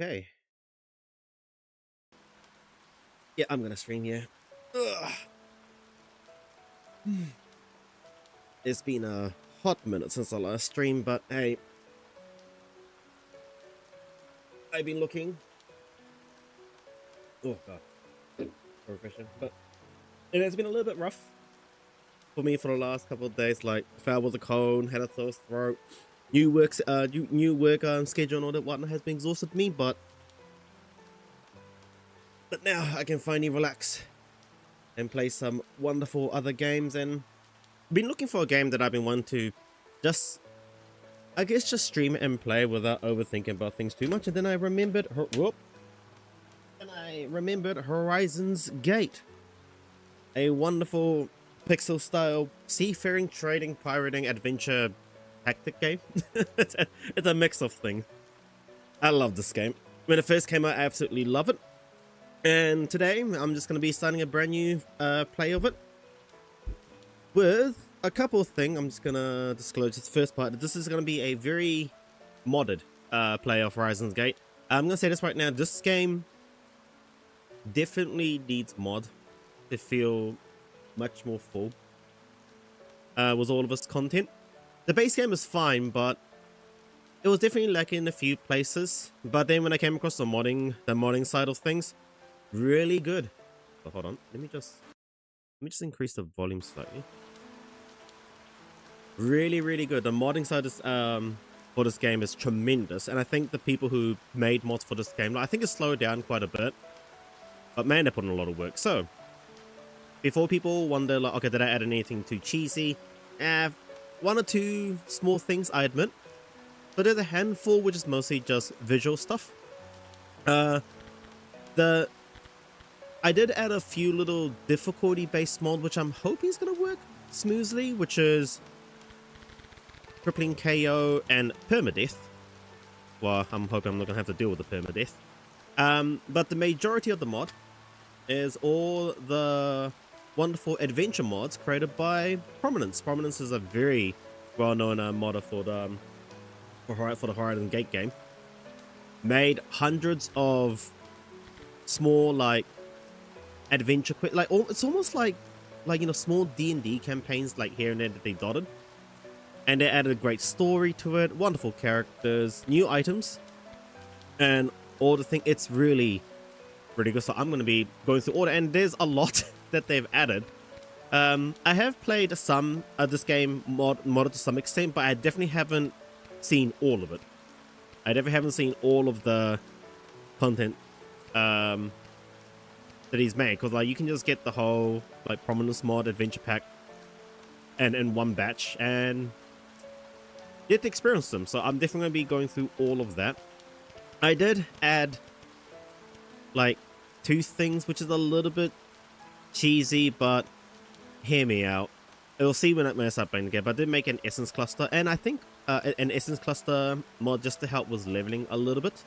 Okay. Yeah, I'm gonna stream here. Ugh. It's been a hot minute since I last streamed, but hey, I've been looking. Oh god, refreshing. But it has been a little bit rough for me for the last couple of days. Like, fell with a cold, had a sore throat. New work schedule and all that whatnot has been exhausted me. But now I can finally relax and play some wonderful other games. And been looking for a game that I've been wanting to just, I guess, just stream it and play without overthinking about things too much. And then I remembered Horizon's Gate, a wonderful pixel style seafaring, trading, pirating, adventure tactic game. it's a mix of things. I love this game. When it first came out, I absolutely love it. And today I'm just going to be starting a brand new play of it with a couple of things. I'm just going to disclose this first part. This is going to be a very modded play of Horizon's Gate. I'm going to say this right now. This game definitely needs mod to feel much more full with all of its content. The base game is fine, but it was definitely lacking in a few places. But then when I came across the modding side of things, really good. So hold on, let me just increase the volume slightly. Really good. The modding side is for this game is tremendous, and I think the people who made mods for this game, I think it's slowed down quite a bit, but man, they put in a lot of work. So before people wonder, like, okay, did I add anything too cheesy? One or two small things, I admit, but there's a handful which is mostly just visual stuff. I did add a few little difficulty based mod which I'm hoping is going to work smoothly, which is crippling KO and permadeath. Well, I'm hoping I'm not going to have to deal with the permadeath. But the majority of the mod is all the wonderful adventure mods created by Prominence. Prominence is a very well-known modder for the Horizon Gate game. Made hundreds of small, like, adventure it's almost like you know, small D&D campaigns like here and there that they dotted, and they added a great story to it, wonderful characters, new items, and all the thing. It's really good. So I'm going to be going through all that, and there's a lot that they've added. I have played some of this game modded to some extent, but I definitely haven't seen all of it. I definitely haven't seen all of the content that he's made, because like you can just get the whole like Prominence mod adventure pack and in one batch and get to experience them. So I'm definitely going to be going through all of that. I did add like two things which is a little bit cheesy, but hear me out. You'll see when I start playing again. But I did make an essence cluster, and I think an essence cluster mod just to help with leveling a little bit.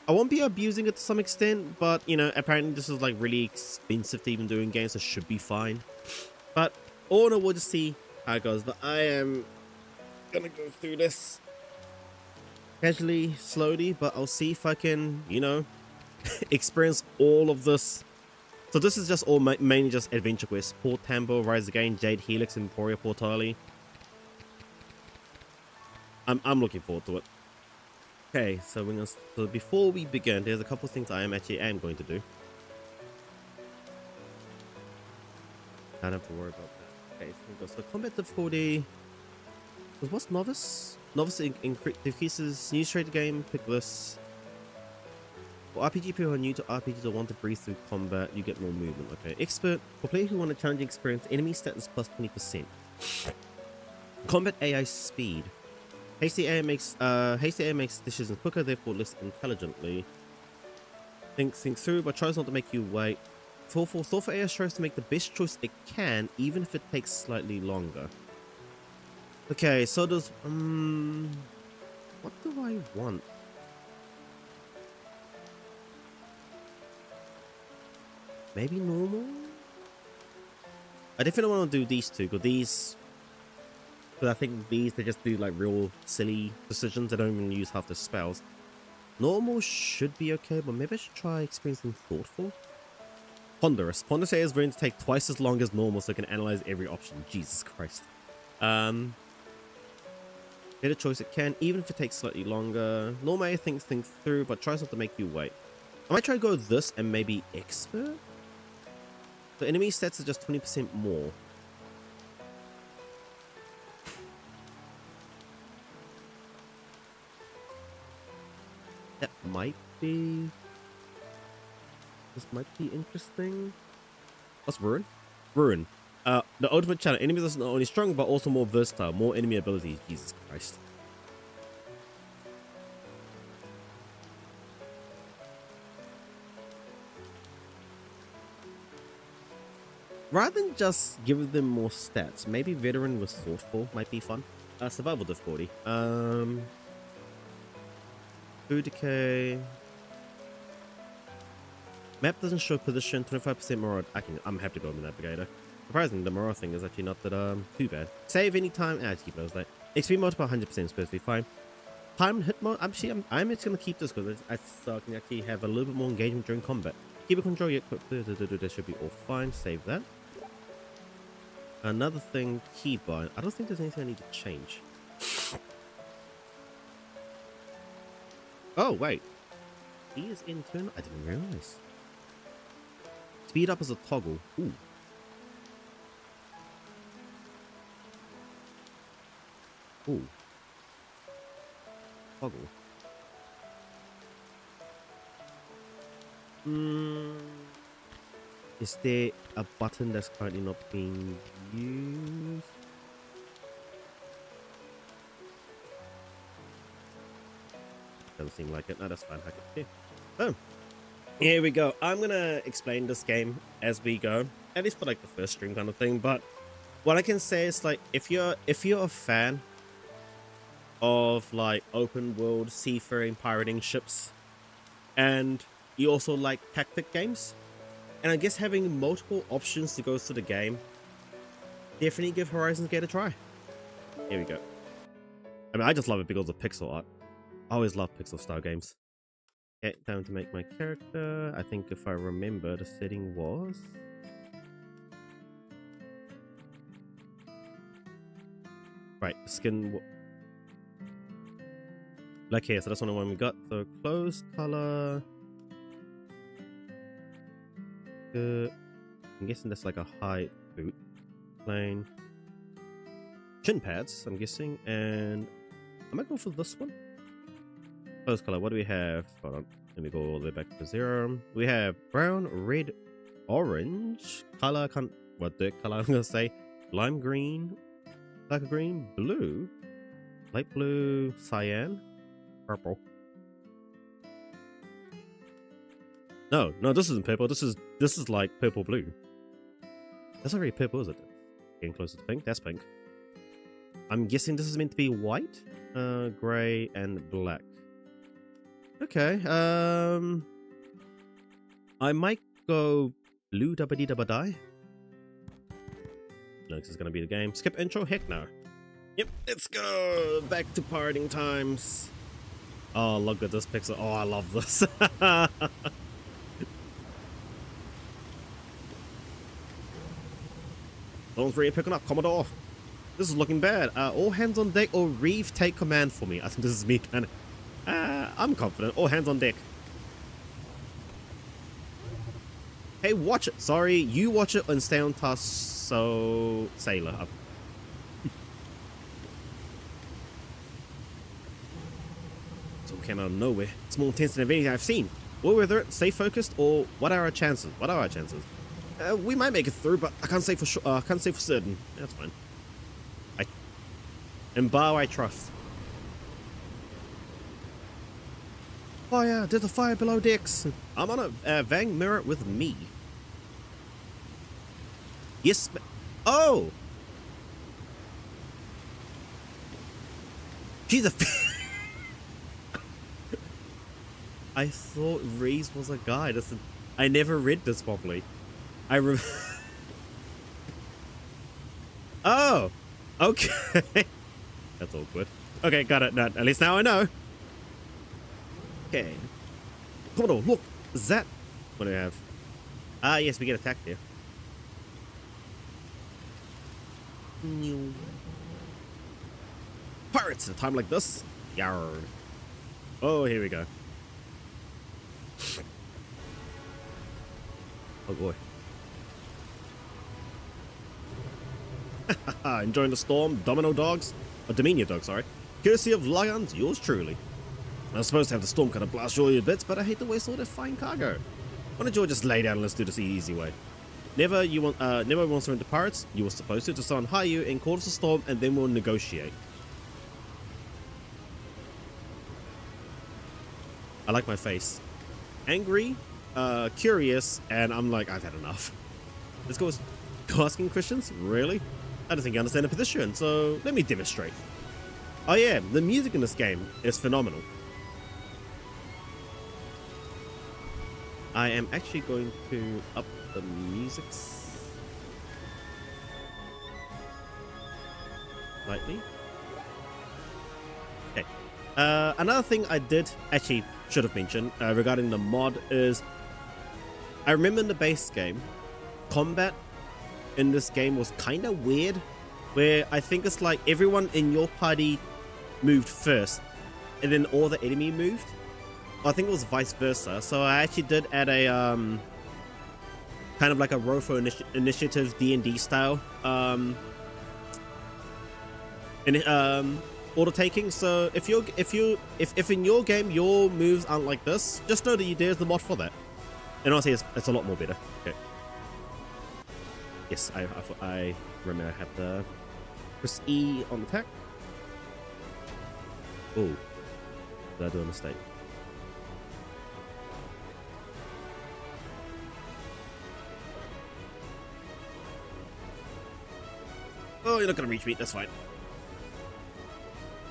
I won't be abusing it to some extent, but you know, apparently this is like really expensive to even do in games, so it should be fine. But all in all, we'll just see how it goes. But I am gonna go through this casually, slowly, but I'll see if I can, you know, experience all of this. So this is just all mainly just adventure quests: Port Tambo, Rise Again, Jade Helix, Emporia Portali. I'm looking forward to it. Okay, so before we begin, there's a couple of things I am going to do. I don't have to worry about that. Okay, so combat difficulty. What's novice? Novice increases new trade game. Pick this. For RPG people who are new to RPGs or want to breathe through combat, you get more movement. Okay, expert. For players who want a challenging experience, enemy stats plus 20%. Combat AI speed. Hasty AI makes decisions quicker, therefore less intelligently. Think through, but tries not to make you wait. Thoughtful AI tries to make the best choice it can, even if it takes slightly longer. Okay, so there's what do I want? Maybe normal? I definitely want to do these two, because I think these, they just do like real silly decisions. They don't even use half the spells. Normal should be okay, but maybe I should try experiencing thoughtful. Ponderous. Ponderous is going to take twice as long as normal, so it can analyze every option. Jesus Christ. Better choice it can, even if it takes slightly longer. Normal I think through, but tries not to make you wait. I might try to go this and maybe expert. The enemy stats are just 20% more. That might be... This might be interesting. What's Ruin? Ruin. The ultimate challenge. Enemies are not only strong, but also more versatile. More enemy abilities. Jesus Christ. Rather than just give them more stats, maybe Veteran with Thoughtful might be fun. Survival difficulty. Food decay. Map doesn't show position. 25% morale. I'm happy to go with Navigator. Surprisingly, the morale thing is actually not that too bad. Save anytime. I keep those like XP multiple 100% is perfectly fine. Time hit mode. I'm just gonna keep this because I can actually have a little bit more engagement during combat. Keep it control yet. That should be all fine. Save that. Another thing, keybind. I don't think there's anything I need to change. Oh wait, he is internal. I didn't realize. Speed up as a toggle. Ooh. Ooh. Toggle. Is there a button that's currently not being used? Doesn't seem like it. No, that's fine. Okay. Oh, here we go. I'm gonna explain this game as we go, at least for like the first stream kind of thing. But what I can say is like, if you're a fan of like open world seafaring pirating ships, and you also like tactic games, and I guess having multiple options to go through the game, definitely give Horizon Gate a try. Here we go. I mean, I just love it because of pixel art. I always love pixel style games. Okay, time to make my character. I think if I remember, the setting was... Right, skin... Black hair, so that's the only one we got. So clothes, color... I'm guessing that's like a high boot. Plain. Chin pads, I'm guessing. And I might go for this one. Clothes color, what do we have? Hold on, let me go all the way back to 0. We have brown, red, orange color. What the color I'm gonna say? Lime green, darker green, blue, light blue, cyan, purple. No, this isn't purple. This is like purple blue. That's not really purple, is it? Getting closer to pink. That's pink. I'm guessing this is meant to be white, gray, and black. Okay, I might go blue dabba-dee-dabba-die. Next is gonna be the game. Skip intro? Heck no. Yep, let's go! Back to partying times. Oh, look at this pixel. Oh, I love this. Someone's really picking up, Commodore. This is looking bad. All hands on deck or Reeve take command for me. I think this is me kind of... I'm confident. All hands on deck. Hey, watch it. Sorry, you watch it and stay on task. So, sailor. So came out of nowhere. It's more intense than anything I've seen. Or whether stay focused or what are our chances? What are our chances? We might make it through, but I can't say for sure. I can't say for certain. That's fine. In Bao, I trust. Fire! There's a fire below decks. I'm on a Vang mirror with me. Yes. Oh. She's a. I thought Reese was a guy. I never read this properly. Oh. Okay. That's awkward. Okay, got it. No, at least now I know. Okay. Komodo, look! Is that... What do we have? Ah, yes, we get attacked here. Pirates at a time like this? Yarr. Oh, here we go. Oh boy. Enjoying the storm, Domino dogs? Or Domino dogs, sorry. Courtesy of Lions, yours truly. I was supposed to have the storm kind of blast all your bits, but I hate to waste all that fine cargo. Why don't you just lay down and let's do this the easy way? Never want to enter pirates. You were supposed to just on Heyooo and cause a storm, and then we'll negotiate. I like my face. Angry, curious, and I'm like, I've had enough. This goes asking questions? Really? I don't think you understand the position, so let me demonstrate. Oh yeah, the music in this game is phenomenal. I am actually going to up the music slightly. Okay. Another thing I should have mentioned regarding the mod is I remember in the base game, combat in this game was kind of weird, where I think it's like everyone in your party moved first and then all the enemy moved. I think it was vice versa. So I actually did add a kind of like a Rofo initiative D&D style order taking. So if in your game your moves aren't like this, just know that there's the mod for that. And honestly, it's a lot more better. Okay. Yes, I remember I have the press E on attack. Oh, did I do a mistake? Oh, you're not gonna reach me. That's fine.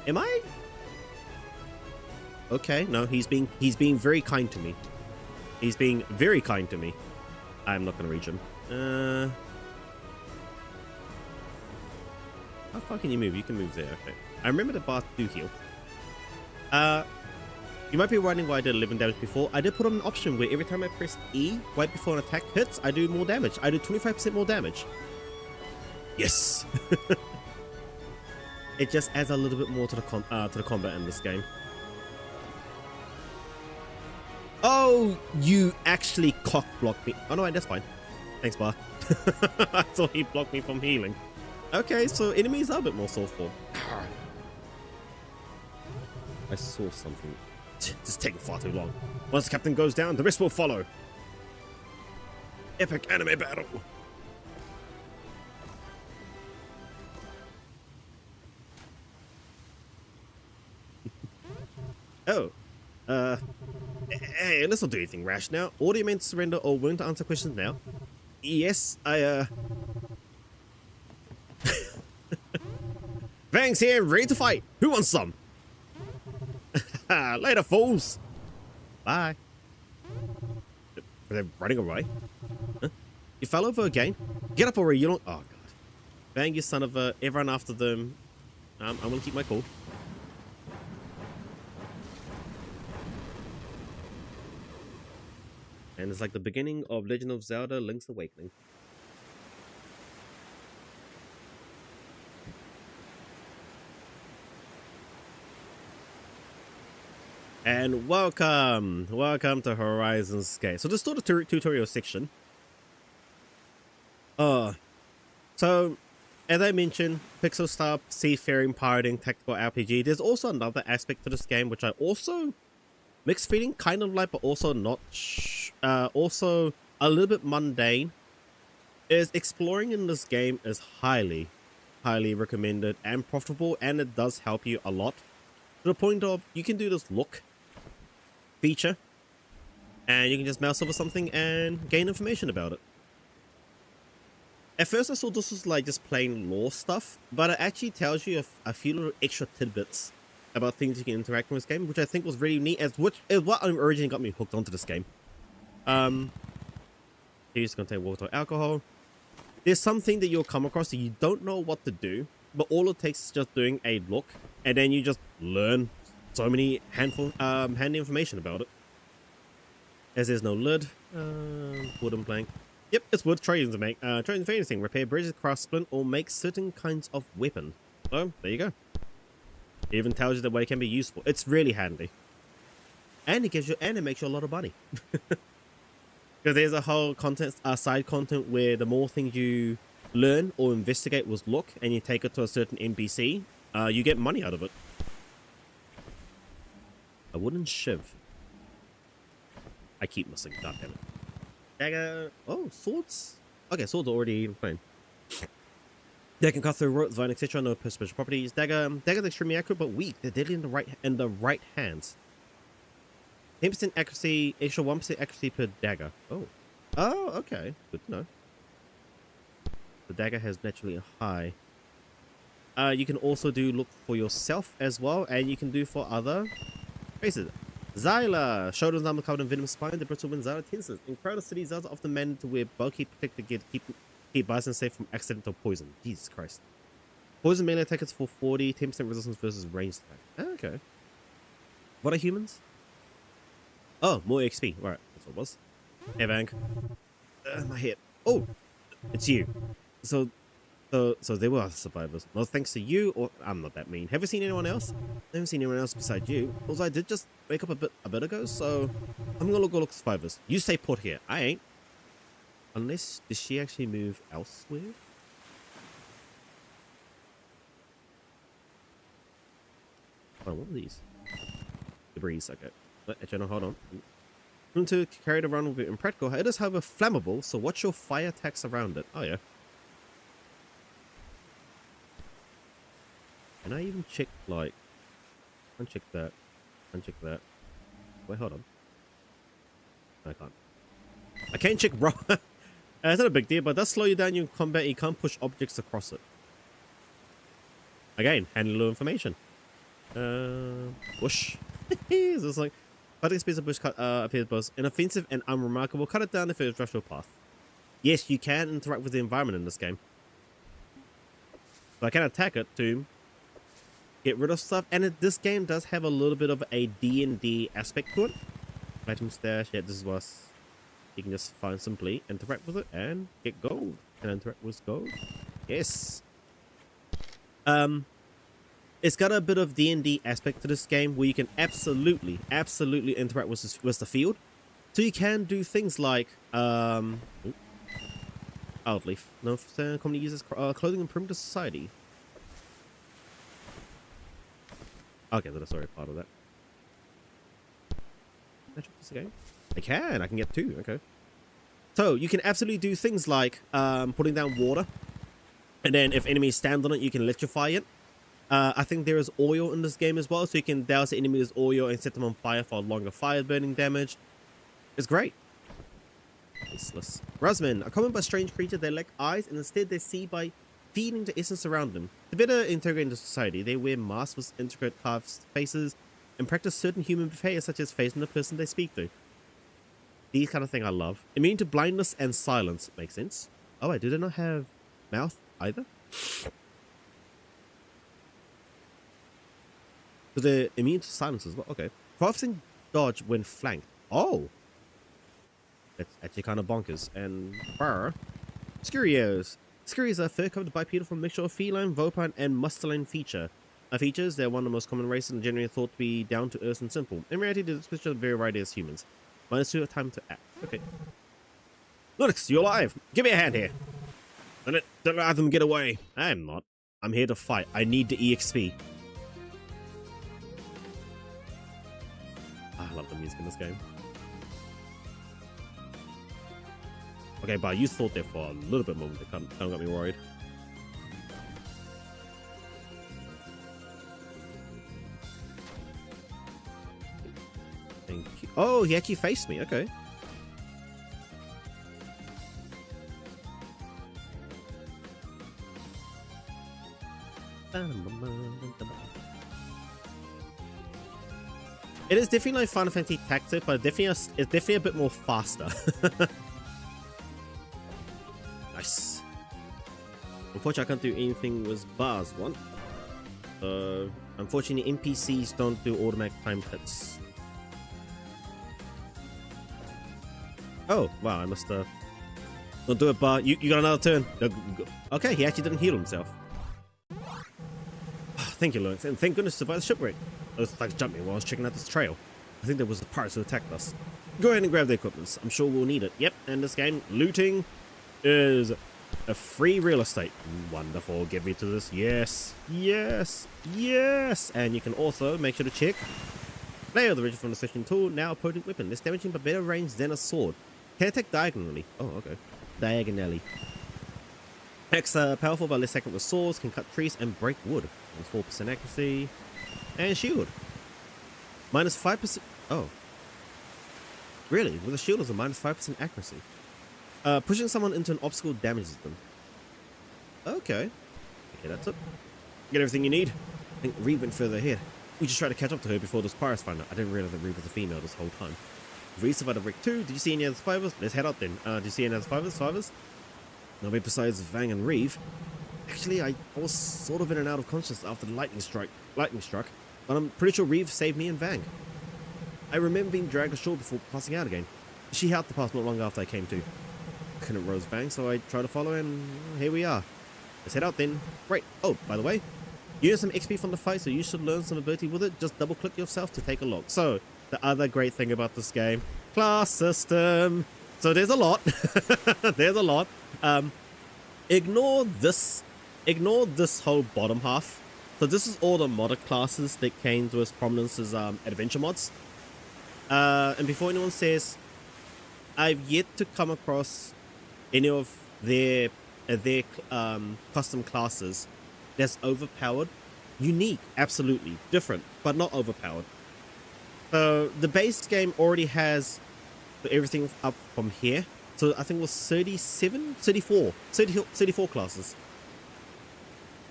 Am I? Okay, no, he's being very kind to me. He's being very kind to me. I'm not gonna reach him. How far can you move? You can move there. Okay. I remember the bars do heal. You might be wondering why I did 11 damage before. I did put on an option where every time I press E right before an attack hits, I do more damage. I do 25% more damage. Yes. It just adds a little bit more to the combat in this game. Oh, you actually cock blocked me. Oh no, that's fine. Thanks, Bar. I thought he blocked me from healing. Okay, so enemies are a bit more soulful. I saw something. This is taking far too long. Once the captain goes down, the rest will follow. Epic anime battle. Oh, hey, let's not do anything rash now. Order your men to surrender or willing to answer questions now. Yes, Vang's here, ready to fight. Who wants some? Later, fools. Bye. They're running away. Huh? You fell over again? Get up already, you don't... Oh, God. Vang, you son of a... Everyone after them. I'm gonna keep my cool. And it's like the beginning of Legend of Zelda Link's Awakening. And welcome to Horizon's Gate. So this is still the tutorial section. So as I mentioned, pixel style, seafaring, pirating, tactical RPG. There's also another aspect to this game which I also mixed feeling, kind of like, but also not. Also a little bit mundane. Is exploring in this game is highly recommended and profitable, and it does help you a lot. To the point of you can do this look feature, and you can just mouse over something and gain information about it. At first I thought this was like just plain lore stuff, but it actually tells you a few little extra tidbits about things you can interact with this game, which I think was really neat, which is what originally got me hooked onto this game. Here's contain water or alcohol. There's something that you'll come across that you don't know what to do, but all it takes is just doing a look, and then you just learn so many handy information about it. As there's no lid, wooden plank. Yep, it's wood. Trading to make. Trading for anything. Repair bridges, craft splint, or make certain kinds of weapon. So there you go. It even tells you the way it can be useful. It's really handy, and it makes you a lot of money. Because there's a whole side content where the more things you learn or investigate with look, and you take it to a certain NPC, you get money out of it. A wooden shiv. I keep missing. God damn it. Dagger. Oh, swords. Okay, swords are already plain. They can cut through ropes, vine, etc. No special properties. Daggers extremely accurate but weak. They're deadly in the right hands. 10% accuracy, extra 1% accuracy per dagger. Oh. Oh, okay. Good to know. The dagger has naturally a high. You can also look for yourself as well, and you can do for other races. Zyla. Shoulders armor covered in venomous spine. The brittle wind Zyla tenses. In crowded cities, Zyla often managed to wear bulky protective gear to keep bison safe from accidental poison. Jesus Christ. Poison melee attackers for 40, 10% resistance versus ranged attack. Okay. What are humans? Oh, more XP. Right, that's what it was. Hey, Bank. My head. Oh, it's you. So there were survivors. Well, thanks to you, or I'm not that mean. Have you seen anyone else? I haven't seen anyone else besides you. Also, I did just wake up a bit ago, so I'm gonna go look for survivors. You stay put here. I ain't. Unless, does she actually move elsewhere? Oh, what are these? Debris, okay. Actually, no, hold on. To carry it around will be impractical. It is, however, flammable, so watch your fire attacks around it. Oh, yeah. Can I even check, like... Uncheck that. Uncheck that. Wait, hold on. No, I can't. I can't check raw. It's not a big deal, but it does slow you down in combat. You can't push objects across it. Again, handy little information. Whoosh. It's just like... Cutting speeds of bush appears both inoffensive and unremarkable. Cut it down if it is rough your path. Yes, you can interact with the environment in this game. But I can attack it to get rid of stuff. And this game does have a little bit of a D&D aspect to it. Item stash. Yeah, this is what you can just find simply. Interact with it and get gold. And interact with gold. Yes. It's got a bit of D&D aspect to this game where you can absolutely interact with the field. So you can do things like, Outleaf. No, commonly uses clothing in primitive society. Okay, that's already part of that. Can I check this again? I can get 2, okay. So you can absolutely do things like putting down water. And then if enemies stand on it, you can electrify it. I think there is oil in this game as well, so you can douse the enemies with oil and set them on fire for longer fire burning damage. It's great. Tasteless. Rasmin, a common but strange creature. They lack eyes, and instead they see by feeding the essence around them. To better integrate into society, they wear masks with intricate carved faces and practice certain human behavior, such as facing the person they speak to. These kind of thing I love. Immune to blindness and silence. Makes sense. Oh wait, do they not have mouth either? So they're immune to silence as well. Okay. Crafting dodge when flanked. Oh! That's actually kind of bonkers. And fur. Skurios. Skurios are fur covered bipedal from a mixture of feline, vulpine, and mustang features. They're one of the most common races and generally thought to be down to earth and simple. In reality, they're a very variety as humans. -2 time to act. Okay. Linux, you're alive. Give me a hand here. Don't let them get away. I am not. I'm here to fight. I need the EXP. I love the music in this game. Okay, but you thought there for a little bit more. They kind of got me worried. Thank you. Oh, he actually faced me. Okay. It is definitely like Final Fantasy Tactics, but it's definitely a bit more faster. Nice. Unfortunately, I can't do anything with bars one. Unfortunately, NPCs don't do automatic timed hits. Oh, wow, I must don't do it, Bar. You got another turn. Okay, he actually didn't heal himself. Thank you, Lawrence, and thank goodness survived the shipwreck. Those thugs jumped me while I was checking out this trail. I think there was the pirates who attacked us. Go ahead and grab the equipment. I'm sure we'll need it. Yep, and this game, looting is a free real estate. Wonderful. Get me to this. Yes, yes, yes. And you can also make sure to check. Player the rigid from the session tool, now a potent weapon. Less damaging but better range than a sword. Can attack diagonally. Oh, okay. Diagonally. Attacks powerful but less accurate with swords. Can cut trees and break wood. 4% accuracy. And shield. Minus 5%. Oh. Really? With a shield is a minus 5% accuracy. Pushing someone into an obstacle damages them. Okay. Okay, that's it. Get everything you need. I think Reeve went further ahead. We just tried to catch up to her before those pirates found her. I didn't realize that Reeve was a female this whole time. Reeve survived a wreck too. Did you see any other survivors? Let's head out then. Did you see any other survivors? Nobody besides Vang and Reeve. Actually, I was sort of in and out of consciousness after the lightning struck. But I'm pretty sure Reeve saved me and Vang. I remember being dragged ashore before passing out again. She helped the pass not long after I came to. Couldn't Rose Vang, so I tried to follow and here we are. Let's head out then. Right. Oh, by the way, you get some XP from the fight, so you should learn some ability with it. Just double click yourself to take a look. So the other great thing about this game, class system. So there's a lot. There's a lot. Ignore this whole bottom half. So this is all the modded classes that came to its prominence as adventure mods. And before anyone says, I've yet to come across any of their custom classes that's overpowered. Unique, absolutely different, but not overpowered. So the base game already has everything up from here. So I think it was 34 classes.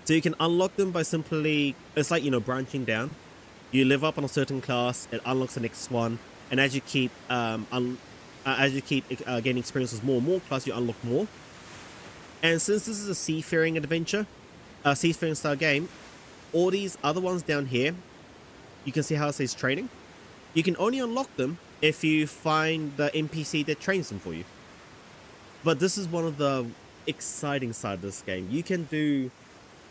So you can unlock them by simply, it's like, you know, branching down. You live up on a certain class, it unlocks the next one, and as you keep gaining experience with more and more classes, you unlock more. And since this is a seafaring adventure, seafaring style game, all these other ones down here, you can see how it says training. You can only unlock them if you find the NPC that trains them for you. But this is one of the exciting sides of this game. You can do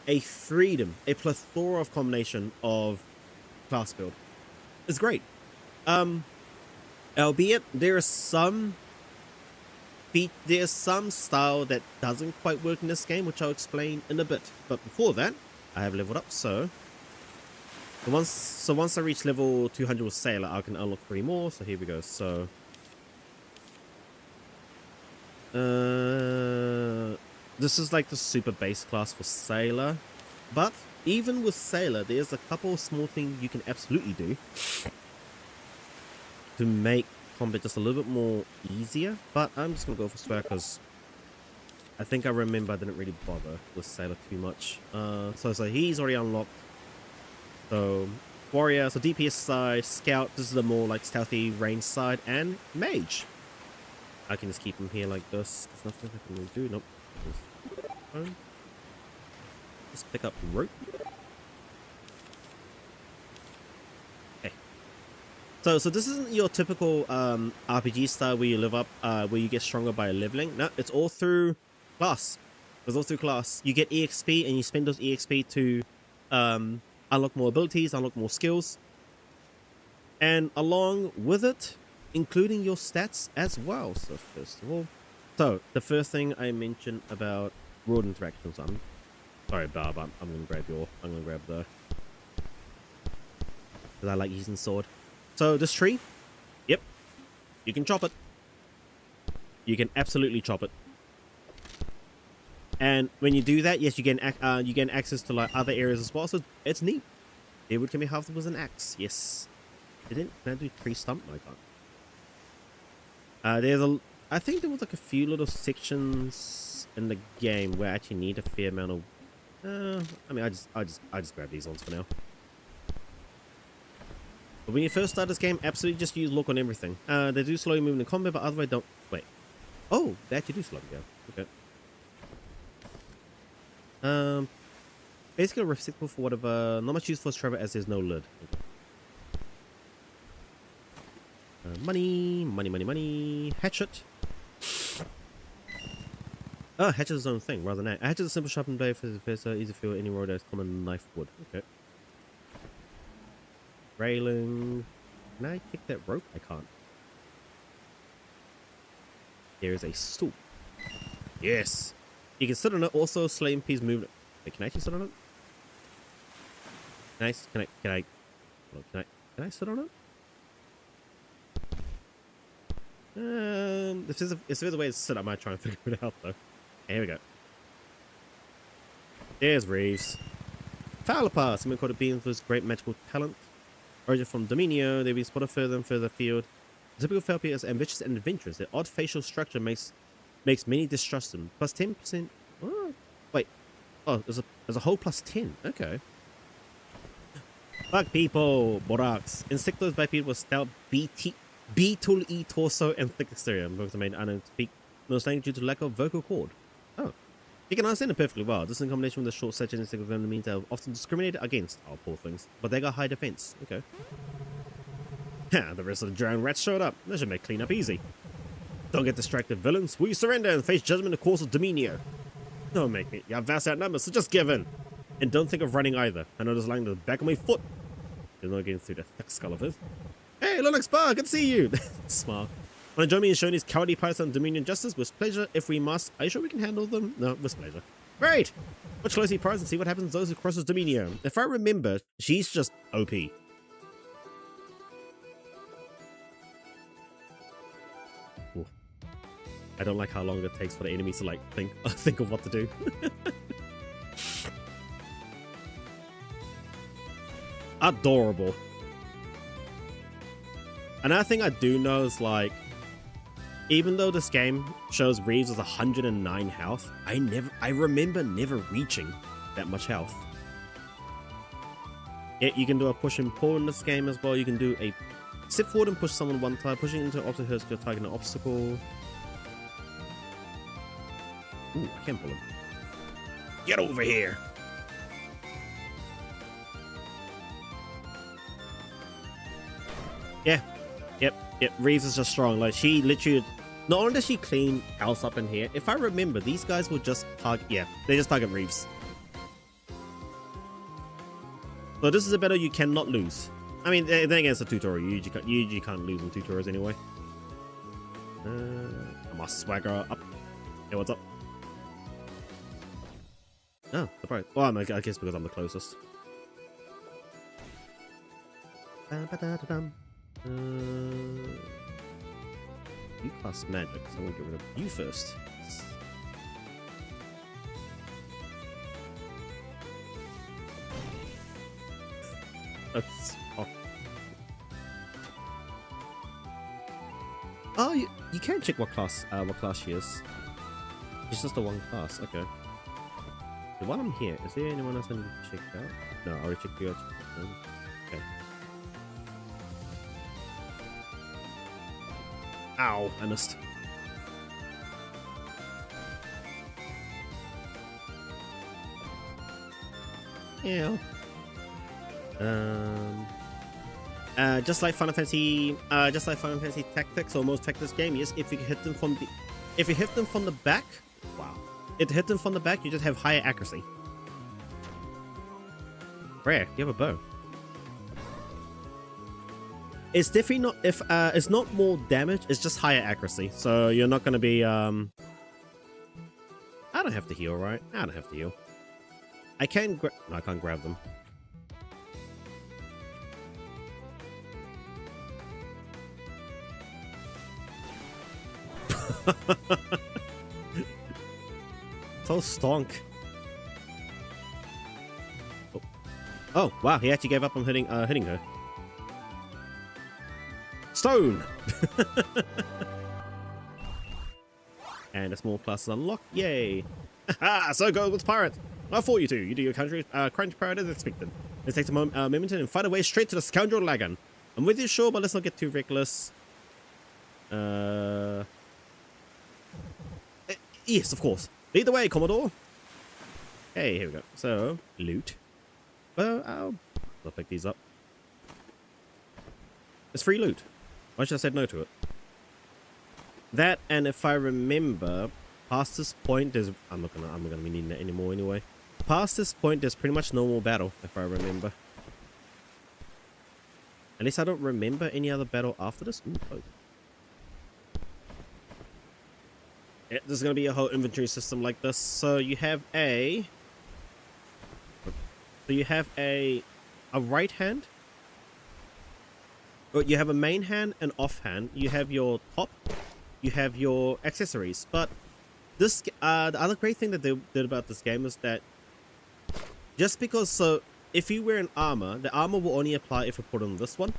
a plethora of combination of class build. It's great. Albeit there's some style that doesn't quite work in this game, which I'll explain in a bit. But before that, I have leveled up. So once I reach level 200 with Sailor, I can unlock 3 more. So here we go. So this is like the super base class for Sailor, but even with Sailor, there's a couple of small things you can absolutely do to make combat just a little bit more easier. But I'm just gonna go for Swag because I think I remember I didn't really bother with Sailor too much. So he's already unlocked. So Warrior, so DPS side, Scout, this is the more like stealthy range side, and Mage. I can just keep him here like this. There's nothing I can really do. Nope. Just pick up rope. Okay. So this isn't your typical RPG style where you live up, where you get stronger by leveling. No, it's all through class. It's all through class. You get EXP and you spend those EXP to unlock more abilities, unlock more skills, and along with it, including your stats as well. So first of all, the first thing I mentioned about road interactions. I'm sorry, Barb. I'm gonna grab the, because I like using sword. So this tree, yep, you can chop it. You can absolutely chop it. And when you do that, yes, you gain access to like other areas as well. So it's neat. It would give me half was an axe. Yes. Can I do tree stump? No, I can't. I think there was like a few little sections in the game where I actually need a fair amount of. I mean, I just grab these ones for now. But when you first start this game, absolutely just use look on everything. They do slow you moving in combat, but otherwise don't. Wait. Oh, they actually do slow you down. Okay. Basically a receptacle for whatever, not much use for Trevor as there's no lid. Money, money, money, money. Hatchet. Oh, hatchet is its own thing rather than that. A hatchet is a simple sharpened blade for the easy feel any road as common knife wood. Okay. Railing. Can I kick that rope? I can't. There is a stool. Yes. You can sit on it. Also, slay MPs movement. Wait, can I actually sit on it? Can I sit on it? If there's a way to sit, I might try and figure it out though. Here we go. There's Reeves. Fowler someone called it beings with great magical talent. Origin from Dominio, they've been spotted further and further afield. The typical Felpy is ambitious and adventurous. Their odd facial structure makes many distrust them. Plus 10%. Oh, wait. Oh, there's a whole plus 10. Okay. Bug people, Borax. Insectos by people with stout beetle-y torso and thick exterior. Both are made unknown to speak no slang due to lack of vocal cord. Oh. You can understand it perfectly well. This in combination with the short such insect of them means they're often discriminated against. Oh, poor things. But they got high defense. Okay. The rest of the drowned rats showed up. That should make cleanup easy. Don't get distracted, villains. Will you surrender and face judgment in the course of Dominio? Don't make me. You have vast outnumbers, so just give in. And don't think of running either. I know there's lying to the back of my foot. There's no getting through the thick skull of his. Hey, Linux Bar, good to see you. Smart. Want to join me in showing these cowardly pilots on Dominion justice? With pleasure, if we must. Are you sure we can handle them? No, with pleasure. Great! Watch closely prize and see what happens to those who crosses Dominio. If I remember, she's just OP. Ooh. I don't like how long it takes for the enemies to like think of what to do. Adorable. Another thing I do know is like, even though this game shows Reeves with 109 health, I remember never reaching that much health. Yeah, you can do a push and pull in this game as well. You can do a step forward and push someone one time, pushing into an obstacle hurts your target an obstacle. Ooh, I can't pull him. Get over here! Yeah. Yep, Reeves is just strong. Like, she literally, not only does she clean house up in here, if I remember, these guys will just target, yeah, they just target Reeves. So this is a battle you cannot lose. I mean, then again, it's a tutorial. You usually can't lose in tutorials anyway. I must swagger up. Hey, what's up? Oh, surprise. Well, I guess because I'm the closest. You class magic, so I'm gonna get rid of you first. Oh, you can check what class she is. She's just the one class. Okay. So while I'm here, is there anyone else I need to check out? No, I already checked you out. Okay. Ow, I missed. Yeah. Just like Final Fantasy Tactics or most Tactics game, yes, if you hit them from the back, wow. If you hit them from the back, you just have higher accuracy. Rare, you have a bow. It's definitely not it's not more damage, it's just higher accuracy. So you're not gonna be I don't have to heal, right? I don't have to heal. I can no, I can't grab them. So stonk. Oh wow, he actually gave up on hitting her. Stone. And a small class is unlocked. Yay! So go with pirate. I fought you two. You do your country crunch pirate as expected. Let's take a moment and fight away straight to the scoundrel lagoon. I'm with you, sure, but let's not get too reckless. Yes, of course. Lead the way, Commodore. Hey, here we go. So, loot. Well, I'll pick these up. It's free loot. Why should I said no to it? That, and if I remember, past this point, there's... I'm not gonna be needing that anymore anyway. Past this point, there's pretty much no more battle, if I remember. At least I don't remember any other battle after this. Ooh, cloak. Yeah, there's gonna be a whole inventory system like this. So you have a... So you have a right hand. Or you have a main hand and off hand. You have your top. You have your accessories. But this, the other great thing that they did about this game is that just because, so if you wear an armor, the armor will only apply if you put on this one.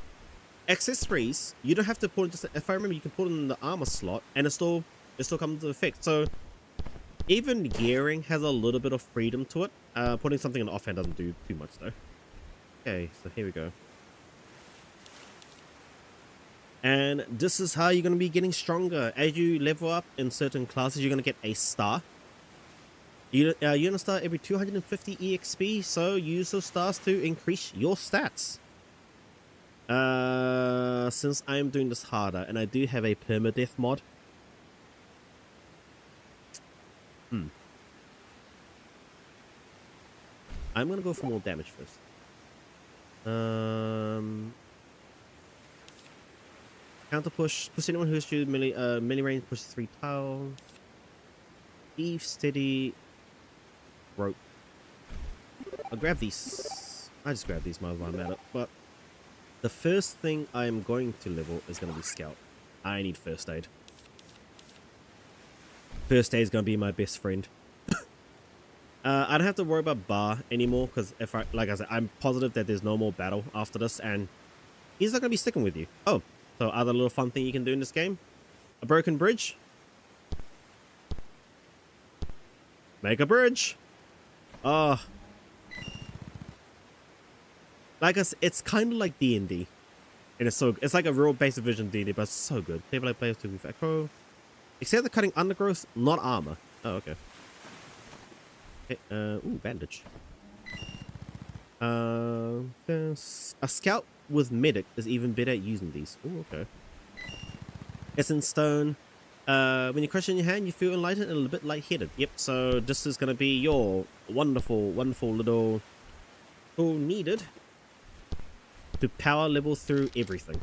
Accessories, you don't have to put it, just, if I remember, you can put it in the armor slot and it still comes into effect. So even gearing has a little bit of freedom to it. Putting something in the offhand doesn't do too much though. Okay, so here we go. And this is how you're going to be getting stronger. As you level up in certain classes, you're going to get a star. You're going to start every 250 EXP, so use those stars to increase your stats. Since I'm doing this harder, and I do have a permadeath mod. I'm going to go for more damage first. Counter push anyone who has to melee range, pushes 3 tiles. Eve, steady, rope. I'll grab these. I just grab these while I'm at it. But the first thing I'm going to level is going to be scout. I need first aid. First aid is going to be my best friend. I don't have to worry about Bar anymore because if like I said, I'm positive that there's no more battle after this, and he's not going to be sticking with you. Oh. So other little fun thing you can do in this game. A broken bridge. Make a bridge. Oh. Like it's kind of like D&D. And it's like a real basic version of D&D, but it's so good. People like players to be echo. Except they're cutting undergrowth, not armor. Oh, okay. Okay, ooh, bandage. A scout with medic is even better at using these. Oh, okay. It's in stone. When you crush it in your hand, you feel enlightened and a little bit lightheaded. Yep, so this is going to be your wonderful, wonderful little tool needed to power level through everything.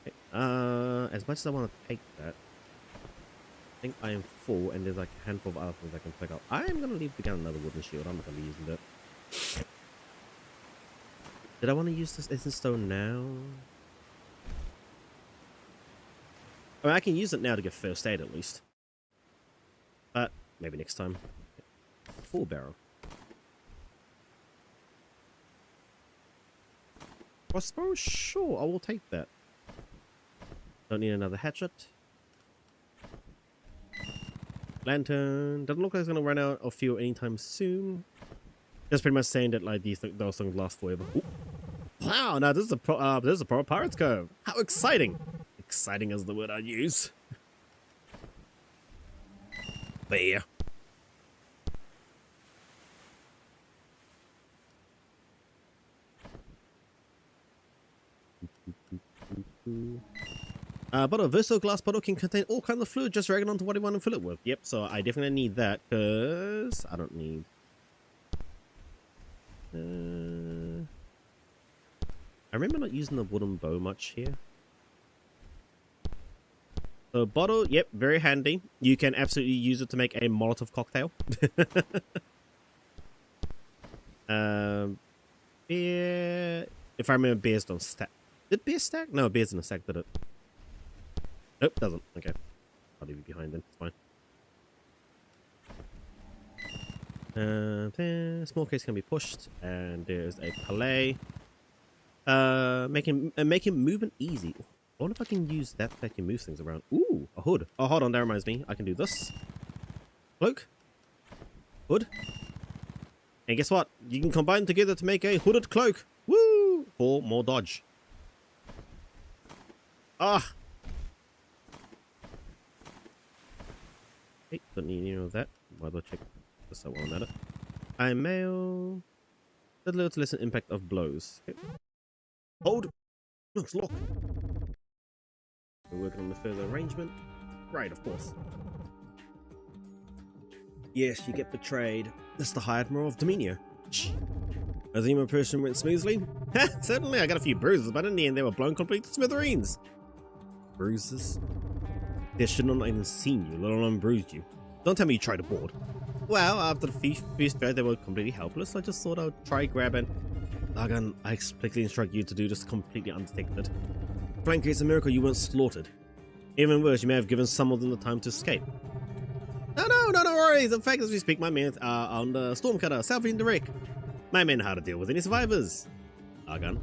Okay. As much as I want to take that, I think I am full, and there's like a handful of other things I can pick up. I am going to leave behind another wooden shield. I'm not going to be using that. Did I want to use this essence stone now? I mean, I can use it now to get first aid at least. But maybe next time. Full barrel. Crossbow? Sure, I will take that. Don't need another hatchet. Lantern. Doesn't look like it's going to run out of fuel anytime soon. That's pretty much saying that like those things last forever. Ooh. Wow, now this is a pro Pirates Cove. How exciting! Exciting is the word I use. Bear. But a versatile glass bottle can contain all kinds of fluid. Just drag it onto what you want to fill it with. Yep, so I definitely need that because I don't need. I remember not using the wooden bow much here. So bottle, yep, very handy. You can absolutely use it to make a Molotov cocktail. Beer. If I remember, beers don't stack. Did beer stack? No, beers in a stack, did it? Nope, doesn't. Okay. I'll leave you behind then. It's fine. Small case can be pushed, and there's a pallet. Making movement easy. I wonder if I can use that to move things around. Ooh, a hood. Oh, hold on, that reminds me. I can do this. Cloak. Hood. And guess what? You can combine together to make a hooded cloak. Woo! For more dodge. Ah! Hey, don't need any of that. Might as well check Just so while I'm at it. I am male. A little to lessen impact of blows. Okay. Hold! Looks locked. We're working on the further arrangement. Right, of course. Yes, you get betrayed. That's the High Admiral of Dominio. As the human person went smoothly? Ha! Certainly, I got a few bruises, but in the end they were blown completely to smithereens. Bruises? They should not even seen you, let alone bruised you. Don't tell me you tried to board. Well, after the few straight, they were completely helpless. I just thought I would try grabbing. Lagan, I explicitly instruct you to do this completely undetected. Frankly, it's a miracle you weren't slaughtered. Even worse, you may have given some of them the time to escape. No worries. In fact, as we speak, my men are on the Stormcutter, salvaging the wreck. My men know how to deal with any survivors. Lagan,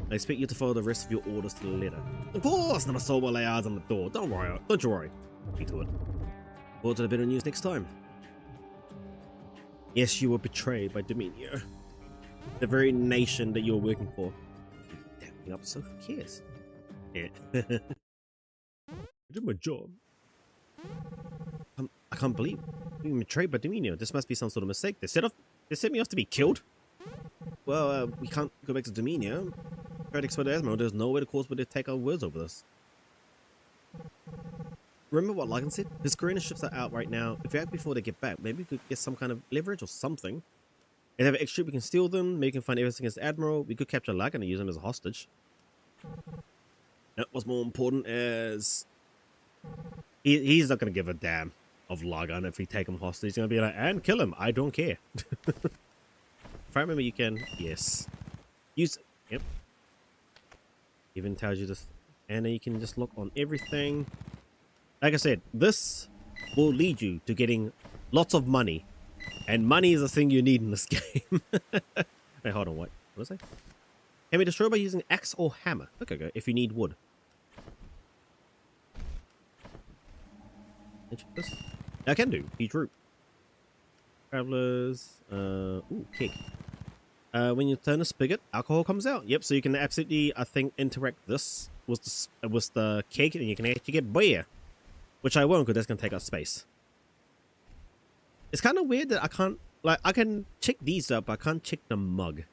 I expect you to follow the rest of your orders to the letter. Of course, not a soul will lay eyes on the door. Don't you worry. See to it. Forward to the better news next time. Yes, you were betrayed by Dominio. The very nation that you're working for. Damping up, so who cares? Yeah. I did my job. I can't believe being betrayed by Dominio. This must be some sort of mistake. They set me off to be killed. Well, we can't go back to Dominio. Try to explain to Admiral. There's no way to cause, but to take our words over this. Remember what Lagan said? His Carina ships are out right now. If we act before they get back, maybe we could get some kind of leverage or something. If they have an extra, we can steal them. Maybe we can find evidence against the Admiral. We could capture Lagan and use him as a hostage. Now, what's more important is he's not going to give a damn of Lagan if we take him hostage. He's going to be like, and kill him. I don't care. If I remember, you can, yes, use. Yep. Even tells you this, and then you can just look on everything. Like I said, this will lead you to getting lots of money. And money is a thing you need in this game. Wait, hold on, what was I? Can be destroyed by using axe or hammer. Okay, go. If you need wood. Can I check this? I can do. Each route. Travelers. Ooh, keg. When you turn a spigot, alcohol comes out. Yep, so you can absolutely, I think, interact this with the keg, and you can actually get beer. Which I won't, because that's going to take up space. It's kind of weird that I can't, like, I can check these up, but I can't check the mug.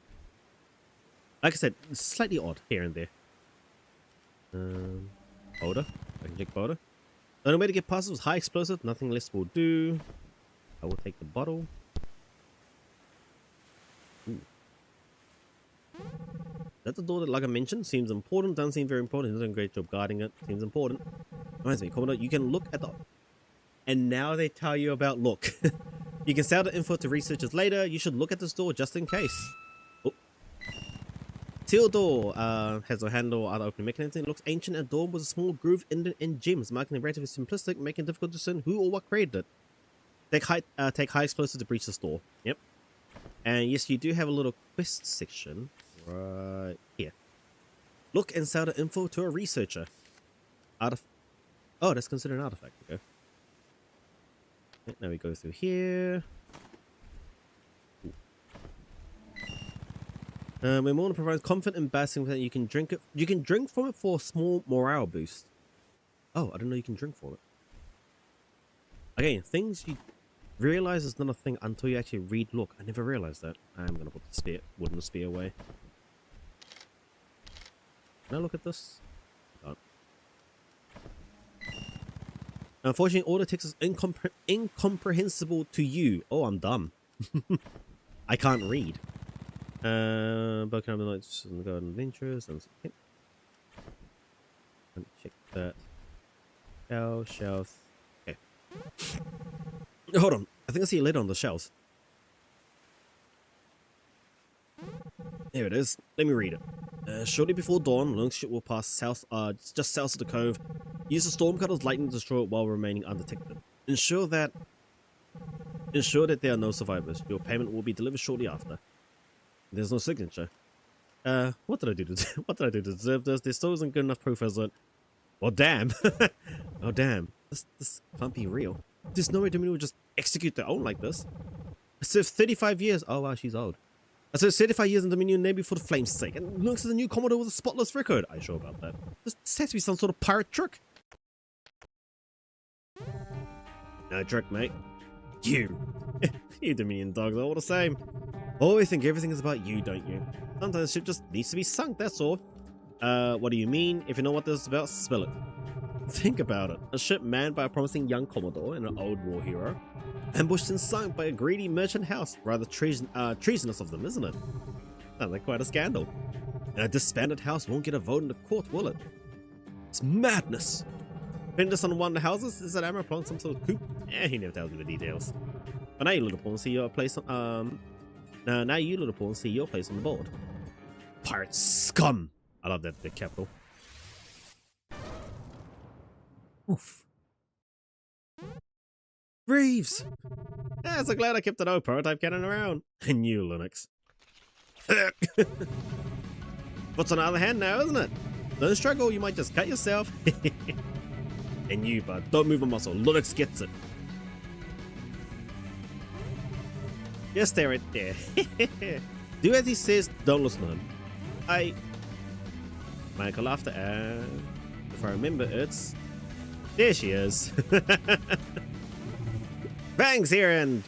Like I said, it's slightly odd here and there. Boulder. I can check boulder. The only way to get past it was high explosive. Nothing less will do. I will take the bottle. Ooh. That's the door that, like I mentioned, seems important. Doesn't seem very important. He's doing a great job guarding it. Seems important. Reminds me, Commodore, you can look at the... And now they tell you about look. You can sell the info to researchers later. You should look at this door just in case. Oh. Sealed door has a handle or other opening mechanism. It looks ancient and adorned with a small groove indent in gems, marking it relatively simplistic, making it difficult to discern who or what created it. Take high explosives to breach this door. Yep. And yes, you do have a little quest section right here. Look and sell the info to a researcher. Oh, that's considered an artifact. Okay. Now we go through here. When Morna provides comfort and basking that you can drink it. You can drink from it for a small morale boost. Oh, I didn't know you can drink from it. Again, things you realize is not a thing until you actually read. Look, I never realized that. I'm gonna put the wooden spear away. Can I look at this? Oh. Unfortunately, all the text is incomprehensible to you. Oh, I'm dumb. I can't read. But can I lights on the garden adventures? Okay. Check that. Shelf. Okay. Hold on. I think I see a lid on the shelves. There it is. Let me read it. Shortly before dawn, Lung's ship will pass south, just south of the cove. Use the Stormcutter's lightning to destroy it while remaining undetected. Ensure that there are no survivors. Your payment will be delivered shortly after. There's no signature. What did I do to deserve this? There still isn't good enough proof, is it? Well, damn. Oh, damn. This can't be real. There's no way Dominion would just execute their own like this. I served 35 years. Oh, wow, she's old. I served 35 years in Dominion Navy for the flame's sake. And looks as a new Commodore with a spotless record. Are you sure about that? This has to be some sort of pirate trick. No trick, mate. You. You Dominion dogs are all the same. Always think everything is about you, don't you? Sometimes the ship just needs to be sunk, that's all. What do you mean? If you know what this is about, spill it. Think about it. A ship manned by a promising young commodore and an old war hero. Ambushed and sunk by a greedy merchant house. Rather treasonous of them, isn't it? Sounds like quite a scandal. And a disbanded house won't get a vote in the court, will it? It's madness. Pin this on one of the houses? Is that Amber planning some sort of coup? He never tells me the details. But now you little pawn, see your place on, now you little pawn, see your place on the board. Pirate scum! I love that big capital. Oof. Reeves! Yeah, so glad I kept an old prototype cannon around. And you, Linux. What's on the other hand now, isn't it? Don't struggle, you might just cut yourself. And you, bud, don't move a muscle. Linux gets it. Just stay right there. Do as he says, don't listen to him. Michael laughter, and if I remember, it's... There she is. Bangs here and...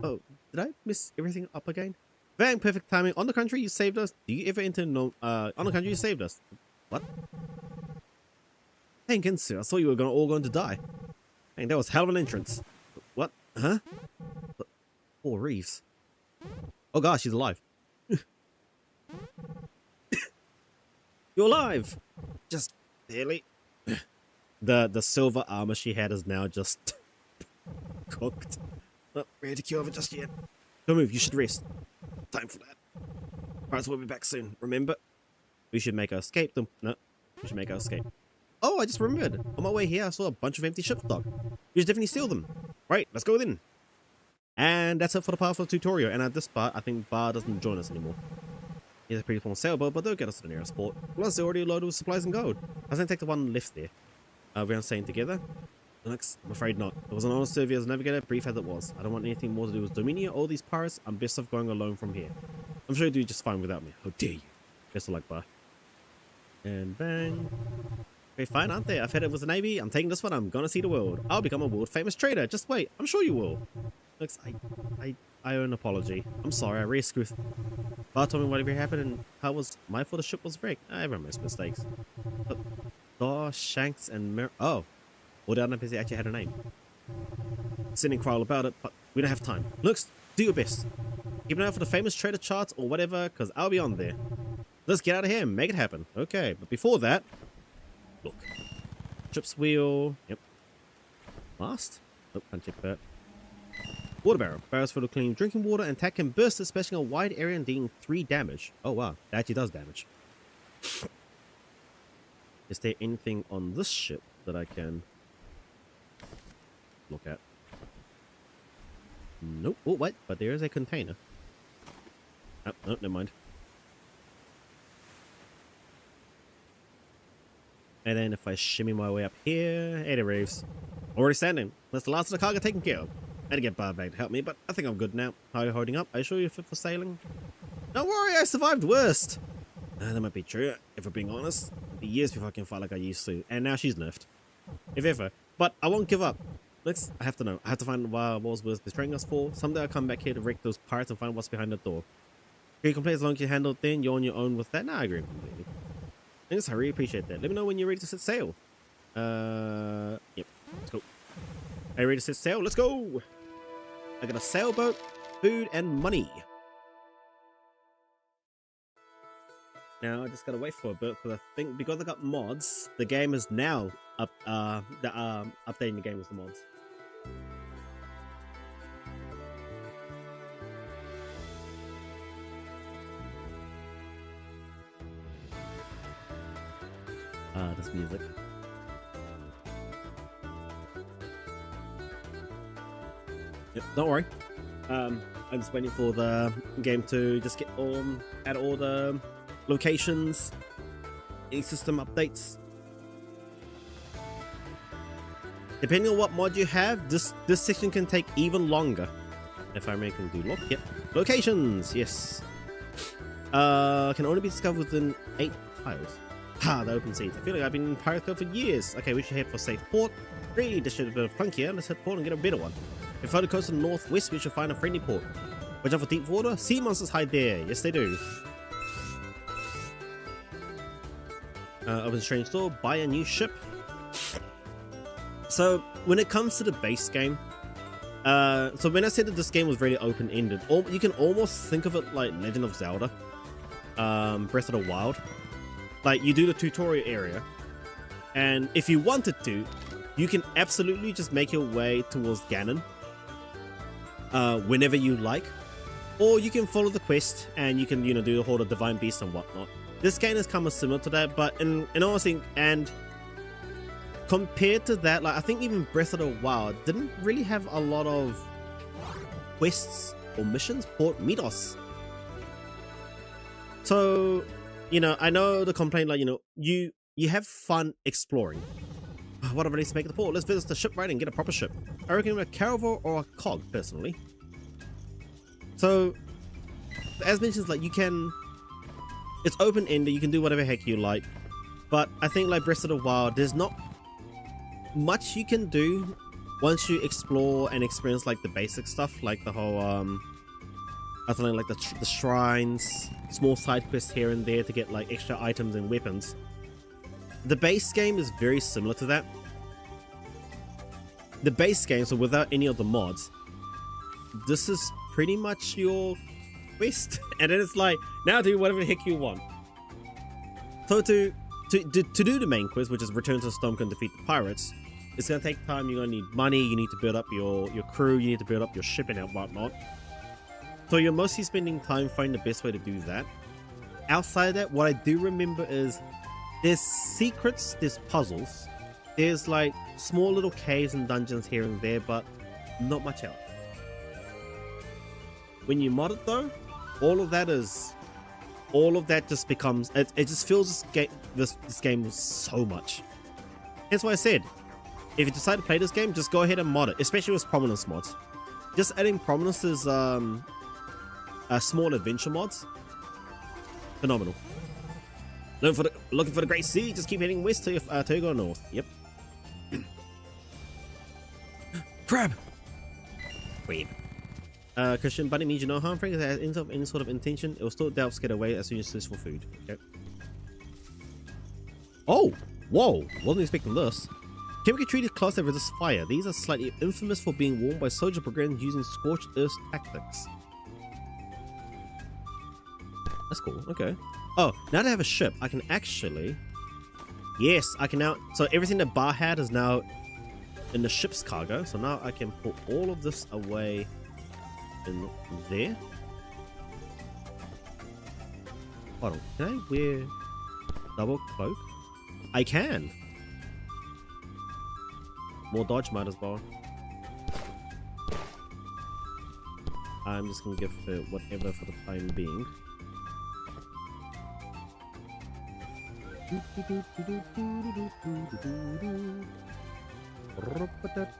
Oh, did I miss everything up again? Bang, perfect timing. On the country, you saved us. Do you ever enter no... on the country, you saved us. What? Thank you, sir. I thought you were all going to die. Dang, that was hell of an entrance. What? Huh? Poor Reeves. Oh gosh, she's alive. You're alive! Just barely. The silver armor she had is now just cooked. Not ready to cure over just yet. Don't move, you should rest. Time for that. Alright, so we'll be back soon. Remember? We should make our escape. No, we should make our escape. Oh, I just remembered. On my way here, I saw a bunch of empty ship stock. We should definitely steal them. Right, let's go then. And that's it for the part of the tutorial. And at this part, I think Bar doesn't join us anymore. He's a pretty small sailboat, but they'll get us to the nearest port. Plus, they're already loaded with supplies and gold. I was going to take the one left there. We're staying together. Linux, I'm afraid not. It was an honest service as navigator, brief as it was. I don't want anything more to do with Dominia or these pirates. I'm best off going alone from here. I'm sure you'll do just fine without me. How dare you? Best of luck, Bar. And bang. Okay, fine, aren't they? I've had it with the Navy. I'm taking this one. I'm gonna see the world. I'll become a world famous trader. Just wait. I'm sure you will. Looks, I owe an apology. I'm sorry. I really screwed. Bar told me whatever happened and how was my fault the ship was wrecked. Everyone makes mistakes. But Thor, Shanks, and oh, all the other NPCs actually had a name. Sending Crowell about it, but we don't have time. Looks, do your best. Keep an eye out for the famous trader charts or whatever, because I'll be on there. Let's get out of here and make it happen. Okay, but before that, look. Ship's wheel. Yep. Mast. Nope, can't check that. Water barrel. Barrels full of clean drinking water and attack can burst, especially a wide area and dealing 3 damage. Oh wow, that actually does damage. Is there anything on this ship that I can look at? Nope. Oh, what? But there is a container. Oh, no, never mind. And then if I shimmy my way up here, hey there, Reeves. Already standing. That's the last of the cargo taken care of. I had to get Bar back to help me, but I think I'm good now. How are you holding up? Are you sure you're fit for sailing? Don't worry, I survived worst. That might be true, if we're being honest. It'll be years before I can fight like I used to. And now she's nerfed. If ever. But I won't give up. Let's, I have to know. I have to find what was worth betraying us for. Someday I'll come back here to wreck those pirates and find what's behind the door. Can you complain as long as you handle it then? You're on your own with that? Nah, I agree completely. Thanks, I really appreciate that. Let me know when you're ready to set sail. Yep. Let's go. Are you ready to set sail? Let's go! I got a sailboat, food, and money. Now I just gotta wait for a bit because I think because I got mods, the game is now updating the game with the mods. This music. Yep, don't worry. I'm just waiting for the game to just get add all the locations, any system updates. Depending on what mod you have, this section can take even longer. If I can do look, yep. Locations, yes. Can only be discovered within 8 tiles. Ha, the open seas. I feel like I've been in pirate code for years. Okay, we should head for safe port. Really, this should have been a clunkier. Let's head port and get a better one. If further coast to the northwest, we should find a friendly port. Watch out for deep water. Sea monsters hide there. Yes, they do. Open strange door. Buy a new ship. So, when it comes to the base game, so when I said that this game was really open-ended, you can almost think of it like Legend of Zelda, Breath of the Wild. Like, you do the tutorial area, and if you wanted to, you can absolutely just make your way towards Ganon whenever you like, or you can follow the quest and you can, you know, do the whole Divine Beast and whatnot. This game is kind of similar to that, but in honesty, and compared to that, like, I think even Breath of the Wild didn't really have a lot of quests or missions. Port Midos. So, you know, I know the complaint, like, you know, you have fun exploring. What a release to make the port. Let's visit the shipwright and get a proper ship. I reckon a caravel or a cog, personally. So, as mentioned, like, you can, it's open-ended, you can do whatever heck you like. But I think, like Breath of the Wild, there's not much you can do once you explore and experience, like, the basic stuff, like the whole, I think, like the shrines, small side quests here and there to get, like, extra items and weapons. The base game is very similar to that. The base game, so without any of the mods, this is pretty much your quest, and then it's like, now do whatever the heck you want. So to do the main quest, which is return to Stormcloak and defeat the pirates, it's gonna take time. You're gonna need money. You need to build up your crew. You need to build up your ship and whatnot. So you're mostly spending time finding the best way to do that. Outside of that, what I do remember is there's secrets, there's puzzles, there's like small little caves and dungeons here and there, but not much else. When you mod it though, all of that just becomes, it just fills this game with so much. That's why I said, if you decide to play this game, just go ahead and mod it, especially with prominence mods. Just adding prominences, small adventure mods, phenomenal. Looking for the Great Sea, just keep heading west to go north. Yep. Crab! Crab. Christian, Bunny means you no harm. Frank has any sort of intention. It will still doubt get away as soon as it's for food. Okay. Oh! Whoa! Wasn't expecting this. Chemically treated cloths that resist fire. These are slightly infamous for being worn by soldier brigades using scorched earth tactics. That's cool. Okay. Oh, now that I have a ship, I can actually... Yes, I can now... So everything that Bar had is now in the ship's cargo. So now I can put all of this away in there. Hold on. Can I wear double cloak? I can. More dodge might as well. I'm just going to give it whatever for the time being.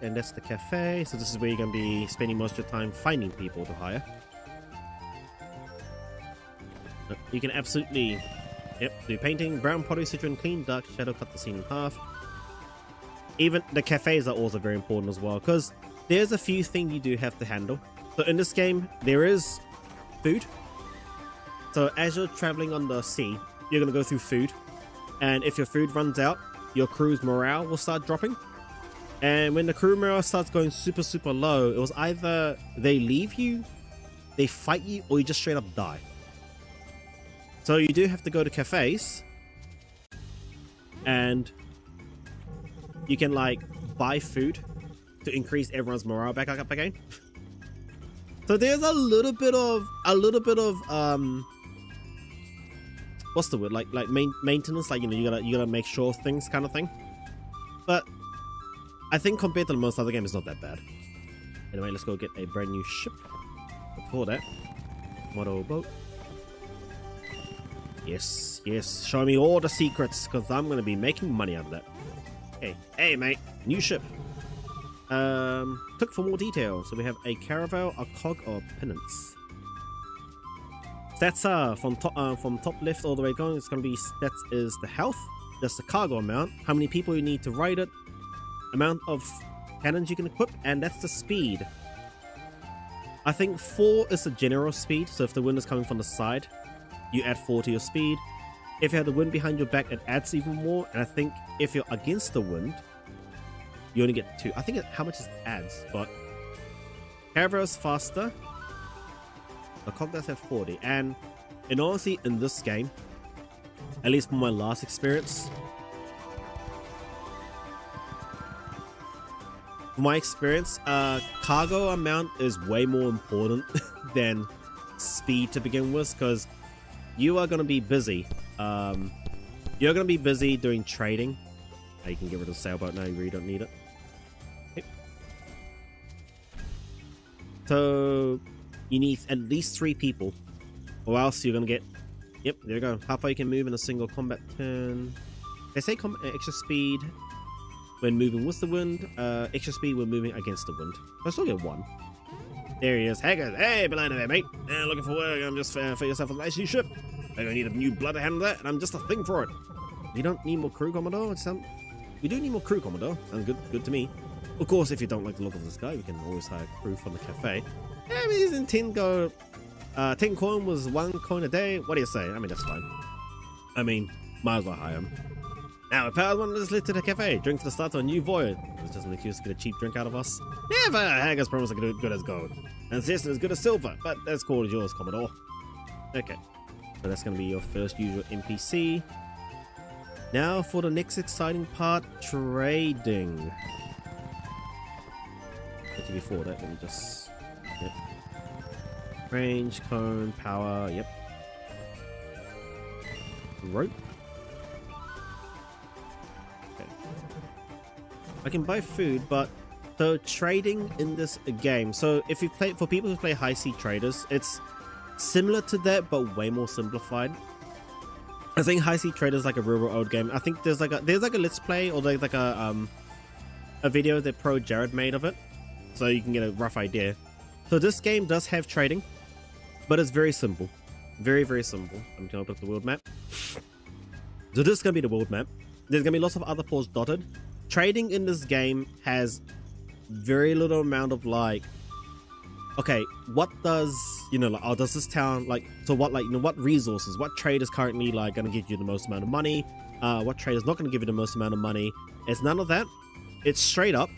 And that's the cafe. So this is where you're going to be spending most of your time finding people to hire. You can absolutely, do painting, brown pottery, citron, clean, dark shadow, cut the scene in half. Even the cafes are also very important as well, because there's a few things you do have to handle. So in this game, there is food. So as you're traveling on the sea, you're going to go through food. And if your food runs out, your crew's morale will start dropping. And when the crew morale starts going super, super low, it was either they leave you, they fight you, or you just straight up die. So you do have to go to cafes. And you can, like, buy food to increase everyone's morale back up again. So there's a little bit of what's the word, like maintenance, like, you know, you gotta make sure of things kind of thing. But I think compared to most other games, it's not that bad. Anyway, let's go get a brand new ship. Before that, model boat. Yes, show me all the secrets, because I'm gonna be making money out of that. Hey mate, new ship. Click for more details. So we have a caravel, a cog, or a pinnace. Stats from top left all the way going. It's going to be stats is the health, that's the cargo amount, how many people you need to ride it, amount of cannons you can equip, and that's the speed. I think 4 is the general speed, so if the wind is coming from the side, you add 4 to your speed. If you have the wind behind your back, it adds even more, and I think if you're against the wind, you only get 2. I think how much it adds, but Caravel is faster. The Codex have 40, and in honesty, in this game, at least from my last experience, cargo amount is way more important than speed to begin with, because you are going to be busy. You're going to be busy doing trading. You can get rid of the sailboat now, you really don't need it. Okay. So you need at least 3 people, or else you're going to get... Yep, there you go. How far you can move in a single combat turn. They say extra speed when moving with the wind, extra speed when moving against the wind. I still get 1. There he is. Hey guys, hey, Belina there, mate. Looking for work. I'm just for yourself a nice new ship. I'm gonna need a new blood to handle that, and I'm just a thing for it. We don't need more crew, Commodore. We do need more crew, Commodore. Sounds good to me. Of course, if you don't like the look of this guy, we can always hire crew from the cafe. I mean, he's in 10 coin was 1 coin a day. What do you say? I mean, that's fine. I mean, might as well hire him. Now, if Power one is lit to the cafe, drink to the start of a new voyage. It's just an excuse to get a cheap drink out of us. Never! Haggis promise are good as gold. And Cessna as good as silver, but that's called as yours, Commodore. Okay. So that's going to be your first usual NPC. Now for the next exciting part, trading. Actually, before that, let me just... Yep. Range, cone, power, yep. Rope. Okay. I can buy food, but so trading in this game. So if you play, for people who play high sea traders, it's similar to that, but way more simplified. I think high sea traders like a real old game. I think there's like a let's play, or there's like a video that Pro Jared made of it, so you can get a rough idea. So this game does have trading, but it's very simple, very simple. I'm gonna open up the world map. So this is gonna be the world map. There's gonna be lots of other ports dotted. Trading in this game has very little amount of like, okay, what does, you know, like, oh, does this town, like, so what, like, you know, what resources, what trade is currently, like, going to give you the most amount of money, what trade is not going to give you the most amount of money. It's none of that. It's straight up.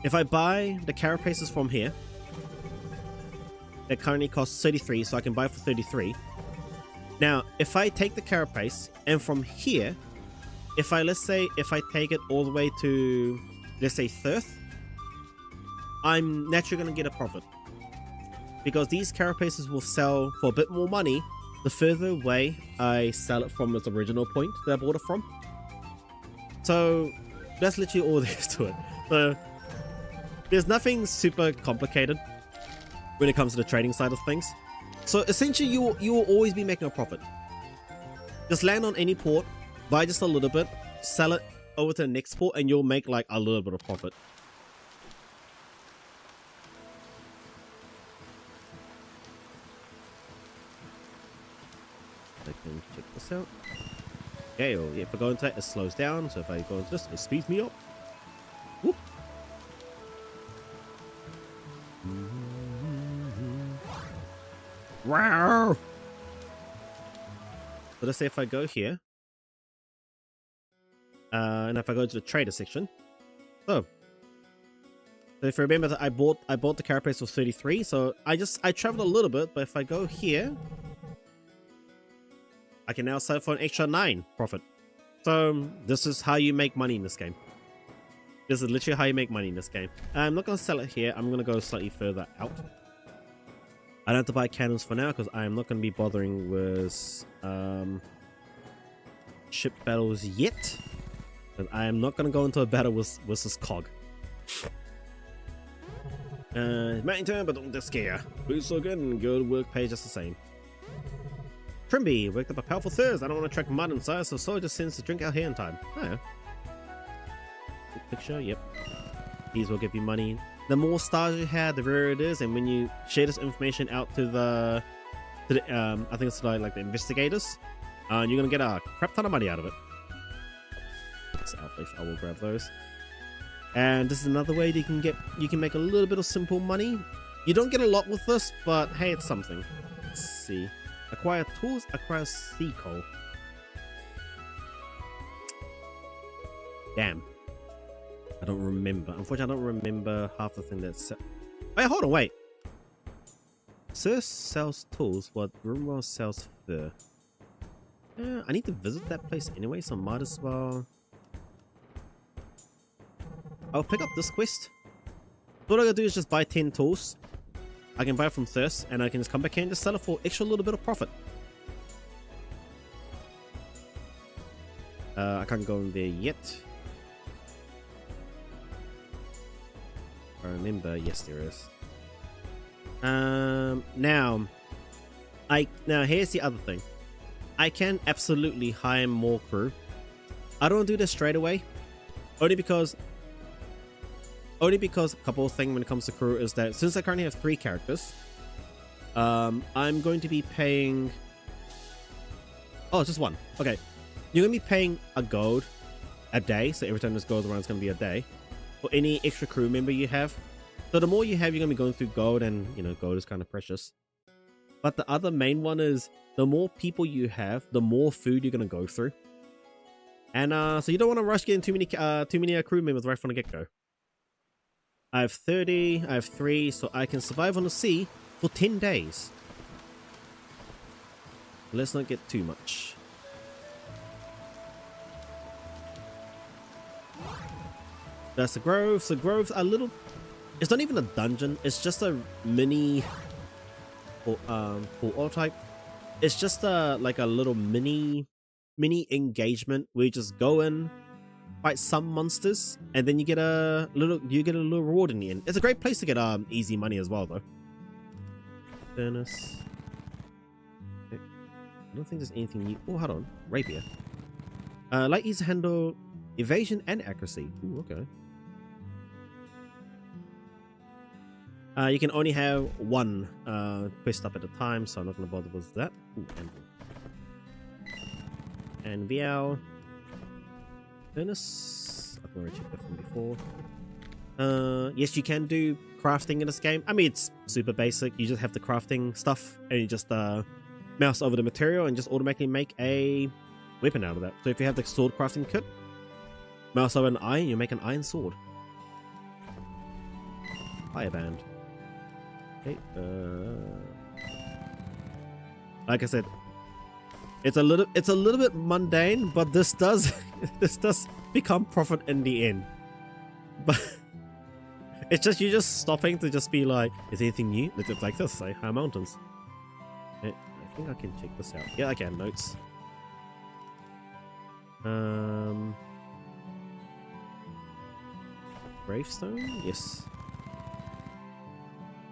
If I buy the carapaces from here, that currently costs 33, so I can buy for 33. Now, if I take the carapace, and from here, if I, let's say, if I take it all the way to, let's say, Thirth, I'm naturally going to get a profit, because these carapaces will sell for a bit more money the further away I sell it from its original point that I bought it from. So that's literally all there is to it. So there's nothing super complicated when it comes to the trading side of things. So essentially you will always be making a profit. Just land on any port, buy just a little bit, sell it over to the next port, and you'll make like a little bit of profit. I can check this out. Okay, well, if I go into that, it slows down. So if I go into this, it speeds me up. Whoop. Wow. So let's say if I go here, and if I go to the trader section, so if you remember that I bought the carapace for 33, so I traveled a little bit, but if I go here, I can now sell for an extra 9 profit. So this is how you make money in this game. This is literally how you make money in this game. I'm not going to sell it here. I'm going to go slightly further out. I don't have to buy cannons for now because I am not going to be bothering with ship battles yet. And I am not going to go into a battle with this cog. Main turn, but don't scare. Boots so good and good work pay just the same. Trimby, waked up a powerful thirst. I don't want to track mud inside, so just sends the drink out here in time. Oh yeah. Good picture, yep. These will give you money. the more stars you have, the rarer it is. And when you share this information out to the I think it's like the investigators, you're gonna get a crap ton of money out of it. It's outleaf. I will grab those. And this is another way you can make a little bit of simple money. You don't get a lot with this, but hey, it's something. Let's see. Acquire tools, acquire sea coal. Damn. I don't remember. Unfortunately, I don't remember half the thing that's... Wait, hold on, wait. Sir sells tools, while Grimwell sells fur. I need to visit that place anyway, so I might as well... I'll pick up this quest. All I gotta do is just buy 10 tools. I can buy it from Thirst, and I can just come back here and just sell it for extra little bit of profit. I can't go in there yet. I remember, yes there is. Now here's the other thing. I can absolutely hire more crew. I don't do this straight away. Only because a couple of things when it comes to crew is that since I currently have 3 characters, I'm going to be paying... Oh, just one. Okay. You're going to be paying a gold a day. So every time this goes around, it's going to be a day. For any extra crew member you have. So the more you have, you're going to be going through gold, and, you know, gold is kind of precious. But the other main one is the more people you have, the more food you're going to go through. And so you don't want to rush getting too many crew members right from the get-go. I have 30, I have 3, so I can survive on the sea for 10 days. Let's not get too much. That's the Groves. The Groves are little... It's not even a dungeon. It's just a mini... For all type. It's just like a little mini engagement where you just go in, fight some monsters, and then you get a little reward in the end. It's a great place to get easy money as well, though. Furnace. Okay. I don't think there's anything new. Oh, hold on. Rapier. Light easy to handle evasion and accuracy. Ooh, okay. You can only have one quest up at a time, so I'm not going to bother with that. Ooh, anvil. And VL. Furnace. I've already checked that from before. Yes, you can do crafting in this game. I mean, it's super basic. You just have the crafting stuff, and you just mouse over the material and just automatically make a weapon out of that. So if you have the sword crafting kit, mouse over an iron, you make an iron sword. Fireband. Okay. Like I said, it's a little bit mundane, but this does become profit in the end. But it's just you're just stopping to just be like, is there anything new? It's like this, like high mountains. Okay, I think I can check this out. Yeah, I can. Notes. Gravestone? Yes.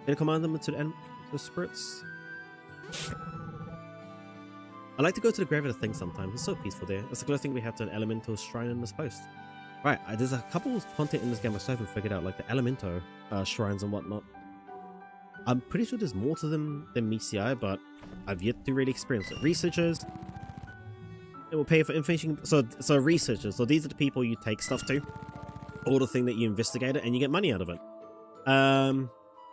Can I command them to the spirits? I like to go to the grave of the thing sometimes. It's so peaceful there. It's the closest thing we have to an elemental shrine in this post. Right, there's a couple of content in this game I still haven't figured out, like the elemental shrines and whatnot. I'm pretty sure there's more to them than meets the eye, but I've yet to really experience it. Researchers, it will pay for information. So researchers, so these are the people you take stuff to, or the thing that you investigated, and you get money out of it.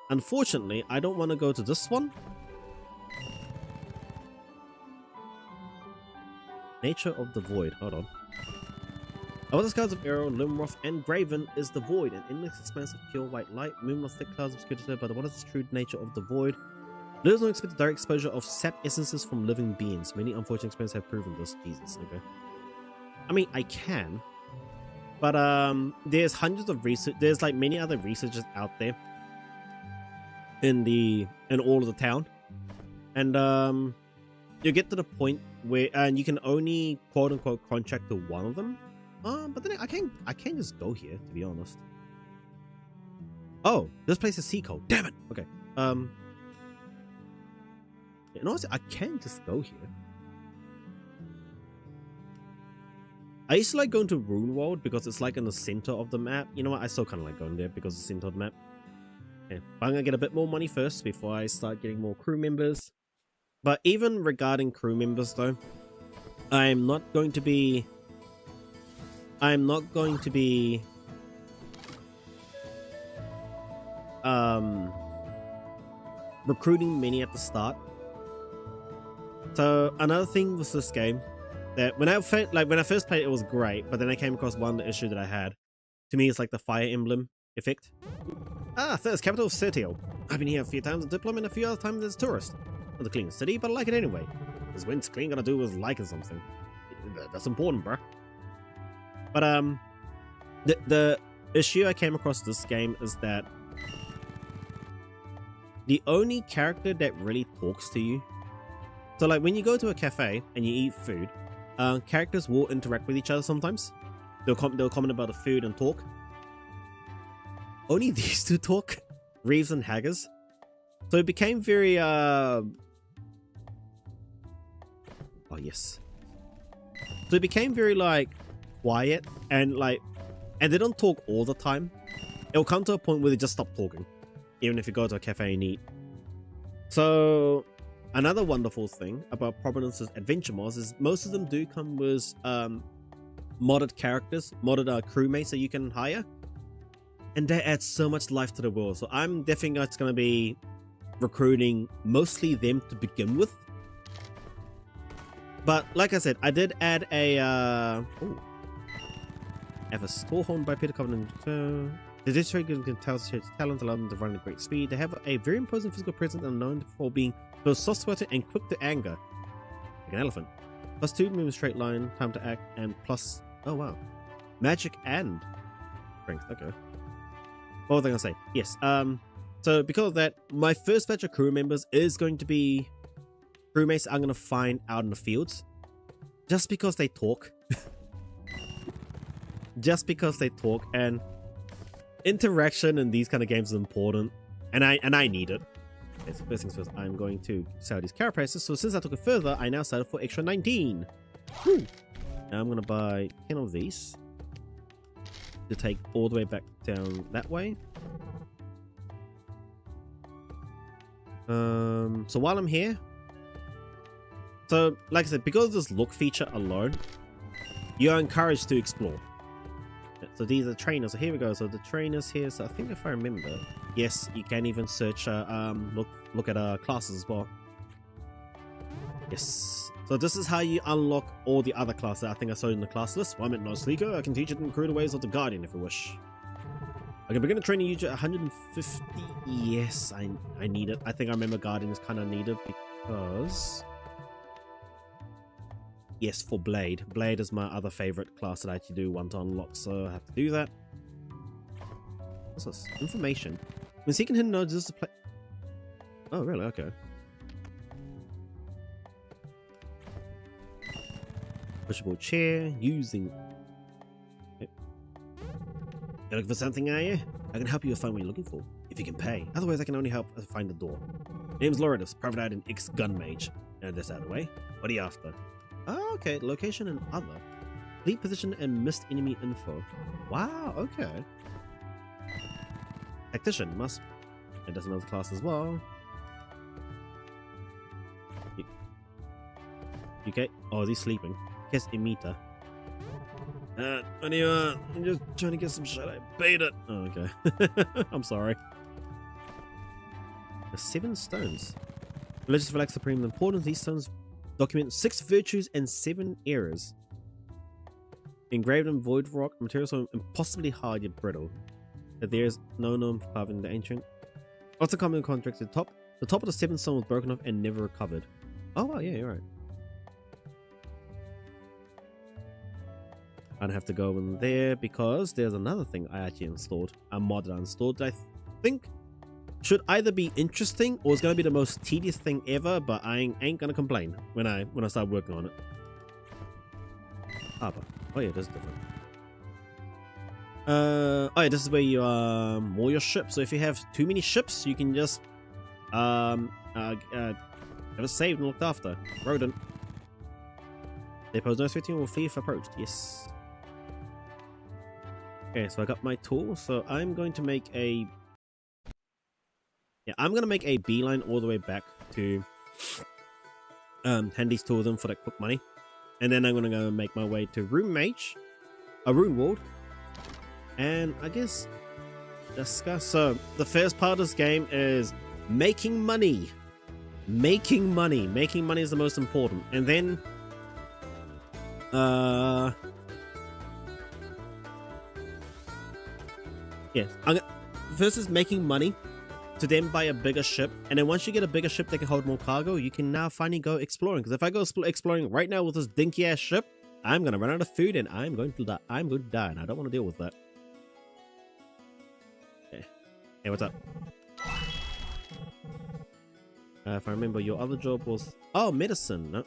Unfortunately, I don't want to go to this one. Nature of the Void. Hold on. Above the skies of Arrow, Limroth, and Graven is the Void, an endless expanse of pure white light, moving with thick clouds obscured by the what is the true nature of the Void. There is no expected direct exposure of sap essences from living beings. Many unfortunate experiments have proven this. Jesus, okay. I mean, I can, but there's hundreds of research. There's like many other researchers out there in all of the town, and you get to the point where you can only quote unquote contract to one of them. But then I can't just go here, to be honest. Oh, this place is sea cold. Damn it. Okay. And honestly, I can just go here. I used to like going to Rune World because it's like in the center of the map. You know what? I still kind of like going there because it's the center of the map. Okay, I'm gonna get a bit more money first before I start getting more crew members. But even regarding crew members though, I'm not going to be recruiting many at the start. So another thing with this game that when I first played it was great, but then I came across one issue that I had. To me, it's like the Fire Emblem effect. Ah, Thirst, capital of Sertiel. I've been here a few times as a diplomat and a few other times as a tourist. Not the cleanest city, but I like it anyway. Because when it's clean, gotta do is liking something. That's important, bruh. But the issue I came across this game is that the only character that really talks to you. So like when you go to a cafe and you eat food, characters will interact with each other sometimes. They'll comment about the food and talk. Only these two talk, Reeves and Haggers. So it became very oh yes. So it became very like quiet and they don't talk all the time. It'll come to a point where they just stop talking, even if you go to a cafe and eat. So another wonderful thing about Providence's adventure mods is most of them do come with modded characters, modded crewmates that you can hire, and that adds so much life to the world. So I'm definitely just going to be recruiting mostly them to begin with. But like I said, I did add a have a Storehorn by Peter Covenant. The district can tell its talent, allow them to run at great speed. They have a very imposing physical presence and known for being both soft-spirited and quick to anger, like an elephant. +2 move in straight line, time to act, and plus, oh wow, magic and strength. Okay. What was I gonna say? Yes. So because of that, my first batch of crew members is going to be crewmates I'm gonna find out in the fields, just because they talk. Just because they talk, and interaction in these kind of games is important, and I need it. Okay, so first things first, I'm going to sell these carapaces. So since I took it further, I now sell it for extra 19. Woo! Now I'm gonna buy 10 of these to take all the way back down that way. So while I'm here, so like I said, because of this look feature alone, you are encouraged to explore. So these are trainers. So here we go. So the trainers here. So I think if I remember, yes, you can even search. Look at classes as well. Yes. So this is how you unlock all the other classes. I think I saw in the class list. Well, I meant no sleeker. I can teach it in cruder ways of the Guardian if you wish. I can begin the training you at 150. Yes, I need it. I think I remember Guardian is kind of needed because. Yes, for Blade. Blade is my other favorite class that I actually do want to unlock, so I have to do that. What's this? Information. When seeking hidden nodes, this is the play. Oh, really? Okay. Pushable chair. Using. Okay. You're looking for something, are you? I can help you find what you're looking for, if you can pay. Otherwise, I can only help find the door. Name's Loridus, private eye and ex-gun mage. Now this out of the way. What are you after? Oh, okay. Location and other. Fleet position and missed enemy info. Wow, okay. Tactician must. It does another class as well. Okay. Oh, he's sleeping. Guess Emita. What do you want? I'm just trying to get some shit. I bait it. Oh, okay. I'm sorry. The 7 stones. Religious relax supreme importance. These stones document 6 virtues and 7 errors. Engraved in void rock, materials are impossibly hard yet brittle. That there is no known for carving the ancient. Also common contracts at the top. The top of the 7th stone was broken off and never recovered. Oh wow, yeah, you're right. I don't have to go in there because there's another thing I actually installed. A mod that I installed that I think should either be interesting or it's going to be the most tedious thing ever, but I ain't going to complain when I start working on it. Harbor. Oh yeah, this is different. Oh yeah, this is where you moor your ship. So if you have too many ships, you can just have it saved and looked after. Rodent. They pose no threat or flee if approached. Yes. Okay, so I got my tool. So I'm going to make a Yeah, I'm gonna make a beeline all the way back to Handy's Tourism for that quick money. And then I'm gonna go make my way to Rune World. And I guess discuss. So the first part of this game is making money. Making money is the most important. And then yes, first is making money to then buy a bigger ship, and then once you get a bigger ship that can hold more cargo, you can now finally go exploring. Because if I go exploring right now with this dinky ass ship, I'm gonna run out of food and I'm going to die. And I don't want to deal with that. Okay. Hey, what's up? If I remember, your other job was medicine. No,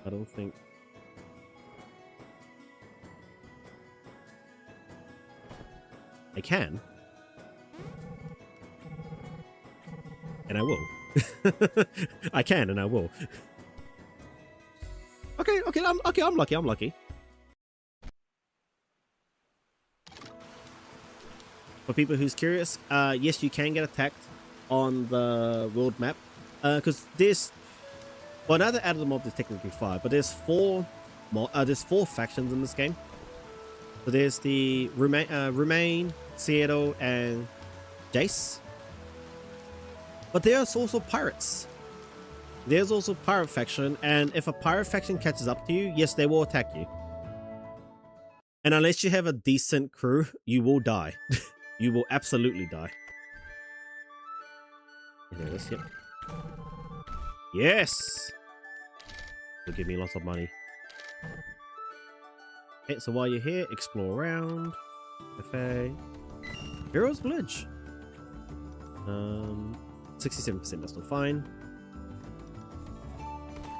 I don't think. I can. And I will. I can and I will. Okay, I'm lucky. For people who's curious, yes, you can get attacked on the world map. Because there's, well, now they added the mob, there's technically 5, but there's 4 factions in this game. So there's the Remain, Seattle, and Jace. But there's also pirates. There's also pirate faction, and if a pirate faction catches up to you, yes, they will attack you. And unless you have a decent crew, you will die. You will absolutely die. There it is, yep. Yes! Will give me lots of money. Okay, so while you're here, explore around. Cafe. Heroes Village. 67%, that's still fine.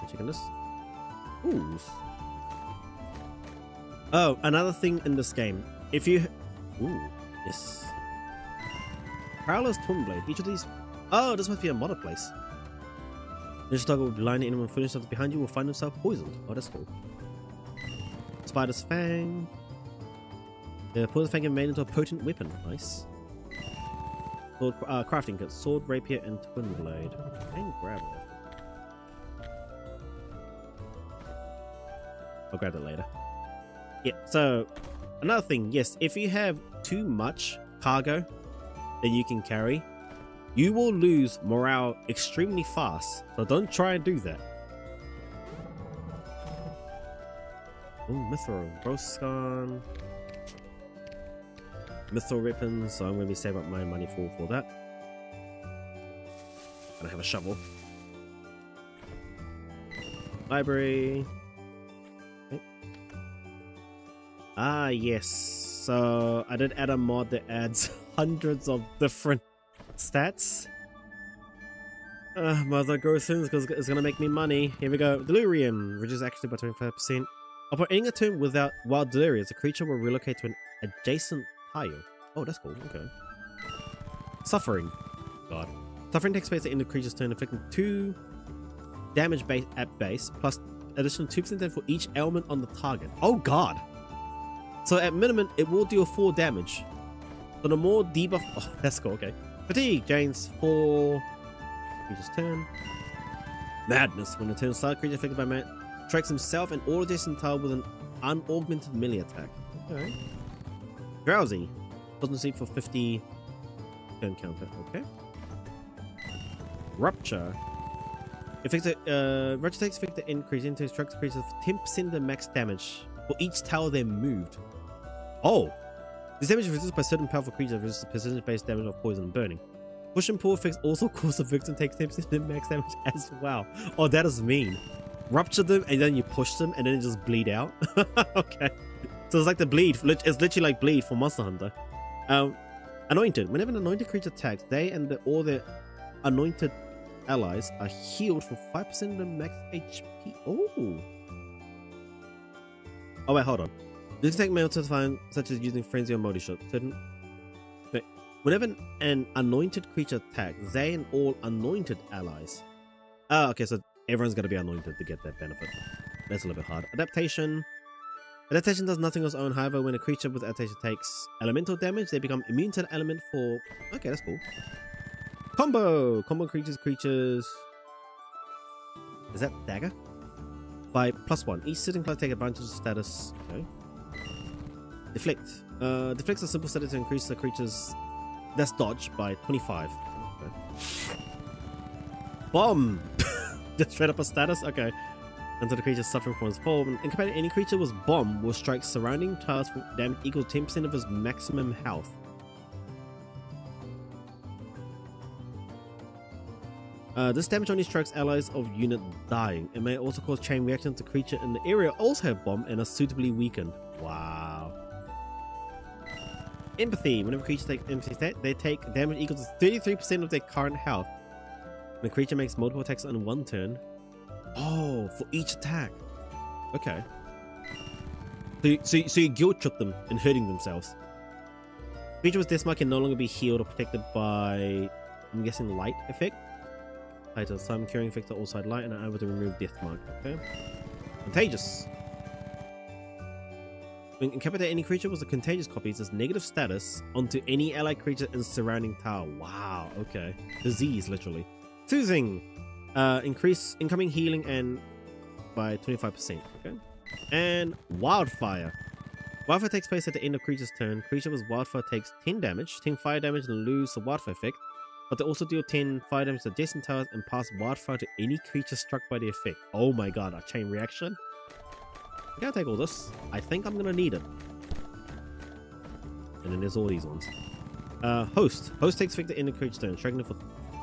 Checking this. Ooh. Oh, another thing in this game. If you... Ooh, yes. Prowler's Twin Blade. Each of these... Oh, this must be a modded place. Ninja Dog will be blinding anyone foolish enough behind you will find himself poisoned. Oh, that's cool. Spider's Fang. The Poison Fang can be made into a potent weapon. Nice. Sword, crafting kit. Sword, rapier, and twin blade. And grab it. I'll grab it later. Yeah, so another thing, yes, if you have too much cargo that you can carry, you will lose morale extremely fast. So don't try and do that. Oh, Mithril. Roscan. Mithril weapons, so I'm going to be saving up my money for that. I don't have a shovel. Library. Okay. Ah, yes. So I did add a mod that adds hundreds of different stats. Mother grows things because it's going to make me money. Here we go. Delirium, which is actually by 25%. Upon ending a turn without wild delirium, the creature will relocate to an adjacent tile. Oh, that's cool. Okay. Suffering. God. Suffering takes place at the end of the creature's turn, inflicting 2 damage at base, plus additional 2% damage for each ailment on the target. Oh, God. So at minimum, it will deal 4 damage. So the more debuff... Oh, that's cool. Okay. Fatigue. Gains 4... Creature's turn. Madness. When the turn starts, creature affected by madness strikes himself and all adjacent tile with an unaugmented melee attack. Okay. Drowsy. Doesn't sleep for 50 turn counter. Okay. Rupture. Rupture takes effect to increase into strikes creatures for 10% of the max damage for each tile they moved. Oh! This damage is resisted by certain powerful creatures that resist the percentage-based damage of poison and burning. Push and pull effects also cause the victim to take 10% of the max damage as well. Oh, that is mean. Rupture them and then you push them and then it just bleed out. Okay. So it's like the bleed. It's literally like bleed for Monster Hunter. Anointed. Whenever an anointed creature attacks, they and all their anointed allies are healed for 5% of the max HP. Oh. Oh wait, hold on. This attack may also find such as using frenzy or multi shot. Whenever an anointed creature attacks, they and all anointed allies. Oh, okay, so everyone's gonna be anointed to get that benefit. That's a little bit hard. Adaptation. Adaptation does nothing on its own. However, when a creature with adaptation takes elemental damage, they become immune to the element for... Okay, that's cool. Combo! Combo creatures. Is that dagger? By +1. Each sitting class take advantage of status. Okay. Deflect. Deflect's a simple status to increase the creature's that's dodge by 25. Okay. Bomb! Just straight up a status? Okay. Until the creature suffering from his fall. When incapacitate any creature with bomb will strike surrounding tiles for damage equal to 10% of his maximum health. This damage only strikes allies of unit dying. It may also cause chain reaction to creature in the area also have bomb and are suitably weakened. Wow. Empathy. Whenever creatures take empathy stat, they take damage equal to 33% of their current health. When a creature makes multiple attacks on one turn. Oh, for each attack. Okay. So you guilt trip them in hurting themselves. Creature with death mark can no longer be healed or protected by, I'm guessing, light effect. Title some curing effects are all side light and are able to remove death mark. Okay. Contagious. When incapacitate any creature with a contagious copy, it says negative status onto any allied creature in surrounding tower. Wow. Okay. Disease, literally. Soothing. Increase incoming healing and by 25%. Okay. And wildfire. Wildfire takes place at the end of creature's turn. Creature with wildfire takes 10 damage, 10 fire damage, and lose the wildfire effect. But they also deal 10 fire damage to adjacent towers and pass wildfire to any creature struck by the effect. Oh my god, a chain reaction. I gotta take all this. I think I'm gonna need it. And then there's all these ones. Host. Host takes effect at the end of creature's turn, striking it for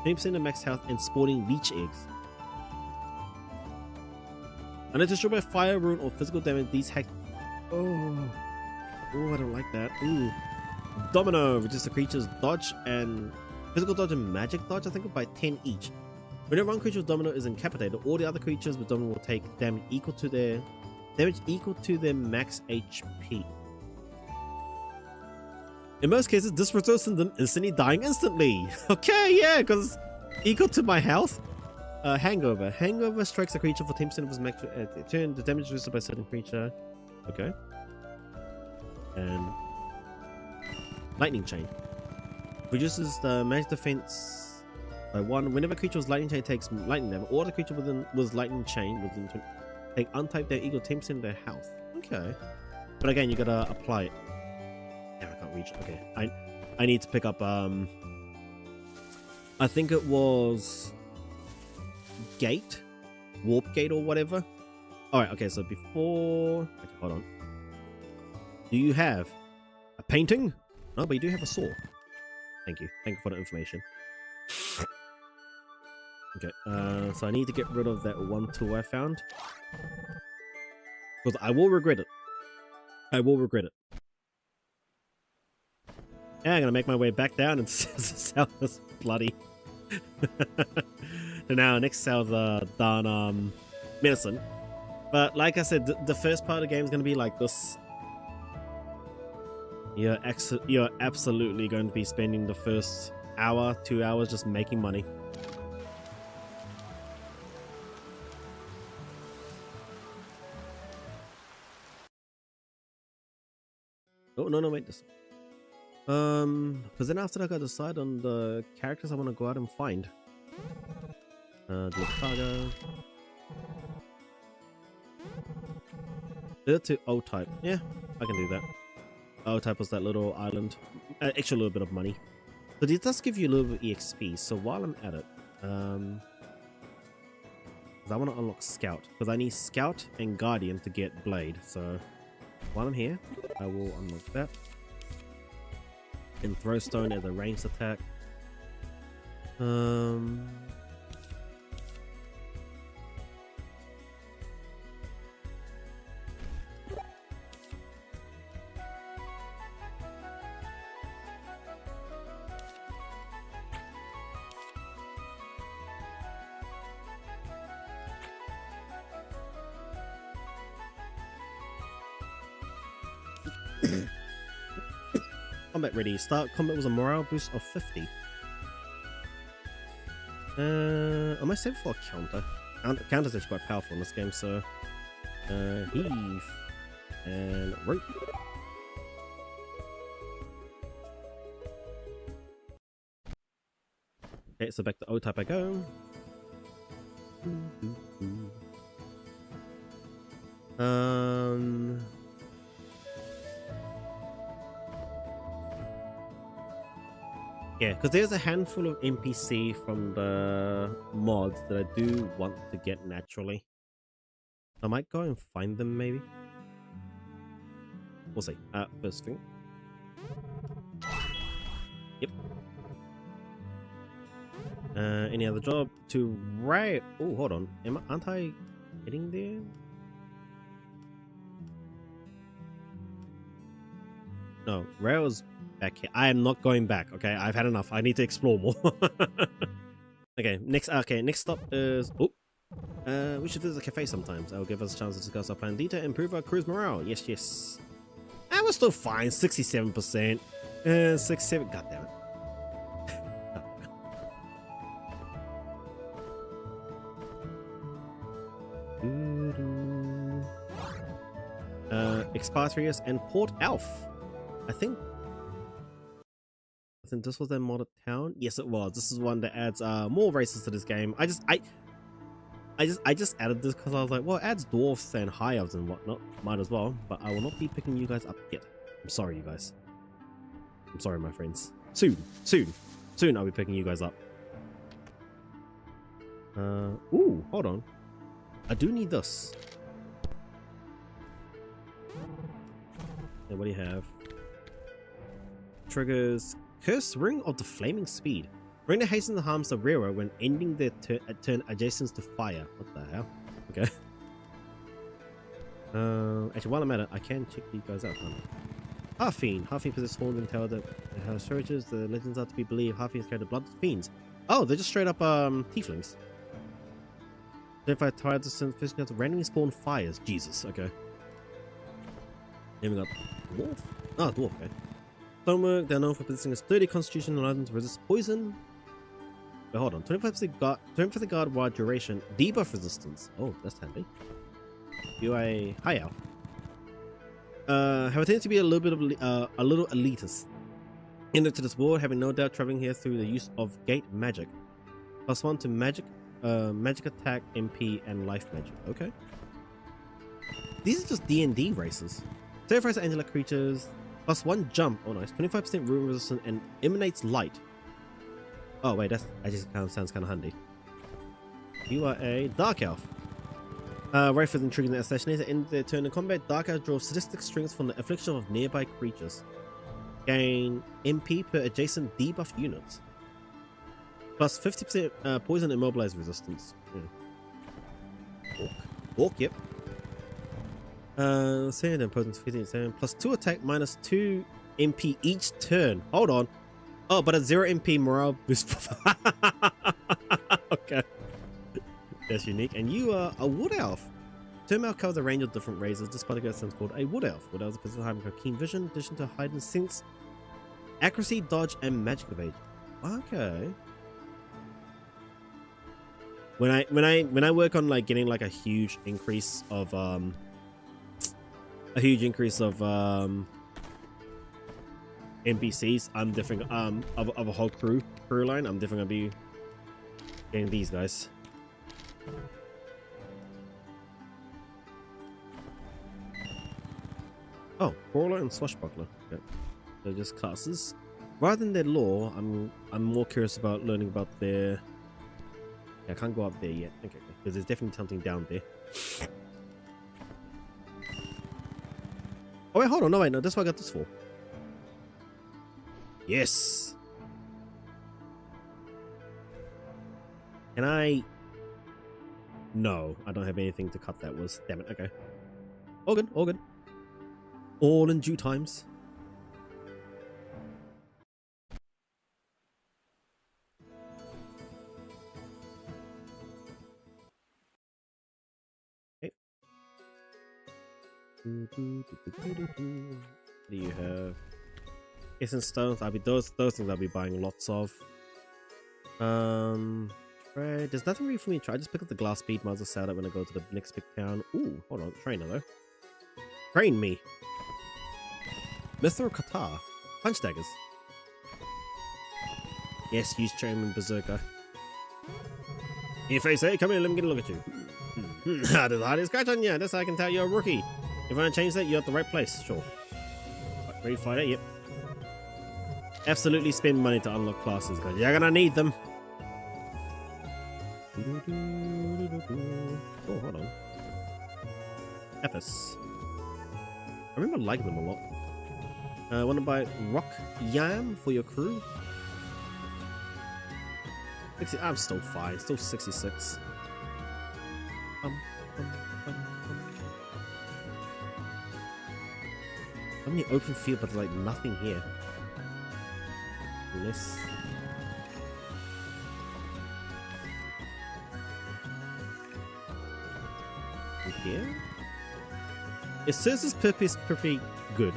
20% of max health and spawning leech eggs. Unless destroyed by fire, ruin, or physical damage, these hack. Oh, I don't like that. Ooh. Domino, reduces the creature's dodge and physical dodge and magic dodge, I think, by 10 each. Whenever one creature with domino is incapacitated, all the other creatures with domino will take damage equal to their max HP. In most cases, this results in them instantly dying instantly. Okay, yeah, because equal to my health. Hangover. Hangover strikes a creature for 10% of his max turn. The damage reduced by a certain creature. Okay. And lightning chain. Reduces the magic defense by 1. Whenever a creature with lightning chain takes lightning damage, or the creature with lightning chain within take untyped damage equal to 10% of their health. Okay. But again, you gotta apply it. Damn, I can't reach. Okay. I need to pick up I think it was Gate, Warp Gate or whatever. Alright, okay, so before okay, hold on. Do you have a painting? No, but you do have a saw. Thank you for the information. Okay, so I need to get rid of that one tool I found. Because I will regret it. I will regret it. Yeah, I'm gonna make my way back down and sell this bloody. And now, next sell's done medicine. But like I said, the first part of the game is gonna be like this. You're absolutely going to be spending the first hour, 2 hours just making money. Oh, no, wait. This. Because then after that, I gotta decide on the characters I want to go out and find. The cargo. To O type. Yeah, I can do that. O type was that little island. Extra little bit of money. But it does give you a little bit of EXP. So while I'm at it, I want to unlock Scout. Because I need Scout and Guardian to get Blade. So while I'm here, I will unlock that. And throw stone as a ranged attack. Combat ready. Start combat was a morale boost of 50. I might save for a counter. Counter's actually quite powerful in this game, so heave and rope. Okay, so back to O-Type I go. Yeah, because there's a handful of NPC from the mods that I do want to get naturally. I might go and find them, maybe. We'll see. First thing. Yep. Any other job to right? Oh, hold on. Aren't I getting there? No, Rail's back here. I am not going back. Okay, I've had enough. I need to explore more. Okay, next stop is we should visit a cafe sometimes. That will give us a chance to discuss our plan in detail, improve our crew's morale. Yes, yes. I was still fine. 67%. 67. God damn it. Expatrius and Port Elf. I think this was their modded town. Yes, it was. This is one that adds more races to this game. I just added this because I was like, well, it adds dwarfs and high elves and whatnot. Might as well. But I will not be picking you guys up yet. I'm sorry, you guys. I'm sorry, my friends. Soon I'll be picking you guys up. Ooh, hold on. I do need this. And what do you have? Triggers Curse Ring of the Flaming Speed. Ring that hastens and harms the wearer when ending their turn adjacent to fire. What the hell? Okay. Actually, while I'm at it, I can check these guys out. Half-Fiend. Half-Fiend possesses horns and tail that has searches. The legends are to be believed. Half-Fiends carry the blood of fiends. Oh, they're just straight up tieflings. If I try to send physically to randomly spawn fires. Jesus, okay. Then we got Dwarf. Ah, Dwarf, okay. Stonework, they're known for possessing a sturdy constitution and items to resist poison. But hold on, 25% guard while duration, debuff resistance. Oh, that's handy. You a high elf. Have a tendency to be a little bit of a little elitist. Enter to this world, having no doubt traveling here through the use of gate magic. +1 to magic, magic attack, MP, and life magic. Okay. These are just D&D races. Terrifies angelic creatures. +1 jump. Oh, nice. 25% room resistance and emanates light. Oh, wait, that just kind of sounds kind of handy. You are a dark elf. Rifles and triggers and assassinates at the end of their turn in combat. Dark elf draws sadistic strings from the affliction of nearby creatures. Gain MP per adjacent debuff units. Plus 50% poison and immobilize resistance. Orc, yep. Sand and poison 15%. +2 attack, -2 MP each turn. Hold on. Oh, but a 0 MP morale boost. Okay. That's unique. And you are a wood elf. Term elf covers a range of different razors. This particular sense called a wood elf. Wood elves are having a keen vision, in addition to heightened sense, accuracy, dodge, and magic evasion. Okay. When I work on like getting like a huge increase of NPCs, I'm definitely of a whole crew line, I'm definitely gonna be getting these guys. Oh, brawler and swashbuckler. Okay. They're just classes. Rather than their lore, I'm more curious about learning about their. Yeah, I can't go up there yet. Okay, because there's definitely something down there. Oh wait, hold on. No, wait, no. That's what I got this for. Yes. Can I? No, I don't have anything to cut that was. Damn it. Okay. All good. All good. All in due times. Okay. What do you have? Essence stones. I'll be those things I'll be buying lots of. Right. There's nothing really for me to try. Just pick up the glass bead. Might as well sell that when I go to the next big town. Ooh, hold on. Trainer though. Train me. Mithril Katar. Punch daggers. Yes, use Chainman Berserker. Hey, face, hey, come here, let me get a look at you. That is the hardest scratch on you. That's how I can tell you're a rookie. If you want to change that, you're at the right place. Sure. Ready fighter? Yep. Absolutely spend money to unlock classes, because you're gonna need them. Oh, hold on. Epis. I remember liking them a lot. Want to buy rock yam for your crew? 60, I'm still fine. Still 66. How many open field, but like nothing here. Less. Here? It serves its purpose pretty good.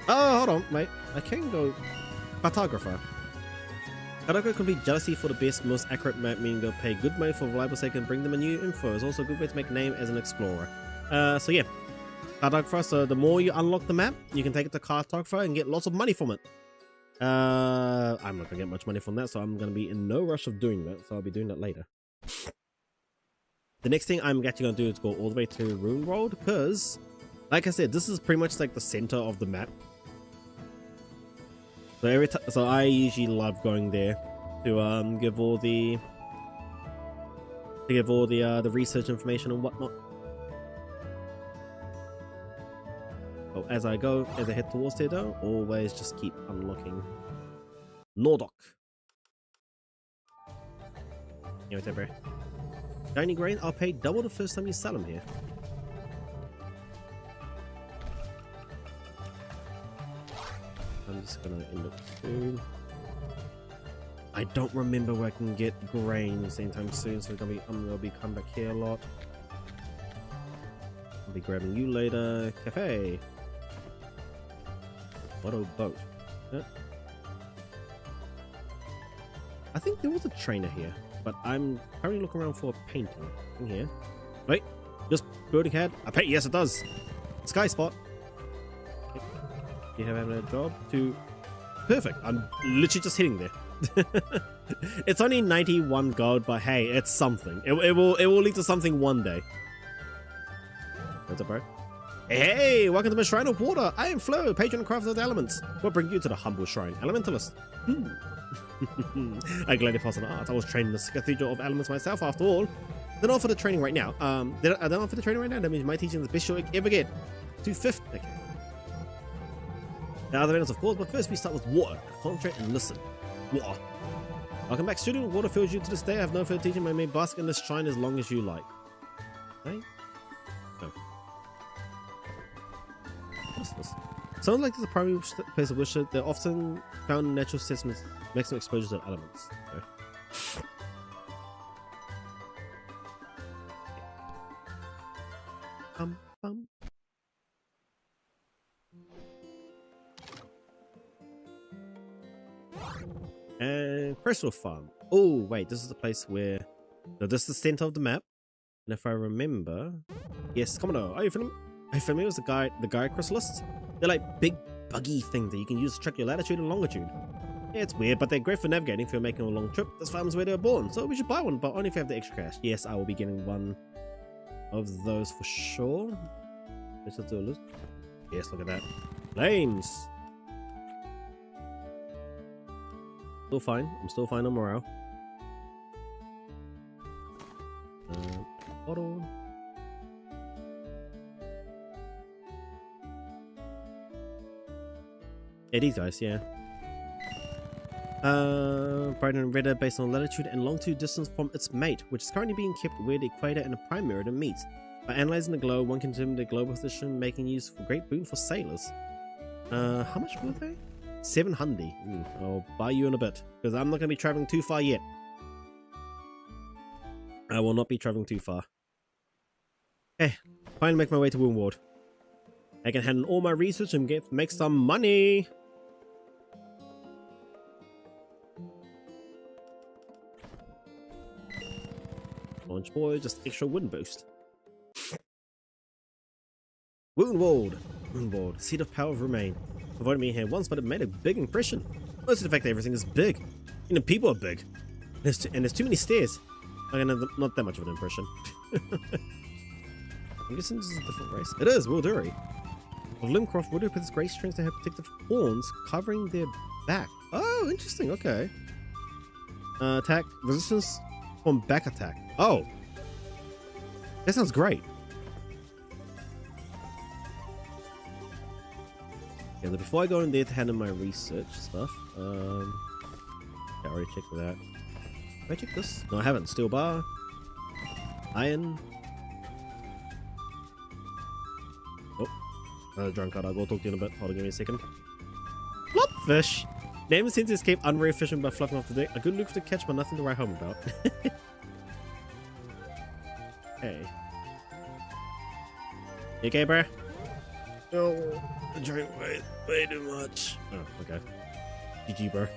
Oh, hold on, mate. I can go cartographer. Cartographer can be jealousy for the best, most accurate map, meaning they'll pay good money for reliable sake and bring them a new info. It's also a good way to make a name as an explorer. So yeah. Cartographer, so the more you unlock the map, you can take it to cartographer and get lots of money from it. I'm not gonna get much money from that, so I'm gonna be in no rush of doing that, so I'll be doing that later. The next thing I'm actually gonna do is go all the way to Ruin World, because, like I said, this is pretty much like the center of the map. So so I usually love going there to give all the research information and whatnot. Oh, as I head towards there though, always just keep unlocking Nordok. Yeah, what's up, bro? Shiny grain, I'll pay double the first time you sell them here. I'm just gonna end up soon. I don't remember where I can get grain same time soon, so I'm gonna be coming back here a lot. I'll be grabbing you later. Cafe. What a boat. Huh? I think there was a trainer here, but I'm currently looking around for a painting in here. Wait, just building head. I paint. Yes, it does. Sky spot. Okay. You have a job to. Perfect. I'm literally just hitting there. It's only 91 gold, but hey, it's something. It will lead to something one day. What's up, bro? Hey, welcome to my Shrine of Water. I am Flo, patron and crafter of the elements. What bring you to the humble shrine? Elementalist. I'm glad you passed on art. I was trained in the Cathedral of Elements myself, after all. They don't offer the training right now. They don't offer the training right now. That means my teaching is the best you'll ever get. 250. Okay. There are other events, of course, but first we start with water. Concentrate and listen. Water. Welcome back, student. Water fills you to this day. I have no further teaching. I may bask in this shrine as long as you like. Okay. No. What's this? Sounds like this is a primary place of worship. They're often found in natural systems, maximum exposure to elements. Okay. And Crystal Farm. Oh, wait, this is the place where... No, this is the center of the map. And if I remember... Yes, Commodore, are you familiar with the Gaia Chrysalists? They're like big, buggy things that you can use to track your latitude and longitude. Yeah, it's weird, but they're great for navigating if you're making a long trip. This farm is where they were born, so we should buy one, but only if you have the extra cash. Yes, I will be getting one of those for sure. Let's just do a list. Yes, look at that. Flames! Still fine. I'm still fine on morale. Bottle. Yeah, these guys, yeah. Bright and redder based on latitude and longitude distance from its mate, which is currently being kept where the equator and the prime meridian meet. By analyzing the globe, one can determine the global position, making use of a great boon for sailors. How much were they? 700. I'll buy you in a bit, because I'm not going to be traveling too far yet. I will not be traveling too far. Okay, finally make my way to Woundward. I can handle all my research and make some money. Launch boy, just extra wind boost. Woundward. Woundward, seat of power of remain. Avoided me here once, but it made a big impression. Most of the fact that everything is big. You know, people are big. There's too many stairs. Okay, no, not that much of an impression. I'm guessing this is a different race. It is Wilduri. Of Limcroft, Wilduri with its great strength to have protective horns covering their back. Oh, interesting. Okay. Attack resistance from back attack. Oh, that sounds great. Okay, but before I go in there to handle my research stuff, I already checked that. Have I checked this? No, I haven't. Steel bar, iron. Oh, another drunk card. I'll go talk to you in a bit. Hold on, give me a second. Flopfish. Name seems to escape unrare fishing by fluffing off the deck. A good look to catch, but nothing to write home about. Hey. You okay, bruh? No, I drank way too much. Oh, okay. GG, bro.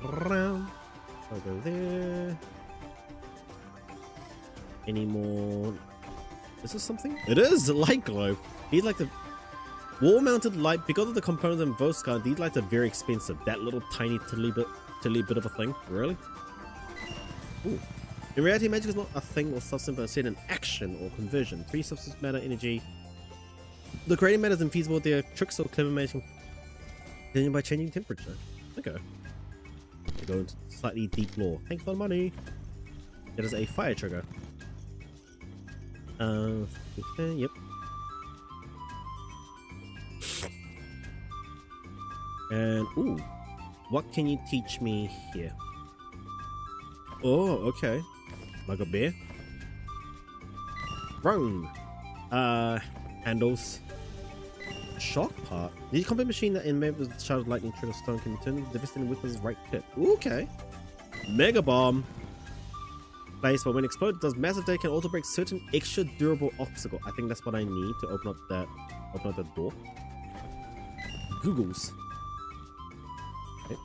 I'll go there. Any more? Is this something? It is a light globe. These like the wall-mounted light, because of the components in Voscar, these lights are very expensive. That little tiny tiddly bit of a thing. Really? Ooh. In reality, magic is not a thing or substance, but instead an action or conversion. 3 substance, matter, energy. The creating matter is infeasible with their tricks or clever magic by changing temperature. Okay. We go into slightly deep lore. Thanks for the money. It is a fire trigger. Yep. And ooh, what can you teach me here? Oh, okay. Like a bear. Wrong. Handles. Shock part. The combat machine that in with the Shadow Lightning Trigger Stone can turn the devastating with his right clip. Okay. Mega Bomb. Place, but when exploded, does massive damage, can also break certain extra durable obstacle. I think that's what I need to open up that door. Googles. Okay.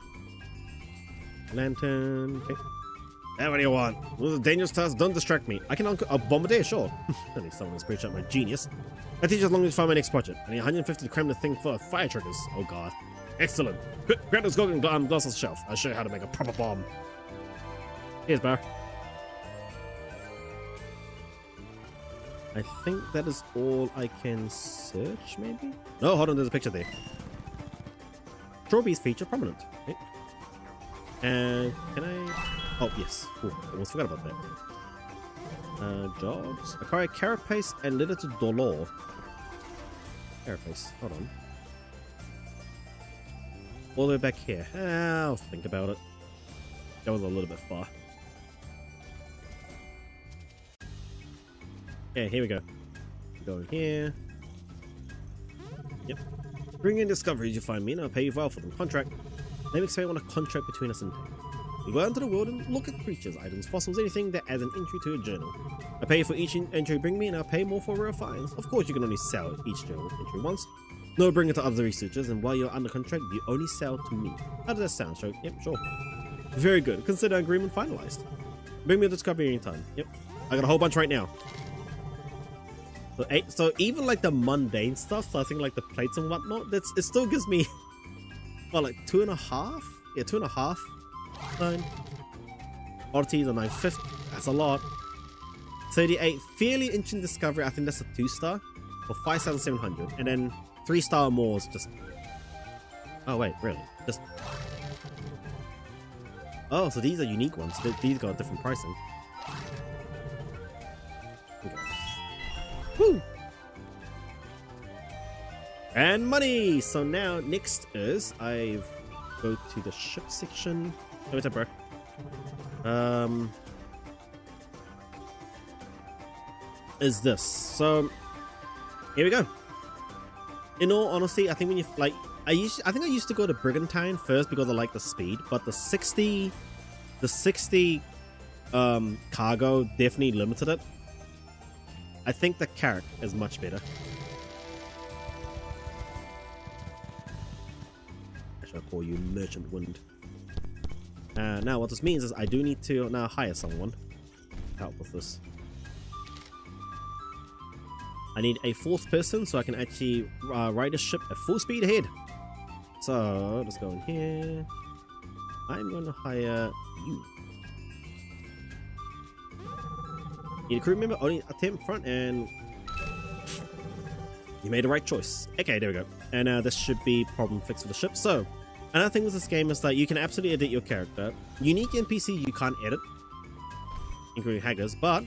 Lantern. Okay. Hey, what do you want? Those are dangerous tasks. Don't distract me. I can a bombardier, sure. At least someone has appreciate my genius. I teach as long as I find my next project. I need 150 to cram the thing full of fire triggers. Oh god. Excellent. Grab this goggling glass off the shelf. I'll show you how to make a proper bomb. Here's bar. I think that is all I can search, maybe? No, hold on, there's a picture there. Strawberries feature prominent. Okay. And can I... Oh, yes. Cool. I almost forgot about that. Jobs. Acquire carapace and letter to Dolor. Carapace. Hold on. All the way back here. I'll think about it. That was a little bit far. Yeah, here we go. Go in here. Yep. Bring in discoveries you find me and I'll pay you well for them. Contract. Let me explain on a contract between us and him. We go out into the world and look at creatures, items, fossils, anything that adds an entry to a journal. I pay for each entry you bring me and I'll pay more for rare finds. Of course you can only sell each journal entry once. No, bring it to other researchers, and while you're under contract, you only sell to me. How does that sound, Show? Yep, sure. Very good. Consider agreement finalized. Bring me a discovery anytime. Yep. I got a whole bunch right now. So even like the mundane stuff, so I think like the plates and whatnot, it still gives me, well, like 2.5? Yeah, 2.5. 9. Oddities are 950. That's a lot. 38. Fairly interesting discovery. I think that's a 2-star for 5,700. And then 3-star more is just... Oh, wait, really? Just... Oh, so these are unique ones. These got different pricing. Okay. Woo! And money! So now, next is... I go to the ship section. Oh, what's up, bro? Is this. So, here we go. In all honesty, I think when you like, I think I used to go to Brigantine first because I like the speed, but the 60 cargo definitely limited it. I think the Carrack is much better. I shall call you Merchant Wind. Now what this means is I do need to now hire someone to help with this. I need a 4th person so I can actually ride a ship at full speed ahead. So let's go in here. I'm going to hire you. Need a crew member, only a temp front, and you made the right choice. Okay, there we go. And this should be problem fixed for the ship. So, another thing with this game is that you can absolutely edit your character. Unique NPC you can't edit, including haggers, but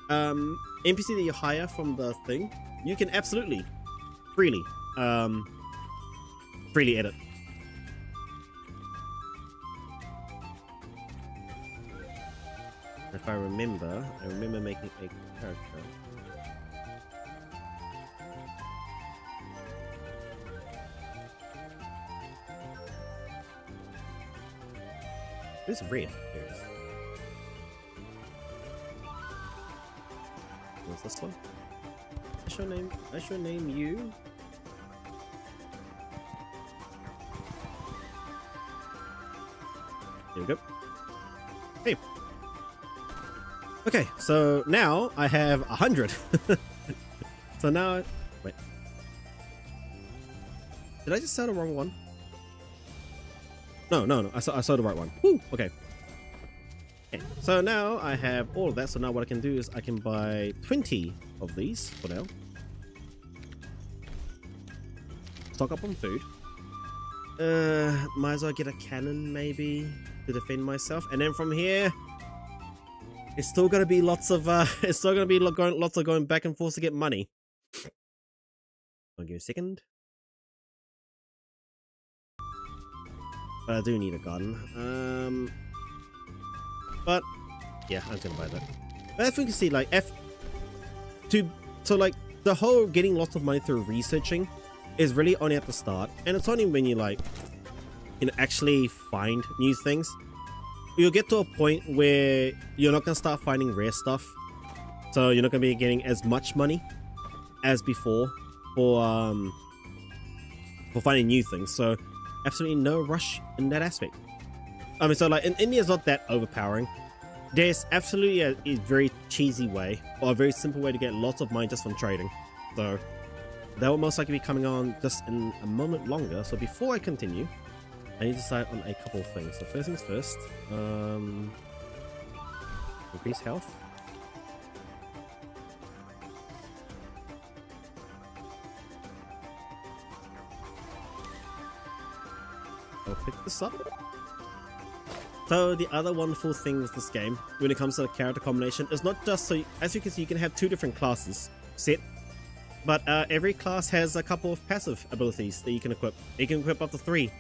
NPC that you hire from the thing, you can absolutely freely edit. If I remember making a character. Who's red? There it is. What's this one? I shall name you. There we go. Hey. Okay, so now I have 100. So now, wait. Did I just sell the wrong one? No. I saw the right one. Woo, okay. Okay. So now I have all of that. So now what I can do is I can buy 20 of these for now. Stock up on food. Might as well get a cannon maybe to defend myself, and then from here, it's still gonna be lots of lots of going back and forth to get money. I'll give you a second. But I do need a gun. But yeah, I'm gonna buy that. But as we can see, like so like the whole getting lots of money through researching is really only at the start, and it's only when you like actually find new things. You'll get to a point where you're not gonna start finding rare stuff, so you're not gonna be getting as much money as before for finding new things. So absolutely no rush in that aspect. I mean, so like India's not that overpowering. There's absolutely a very cheesy way, or a very simple way to get lots of money just from trading. So that will most likely be coming on just in a moment longer. So before I continue, I need to decide on a couple of things. So first things first, increase health. I'll pick this up. So the other wonderful thing with this game, when it comes to the character combination, is not just so, as you can see, you can have 2 different classes set, but every class has a couple of passive abilities that you can equip. You can equip up to 3.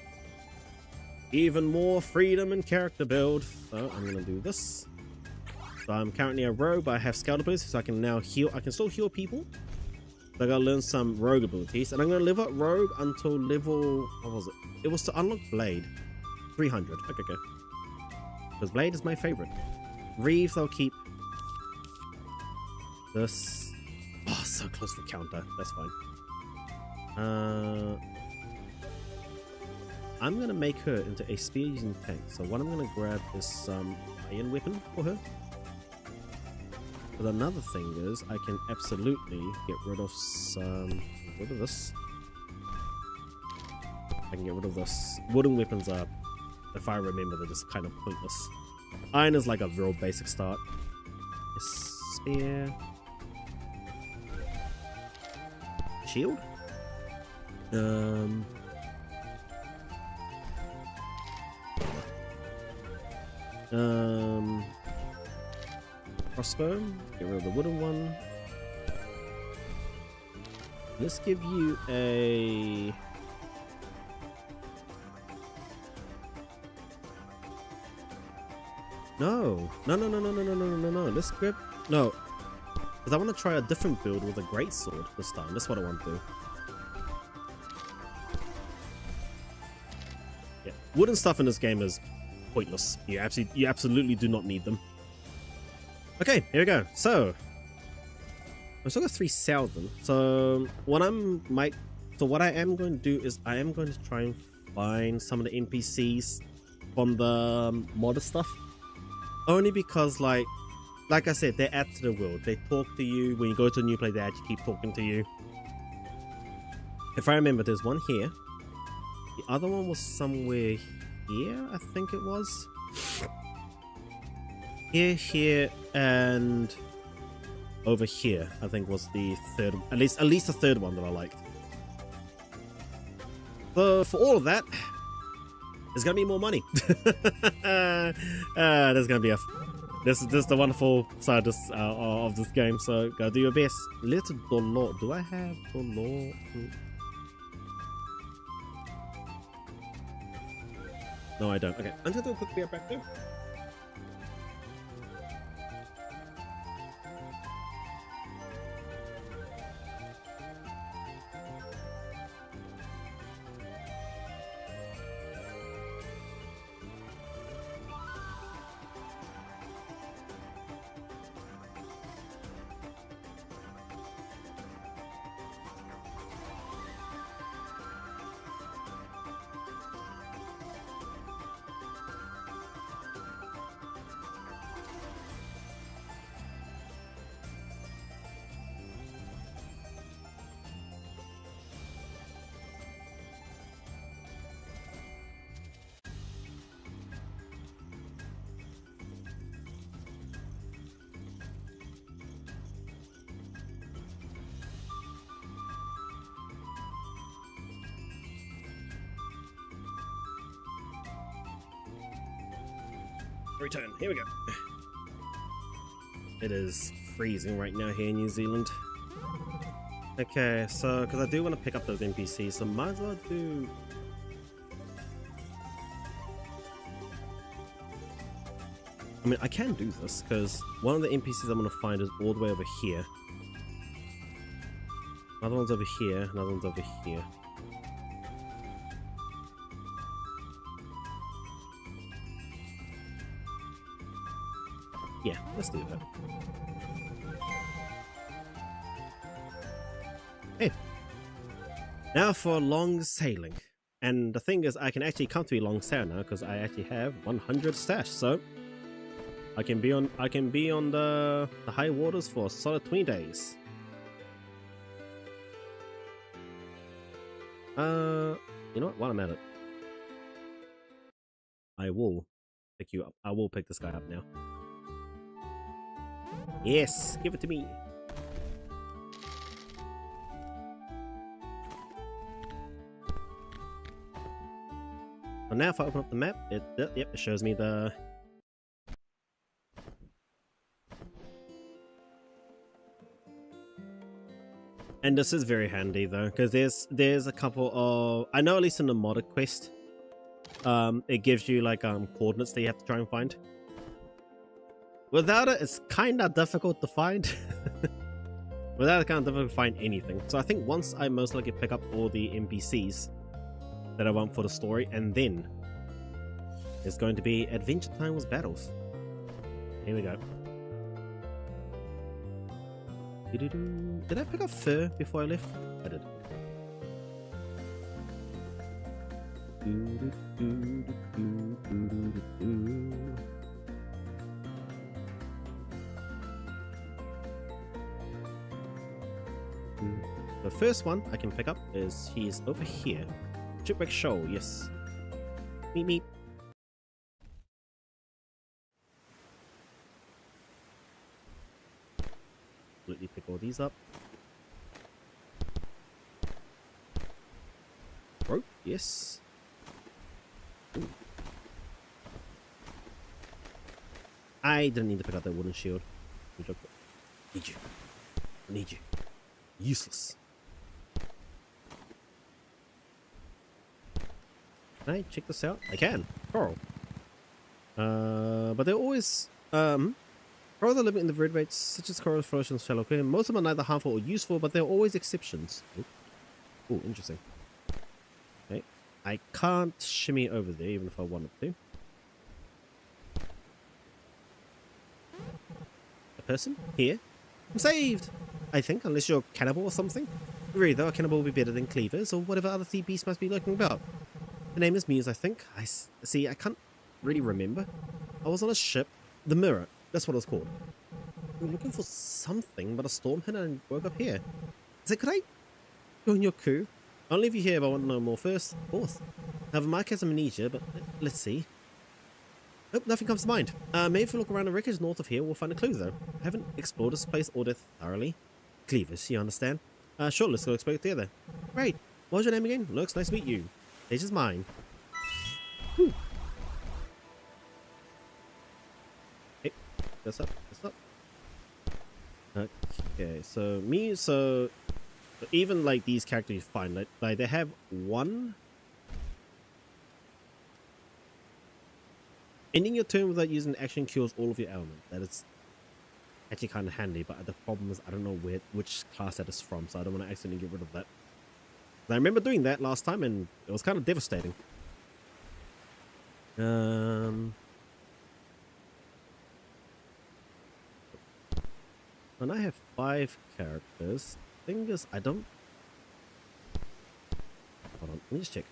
Even more freedom in character build. So I'm gonna do this. So I'm currently a rogue, but I have scout abilities, so I can now heal. I can still heal people. So I gotta learn some rogue abilities, and I'm gonna live up rogue until level, what was it? It was to unlock blade, 300. Okay, okay. Because blade is my favorite. Reeves, I'll keep. This. Oh, so close for counter. That's fine. I'm gonna make her into a spear using tank. So what I'm gonna grab is iron weapon for her. But another thing is I can absolutely get rid of this. I can get rid of this. Wooden weapons are, if I remember, they're just kind of pointless. Iron is like a real basic start. A spear. Shield. Crossbow. Get rid of the wooden one. Let's give you a... No. Let's grab... No. Because I want to try a different build with a greatsword this time. That's what I want to do. Yeah. Wooden stuff in this game is pointless. You absolutely do not need them. Okay, here we go. So I'm still got 3,000. So what I am going to do is I am going to try and find some of the NPCs from the modder stuff. Only because like I said, they add to the world. They talk to you when you go to a new place. They actually keep talking to you. If I remember, there's one here. The other one was somewhere here, I think it was. Here, and over here, I think was the third, at least the third one that I liked. So for all of that, there's gonna be more money. There's gonna be this is the wonderful side of this game. So gotta do your best. Little dollar. Do I have dollar? No, I don't. Okay, I'm just gonna quickly get back there. Return. Here we go. It is freezing right now here in New Zealand. Okay, so because I do want to pick up those NPCs, so might as well do. I mean, I can do this because one of the NPCs I'm going to find is all the way over here. Another one's over here. Another one's over here. Yeah, let's do that. Hey, now for long sailing. And the thing is, I can actually come to a long sail now because I actually have 100 stash. So I can be on the high waters for a solid 20 days. You know what? While I'm at it, I will pick you up. I will pick this guy up now. Yes, give it to me. So now if I open up the map, it shows me the... And this is very handy though, because there's a couple of... I know at least in the modded quest, it gives you like coordinates that you have to try and find. Without it, it's kind of difficult to find. Without it, it's kind of difficult to find anything. So I think once I most likely pick up all the NPCs that I want for the story, and then it's going to be Adventure Time with battles. Here we go. Did I pick up fur before I left? I did. The first one I can pick up is he's over here. Shipwreck Shoal, yes. Meep meep. Completely pick all these up. Rope, yes. Ooh. I didn't need to pick up that wooden shield. Need you. I need you. Useless. Can I check this out? I can. Coral. But they're always corals are living in the vertebrates such as corals, flourish and shallow clear. Most of them are neither harmful or useful, but there are always exceptions. Oh, interesting. Okay. I can't shimmy over there even if I wanted to. A person? Here? I'm saved! I think, unless you're a cannibal or something. Really though, a cannibal will be better than cleavers or whatever other sea beast must be lurking about. The name is Muse, I think. I can't really remember. I was on a ship, the Mirror, that's what it was called. We were looking for something, but a storm hit and woke up here. Could I join your crew? I'll leave you here if I want to know more first. Of course. I have a mark as amnesia, but let's see. Nope, nothing comes to mind. Maybe if we look around the wreckage north of here, we'll find a clue though. I haven't explored this place all that thoroughly. Cleavers, you understand? Sure, let's go explore it together. Great. What's your name again? Looks nice to meet you. This is mine. Whew. Hey, what's up? What's up? Okay, so even like these characters you find, like they have one. Ending your turn without using action cures all of your ailments. That is actually kind of handy, but the problem is I don't know which class that is from, so I don't want to accidentally get rid of that. I remember doing that last time, and it was kind of devastating. And I have 5 characters. Thing is, I don't. Hold on, let me just check.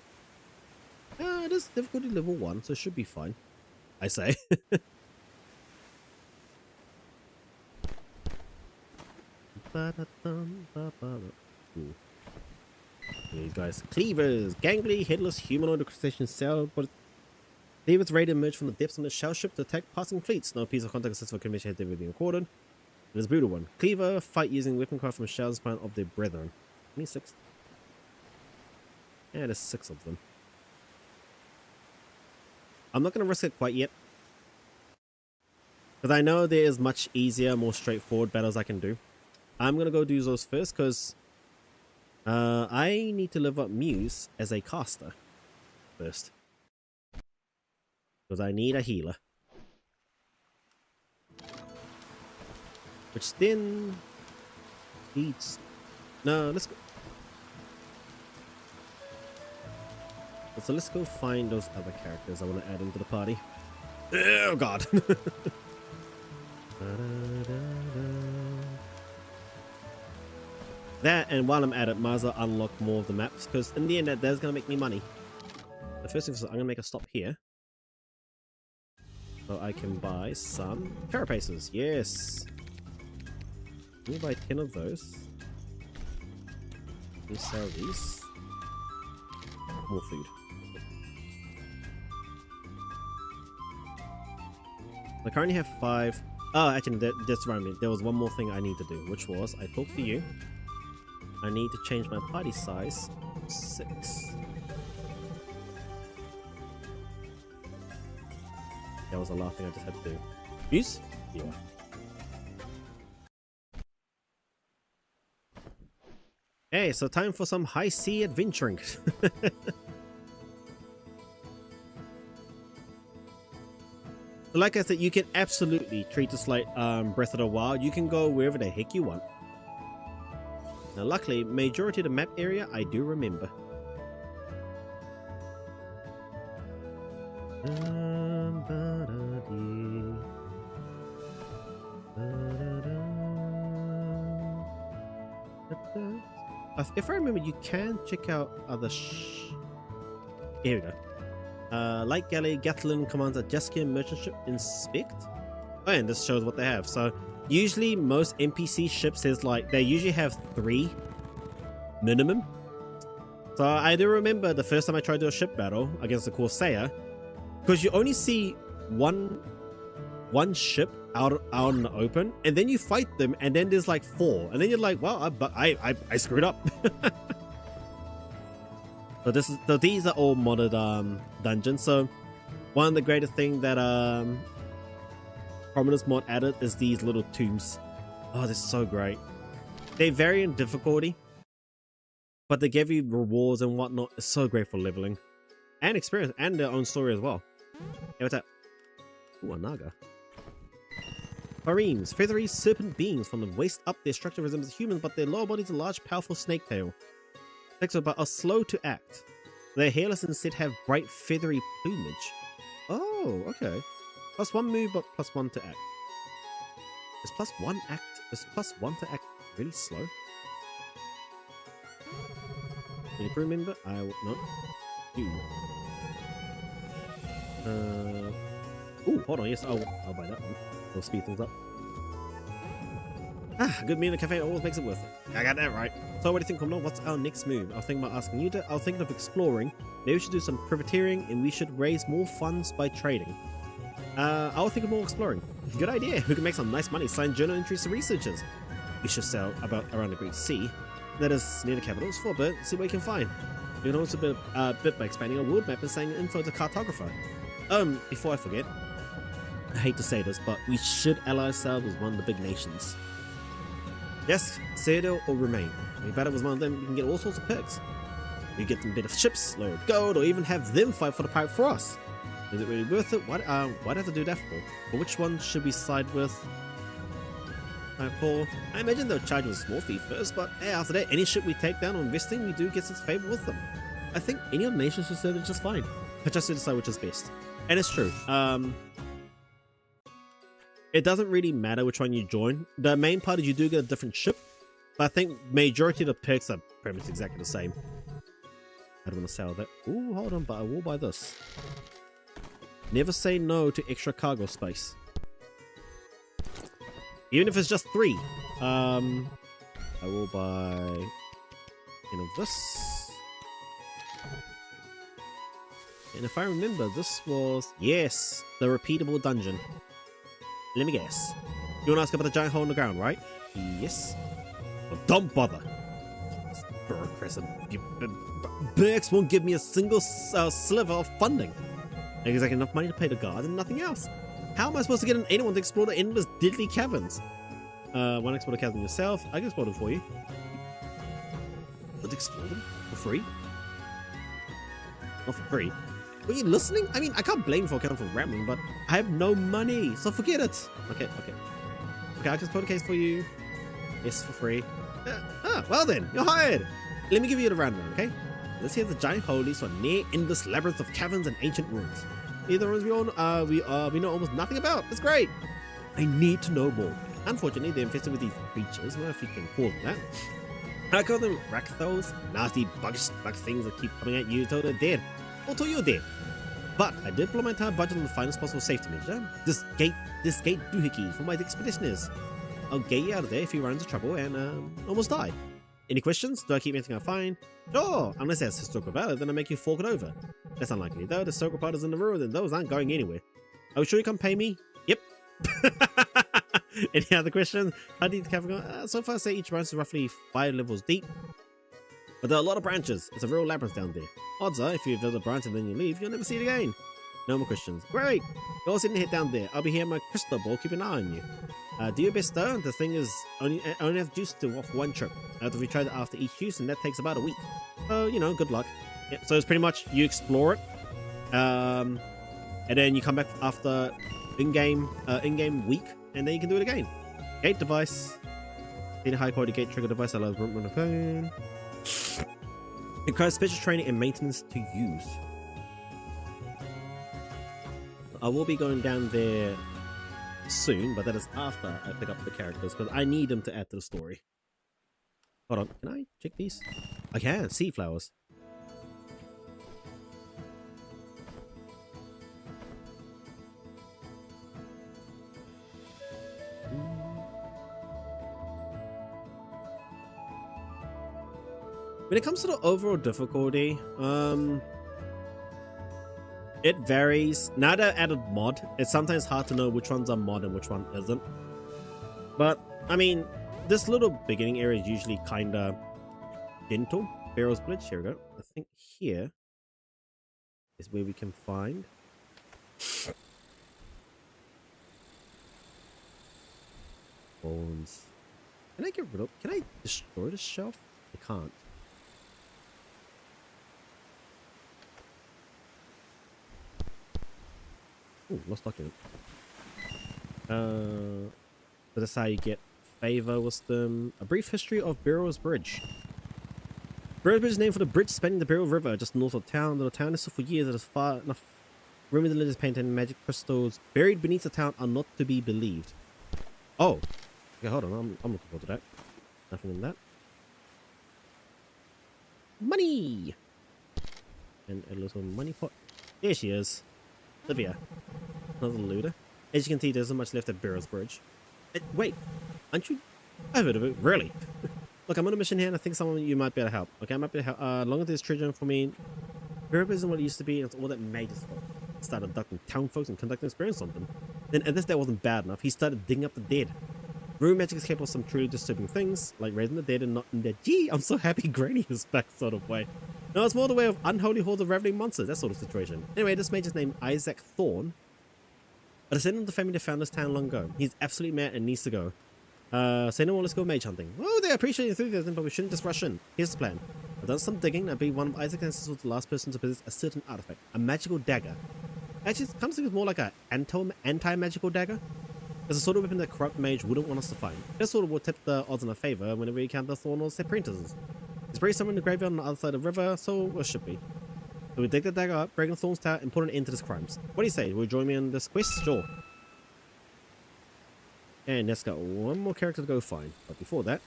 It is difficulty level 1, so it should be fine. I say. These guys. Cleavers. Gangly, headless, humanoid crustacean cell. Cleavers ready to emerge from the depths on the shell ship to attack passing fleets. No piece of contact assist for commission has ever been recorded. There's a brutal one. Cleaver, fight using weapon craft from shells spawn of their brethren. 26. Yeah, there's 6 of them. I'm not going to risk it quite yet. Because I know there is much easier, more straightforward battles I can do. I'm going to go do those first because I need to live up Muse as a caster first. Because I need a healer. Which then needs... No, let's go. So let's go find those other characters I want to add into the party. Oh god. That, and while I'm at it, might as well unlock more of the maps, because in the end that's going to make me money. The first thing is I'm going to make a stop here. So I can buy some carapaces. Yes. Let me buy 10 of those. Let me sell these. More food. I currently have 5. Oh, actually, that's right. There was one more thing I need to do, which was I talked to you. I need to change my party size to 6. That was the last thing I just had to do. Use? Yeah. Hey, so time for some high sea adventuring. Like I said, you can absolutely treat this like Breath of the Wild. You can go wherever the heck you want. Now, luckily, majority of the map area I do remember. If I remember, you can check out other here we go. Light Galley, Gatlin commands a Jaskian merchant ship, inspect. Oh, and this shows what they have. So usually most NPC ships is like, they usually have 3 minimum. So I do remember the first time I tried to do a ship battle against the Corsair, because you only see one ship out in the open, and then you fight them, and then there's like 4, and then you're like, well, I screwed up. So these are all modded dungeons. So one of the greatest thing that Prominence mod added is these little tombs. Oh, they're so great. They vary in difficulty, but they give you rewards and whatnot. It's so great for leveling and experience and their own story as well. Hey, what's that? Ooh, a Naga. Harems, feathery serpent beings from the waist up. Their structure resembles humans, but their lower body is a large, powerful snake tail. But are slow to act. Their hairless instead have bright feathery plumage. Oh, okay. +1 move, but +1 to act. Is +1 act? Is +1 to act really slow? Can you remember? I will not. You. Ooh, hold on. Yes, I'll buy that one. We'll speed things up. Ah, a good meal at cafe always makes it worth it. I got that right. So what do you think, Commoner? What's our next move? I was thinking about asking you to. I was thinking of exploring. Maybe we should do some privateering and we should raise more funds by trading. I was thinking more exploring. Good idea. We can make some nice money, sign journal entries to researchers. We should sail about around the Great Sea. That is near the capitals for a bit, see what we can find. We can also build a bit by expanding our world map and sending info to cartographer. Before I forget, I hate to say this, but we should ally ourselves with one of the big nations. Yes, Citadel or remain. When we battle with one of them, we can get all sorts of perks. We get them better ships, lower gold, or even have them fight for the pirate for us. Is it really worth it? Why'd I have to do that for? But which one should we side with? I imagine they'll charge us a small fee first, but hey, after that, any ship we take down or investing, we do get its favor with them. I think any of the nations should serve it just fine. I just to decide which is best. And it's true. It doesn't really matter which one you join. The main part is you do get a different ship, but I think majority of the perks are pretty much exactly the same. I don't want to sell that. Ooh, hold on, but I will buy this. Never say no to extra cargo space. Even if it's just 3. I will buy of this. And if I remember, this was, yes, the repeatable dungeon. Let me guess. You want to ask about the giant hole in the ground, right? Yes. Well, don't bother. Berks won't give me a single sliver of funding. There's like enough money to pay the guard and nothing else. How am I supposed to get anyone to explore the endless deadly caverns? Want to explore the cavern yourself? I can explore them for you. Let's explore them for free. Not for free. Were you listening? I mean, I can't blame you for coming from rambling, but I have no money, so forget it. Okay, I can explore the case for you. Yes, for free. Well then, you're hired. Let me give you the rundown, okay? Let's hear the giant hole leads to a near endless labyrinth of caverns and ancient ruins. Either ruins we know almost nothing about. That's great. I need to know more. Unfortunately, they're infested with these creatures, well, if you can call them that. I call them Rakthos, nasty bug things that keep coming at you until they're dead, or till you're dead. But I did blow my entire budget on the finest possible safety measure. This gate doohickey for my expeditioners. I'll get you out of there if you run into trouble and almost die. Any questions? Do I keep anything I find? Sure, unless there's historical value, then I make you fork it over. That's unlikely though. The historical part is in the ruins and those aren't going anywhere. Are you sure you can pay me? Yep. Any other questions? How deep the cavern go? So far, I say each branch is roughly 5 levels deep. But there are a lot of branches. It's a real labyrinth down there. Odds are, if you visit a branch and then you leave, you'll never see it again. No more questions. Great! Go all sit and head down there. I'll be here in my crystal ball, keep an eye on you. Do your best though. The thing is, only have juice to off one trip. I have to retry it after each use, and that takes about a week. So, you know, good luck. Yeah, so it's pretty much you explore it, and then you come back after in-game week, and then you can do it again. Gate device. Need a high-quality gate trigger device that allows room on the phone. It requires special training and maintenance to use. I will be going down there soon, but that is after I pick up the characters because I need them to add to the story. Hold on, can I check these? I can. Sea flowers. When it comes to the overall difficulty, it varies. Now that I added mod, it's sometimes hard to know which ones are mod and which one isn't. But, I mean, this little beginning area is usually kinda gentle. Barrel's Bridge, here we go. I think here is where we can find bones. Can I get rid of, can I destroy this shelf? I can't. Ooh, lost document. So that's how you get favor with them. A brief history of Barrow's Bridge. Barrow's Bridge is named for the bridge spanning the Barrow River just north of town. The town is stood for years. It is far enough. Rumors and legends painted magic crystals buried beneath the town are not to be believed. Oh, okay, hold on. I'm looking forward to that. Nothing in that. Money and a little money pot. There she is, Livia. Another looter. As you can see, there isn't much left at Barrow's Bridge. Wait, aren't you I've heard of it. Really? Look, I'm on a mission here and I think someone you might be able to help. Okay, I might be able to help. Long as there's treasure for me. Europe isn't what it used to be. It's all that mages fault. Started abducting town folks and conducting experiments on them. Then, as if that wasn't bad enough, he started digging up the dead. Room magic is capable of some truly disturbing things, like raising the dead and not in dead. Gee, I'm so happy Granny is back sort of way. No, it's more the way of unholy hordes of ravening monsters, that sort of situation. Anyway, this mage is named Isaac Thorne. A descendant of the family that found this town long ago. He's absolutely mad and needs to go. Say no more, let's go mage hunting. Oh, they appreciate your enthusiasm, but we shouldn't just rush in. Here's the plan. I've done some digging. I'll be one of Isaac's ancestors was the last person to possess a certain artifact. A magical dagger. Actually, it comes to more like an anti-magical dagger. It's a sort of weapon that corrupt mage wouldn't want us to find. This sort of will tip the odds in our favor whenever we encounter Thorn or their apprentices. It's buried somewhere in the graveyard on the other side of the river, so it should be. So we dig the dagger up, break the Thorn's tower, and put an end to his crimes. What do you say? Will you join me on this quest? Sure. And let's got one more character to go find. But before that...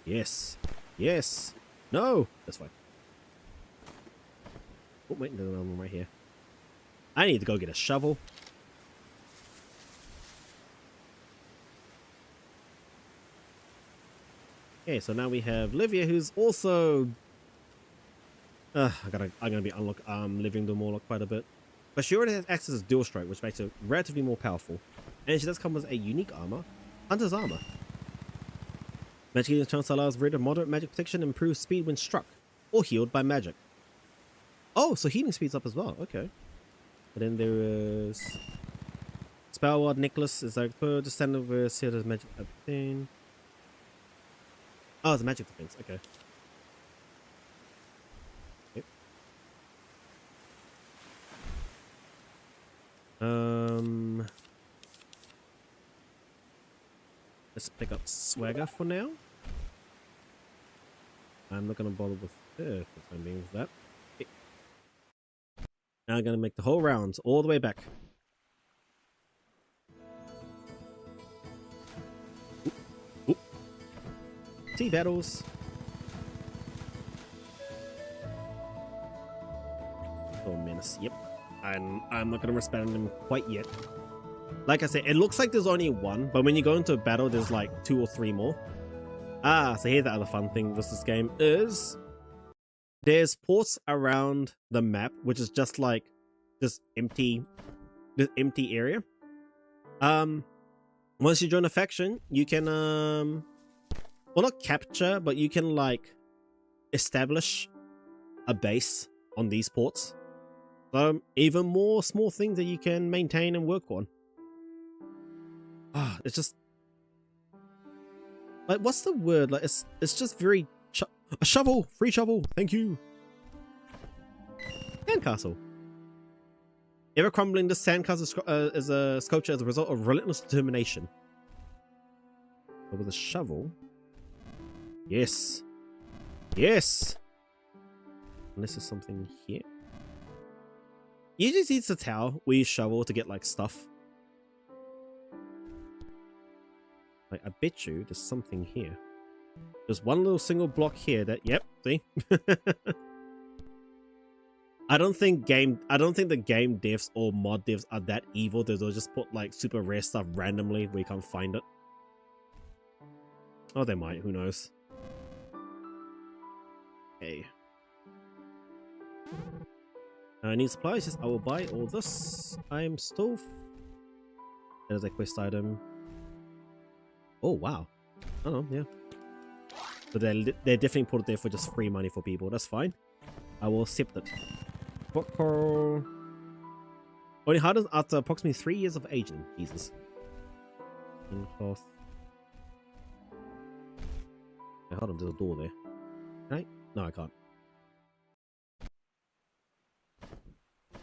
Yes. Yes. No! That's fine. Oh, wait, there's another one right here. I need to go get a shovel. Okay, so now we have Livia, who's also... I'm gonna be living the Morlock quite a bit. But she already has access to Dual Strike, which makes her relatively more powerful. And she does come with a unique armor, Hunter's Armor. Magic healing chance allows rid of moderate magic protection and improves speed when struck, or healed by magic. Oh, so healing speeds up as well, okay. And then there is... Spellward Nicholas is like, just stand over, see how magic thing. Oh, it's a magic defense, okay. Let's pick up Swagger for now. I'm not gonna bother with her for the time being with that. Okay. Now I'm gonna make the whole round all the way back. Oop. Oop. Sea battles. Oh, menace. Yep. I'm not gonna respond them quite yet. Like I said, it looks like there's only one, but when you go into a battle, there's like 2 or 3 more. So here's the other fun thing with this game is there's ports around the map, which is just like this empty area. Once you join a faction, you can well, not capture, but you can like establish a base on these ports. So even more small things that you can maintain and work on. It's just like, what's the word? Like, it's just very a shovel, free shovel, thank you. Sandcastle. Ever crumbling, this sandcastle is a sculpture as a result of relentless determination. But with a shovel, yes, yes. Unless there's something here. You just use the towel where you shovel to get like stuff. Like, I bet you there's something here. There's one little single block here that, yep, see? I don't think the game devs or mod devs are that evil that they'll just put like super rare stuff randomly where you can't find it. Oh, they might, who knows. Okay. I need supplies, yes, I will buy all this. I'm still... There's a quest item. Oh, wow. Oh, yeah. But they definitely put it there for just free money for people. That's fine. I will accept it. Only hardens after approximately 3 years of aging. Jesus. Cloth. Yeah, hold on, there's a door there. Can I? No, I can't.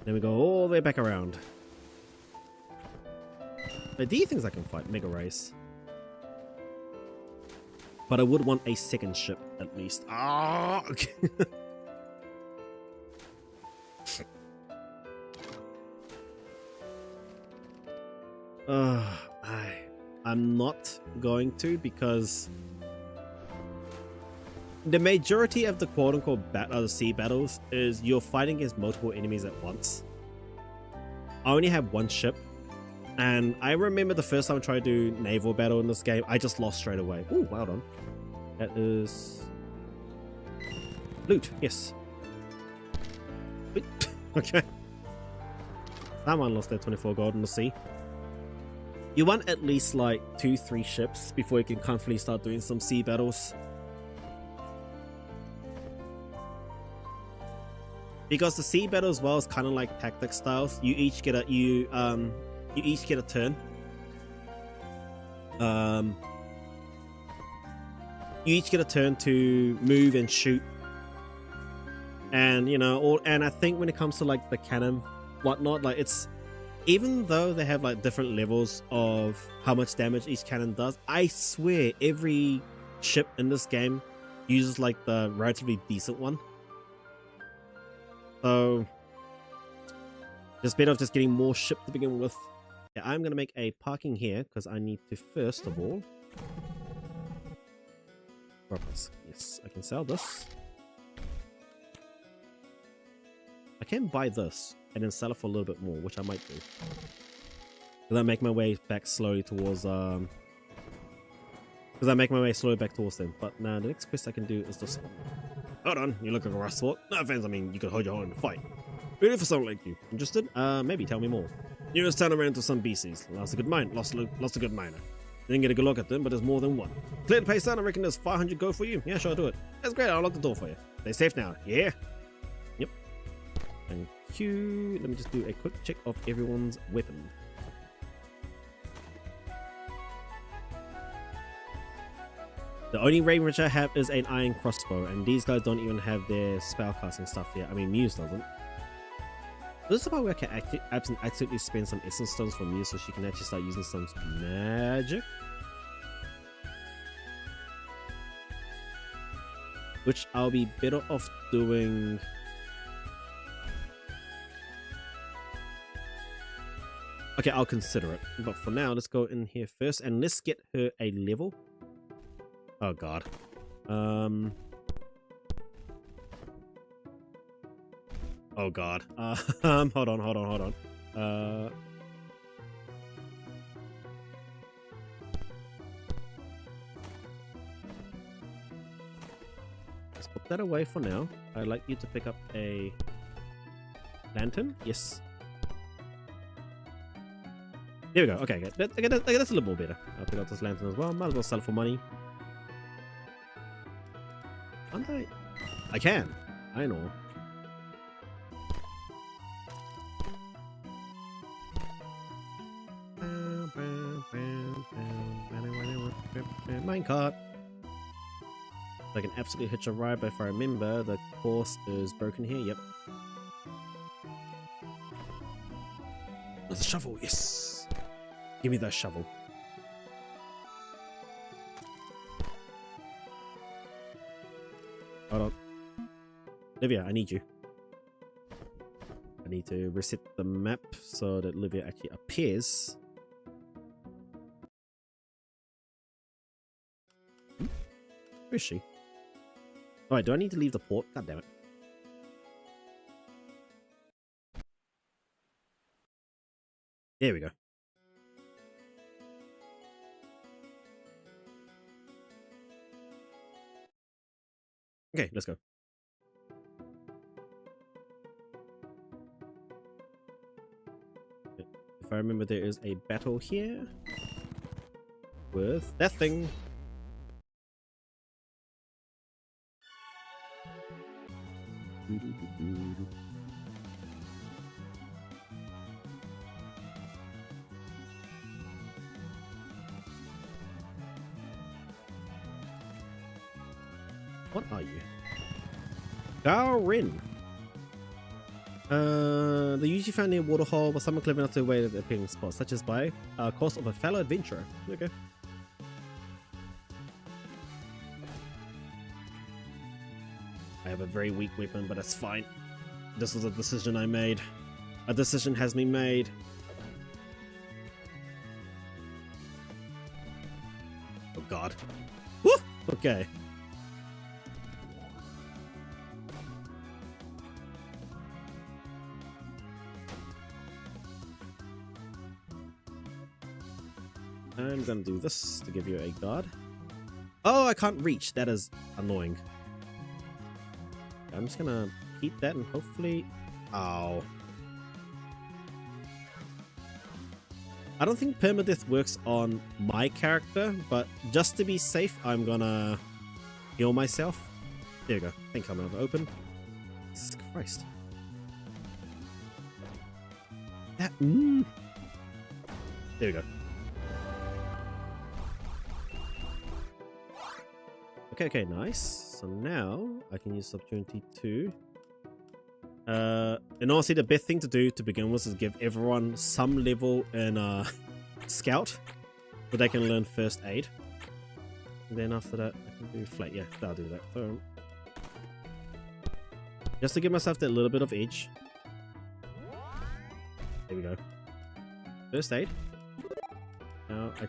Then we go all the way back around. But these things I can fight. Mega Race. But I would want a second ship, at least. Ah! Okay. I'm not going to, because the majority of the quote-unquote sea battles is you're fighting against multiple enemies at once. I only have one ship, And I remember the first time I tried to do naval battle in this game, I just lost straight away. Oh, well done. That is loot. Yes. Wait. Okay. Someone lost their 24 gold in the sea. You want at least like 2-3 ships before you can comfortably start doing some sea battles. Because the sea battle as well is kind of like tactic styles. You each get a you each get a turn. You each get a turn to move and shoot. And you know, and I think when it comes to like the cannon, whatnot, like it's, even though they have like different levels of how much damage each cannon does, I swear every ship in this game uses like the relatively decent one. So just better off just getting more ship to begin with. Yeah, I'm gonna make a parking here because I need to first of all. Yes, I can sell this. I can buy this and then sell it for a little bit more, which I might do. Because I make my way back slowly towards them. But now the next quest I can do is this one. Hold on, you look like a rustler. No offense, I mean you could hold your own and fight. Really for someone like you. Interested? Maybe tell me more. You just turn around into some BCs. Lost a good good miner. Didn't get a good look at them, but there's more than one. Clear the place down, I reckon there's 500 gold for you. Yeah, sure, I'll do it. That's great, I'll lock the door for you. Stay safe now, yeah? Yep. Thank you. Let me just do a quick check of everyone's weapon. The only raven which I have is an iron crossbow, and these guys don't even have their spellcasting stuff yet. I mean, Muse doesn't. This is the part where I can absolutely spend some essence stones for Muse so she can actually start using some magic. Which I'll be better off doing. Okay, I'll consider it. But for now, let's go in here first and let's get her a level. Oh god. Oh god. Hold on. Let's put that away for now. I'd like you to pick up a lantern. Yes. There we go. Okay, that's a little more better. I'll pick up this lantern as well. Might as well sell it for money. Can't I? I can. I know. Minecart. I can absolutely hitch a ride, but if I remember, the course is broken here. Yep. There's a shovel. Yes. Give me that shovel. Hold on. Livia, I need you. I need to reset the map so that Livia actually appears. Where is she? Alright, do I need to leave the port? God damn it. There we go. Okay, let's go. If I remember, there is a battle here with that thing. What are you? Garin. They're usually found near waterhole, but some are clever enough to away at appearing spots, such as by cost of a fellow adventurer. Okay. I have a very weak weapon, but that's fine. This was a decision I made. A decision has been made. Oh god. Woo! Okay. I'm gonna do this to give you a guard. Oh, I can't reach. That is annoying. I'm just gonna keep that and hopefully... Oh. I don't think permadeath works on my character, but just to be safe, I'm gonna heal myself. There we go. I think I'm gonna open. Jesus Christ. That... There we go. Okay, nice. So now I can use this opportunity to... and honestly, the best thing to do to begin with is give everyone some level in Scout, so they can learn First Aid. And then after that, I can do Flat. Yeah, I'll do that. So, just to give myself that little bit of edge. There we go. First Aid. Now I...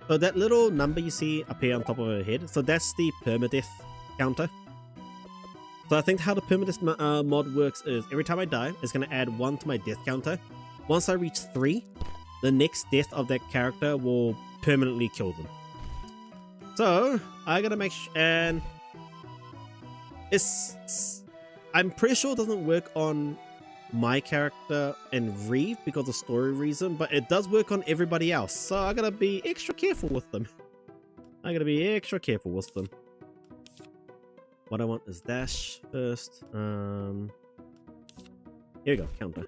So that little number you see up here on top of her head, so that's the permadeath counter. So I think how the permadeath mod works is every time I die, it's going to add 1 to my death counter. Once I reach 3, the next death of that character will permanently kill them. So I gotta make sure, and I'm pretty sure it doesn't work on my character and Reeve because of story reason, but it does work on everybody else, so I gotta be extra careful with them. What I want is dash first. Here we go, counter.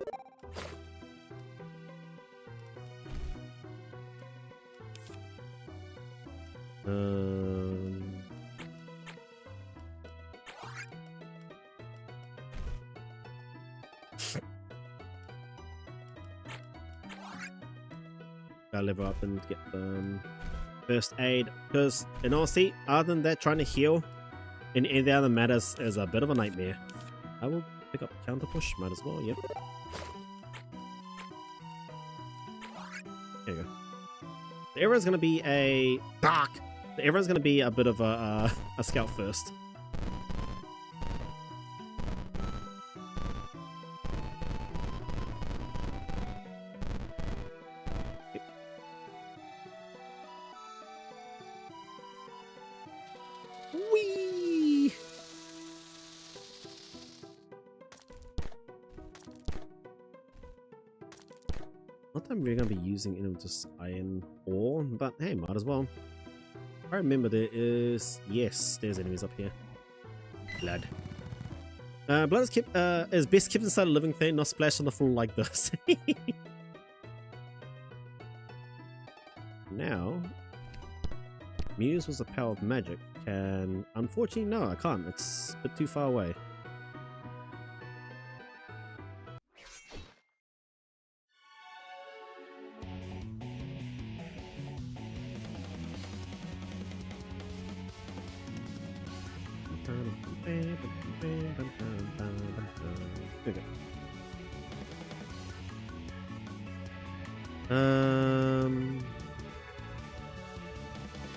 Gotta level up and get First Aid, because in honesty, other than that, trying to heal in any other matters is a bit of a nightmare. I will pick up counter push, might as well. Yep. There you go. Everyone's gonna be a dark. Everyone's gonna be a bit of a scout first. Whee! Not that I'm really gonna be using any of just iron ore, but hey, might as well. I remember there is... Yes, there's enemies up here. Blood. Blood is kept is best kept inside a living thing, not splashed on the floor like this. Now, Muse was the power of magic. Can... Unfortunately, no, I can't. It's a bit too far away. Okay.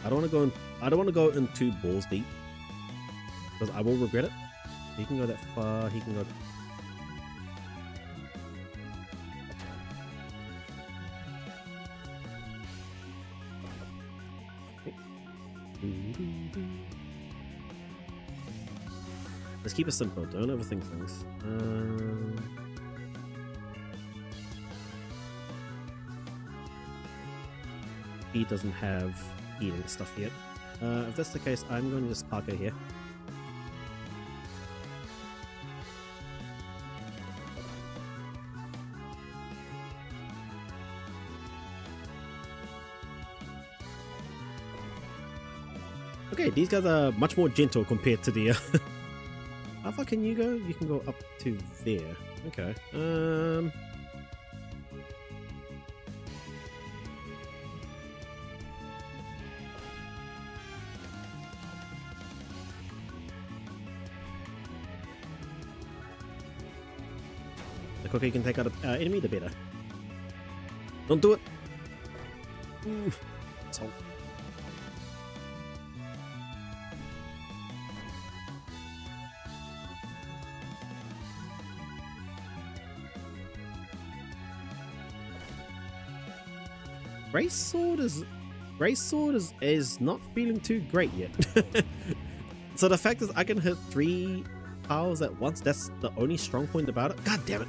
I don't want to go in too balls deep because I will regret it. He can go that far. He can go. Let's keep it simple. Don't overthink things. He doesn't have healing stuff yet. If that's the case, I'm going to just park her here. Okay, these guys are much more gentle compared to the... How far can you go? You can go up to there. Okay. The quicker you can take out an enemy, the better. Don't do it! So. Grace Sword is not feeling too great yet. So the fact is I can hit 3 powers at once. That's the only strong point about it. God damn it.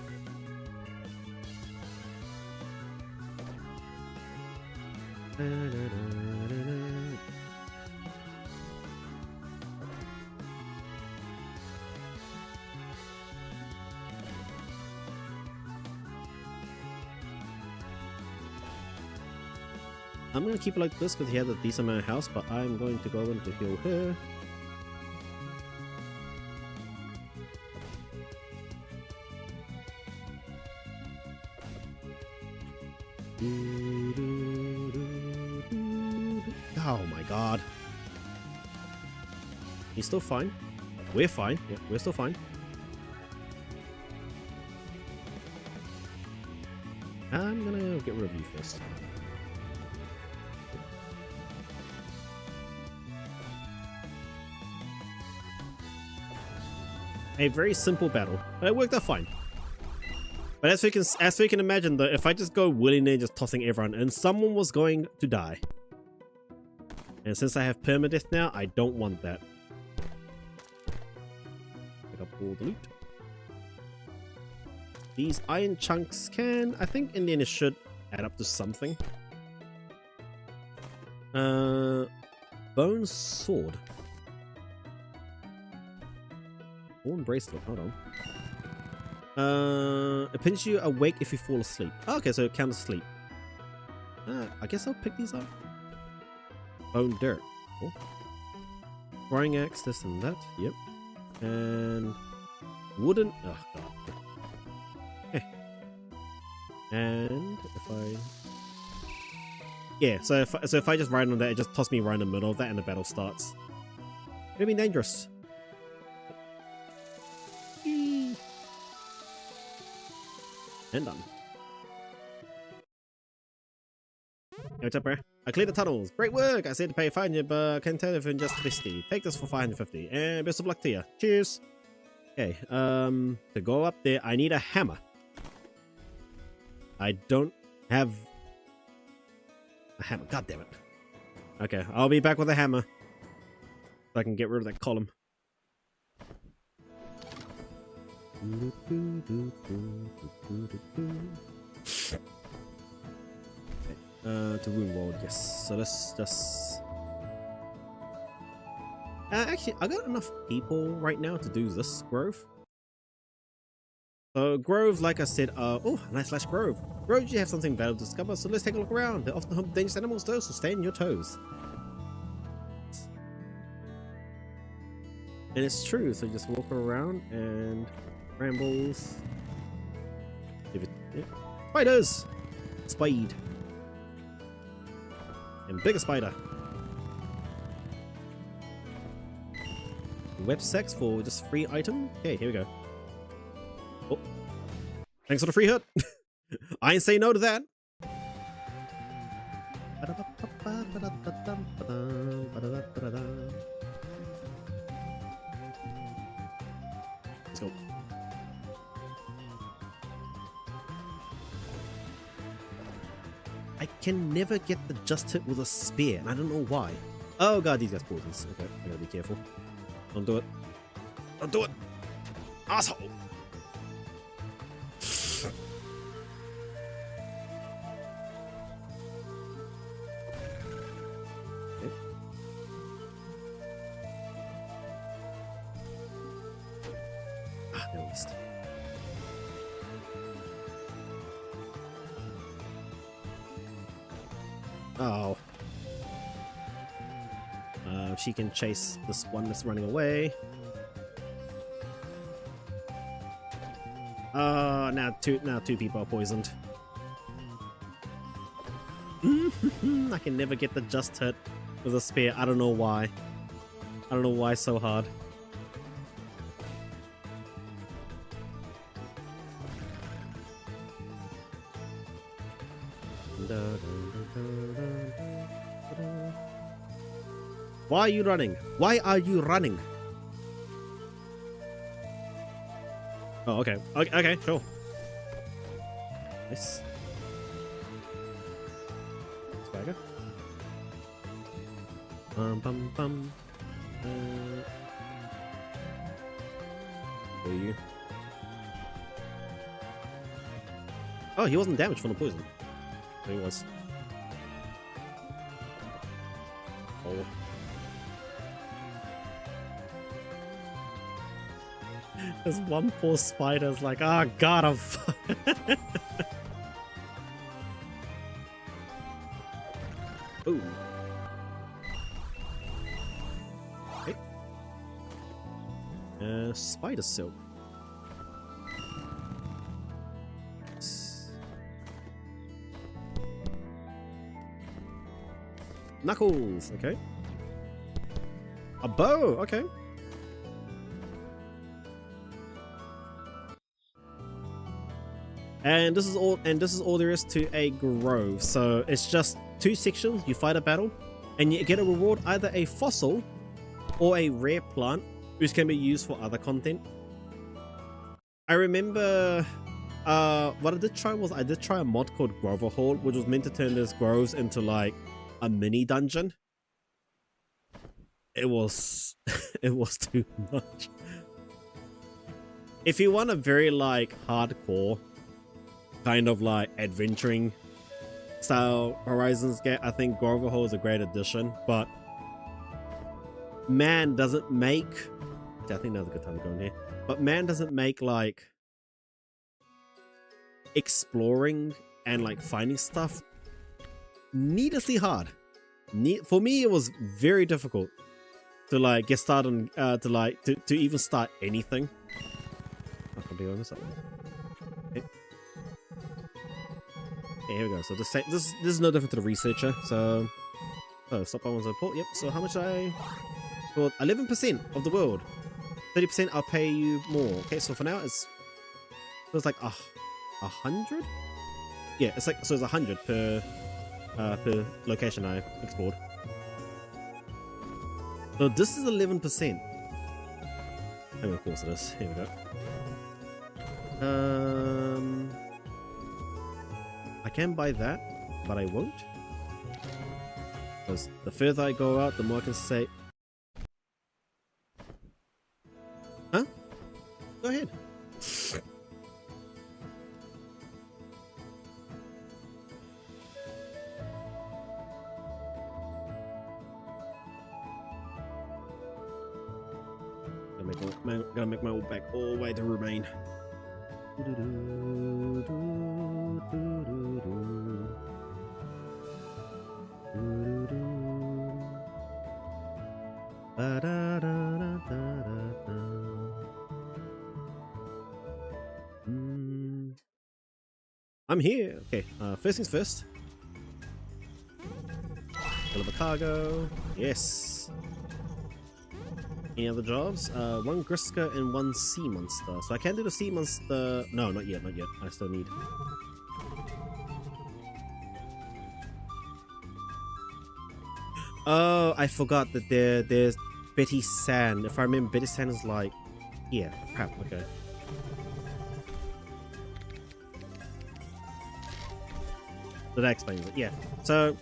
I'm gonna keep it like this because he has a decent amount of health, but I'm going to go in to heal her. Oh my god. He's still fine. We're fine. Yeah, we're still fine. I'm gonna get rid of you first. A very simple battle, but it worked out fine. But as we can imagine though, if I just go willy-nilly just tossing everyone in, someone was going to die. And since I have permadeath now, I don't want that. Pick up all the loot. These iron chunks can, I think in the end it should add up to something. Bone sword. Bone bracelet, hold on. It pins you awake if you fall asleep. Oh, okay, so it counts sleep. I guess I'll pick these up. Bone dirt. Cool. Throwing axe, this and that. Yep. And wooden. Oh god. Okay. And if I. Yeah. So if I just ride on that, it just tosses me right in the middle of that, and the battle starts. It'll be dangerous. And done. Hey, what's up, bro? I cleared the tunnels. Great work! I said to pay 500, but I can't tell if it's just 50. Take this for 550. And best of luck to you. Cheers! Okay, to go up there, I need a hammer. I don't have a hammer. God damn it. Okay, I'll be back with a hammer. So I can get rid of that column. To Rune World, yes. So let's just... actually, I got enough people right now to do this grove. So Grove, like I said, oh, nice slash Grove. Grove, you have something valuable to discover, so let's take a look around. They're often home to dangerous animals though, so stay on your toes. And it's true, so you just walk around and... Brambles. Yeah. Spiders! Spide. And bigger spider. Web sex for just free item. Okay, here we go. Oh. Thanks for the free hit. I ain't say no to that. Let's go. I can never get the just hit with a spear, and I don't know why. Oh god, these guys poisons. Okay, I gotta be careful. Don't do it. Don't do it! Asshole! Okay. Ah, no missed. Oh. She can chase this one that's running away. Now two people are poisoned. I can never get the just hit with a spear. I don't know why. I don't know why it's so hard. Why are you running? Why are you running? Oh, okay. Okay, sure. Nice. swagger. Bum bum. Where are you? Oh, he wasn't damaged from the poison. There he was. Oh. This one poor spider's like, oh god, I'm Ooh. Okay. Spider silk. Knuckles, okay. A bow, okay. And this is all there is to a grove. So it's just 2 sections, you fight a battle, and you get a reward, either a fossil or a rare plant, which can be used for other content. I remember what I did try a mod called Grover Hall, which was meant to turn these groves into like a mini dungeon. It was it was too much. If you want a very like hardcore kind of like adventuring style Horizons game, I think Grover Hall is a great addition, but man doesn't make, I think now's a good time to go in here, but man doesn't make like exploring and like finding stuff needlessly hard. For me, it was very difficult to like get started on, to even start anything. I can be on this. Okay. Okay, here we go. So this is no different to the researcher. So stop by one's report. Yep. So how much I for 11% of the world, 30% I'll pay you more. Okay. So for now it's like 100. Yeah, it's like, so it's 100 per location I explored. So this is 11%. And of course it is. Here we go. I can buy that, but I won't. Because the further I go out, the more I can say. Huh? Go ahead. Gotta make my way back all the way to Remain. I'm here. Okay, first things first. Deliver cargo. Yes. Any other jobs? 1 Griska and 1 sea monster. So I can do the sea monster. No, not yet, not yet. I still need. Oh, I forgot that there's Betty Sand. If I remember, Betty Sand is like, yeah, crap. Okay. So that explains it. Yeah. So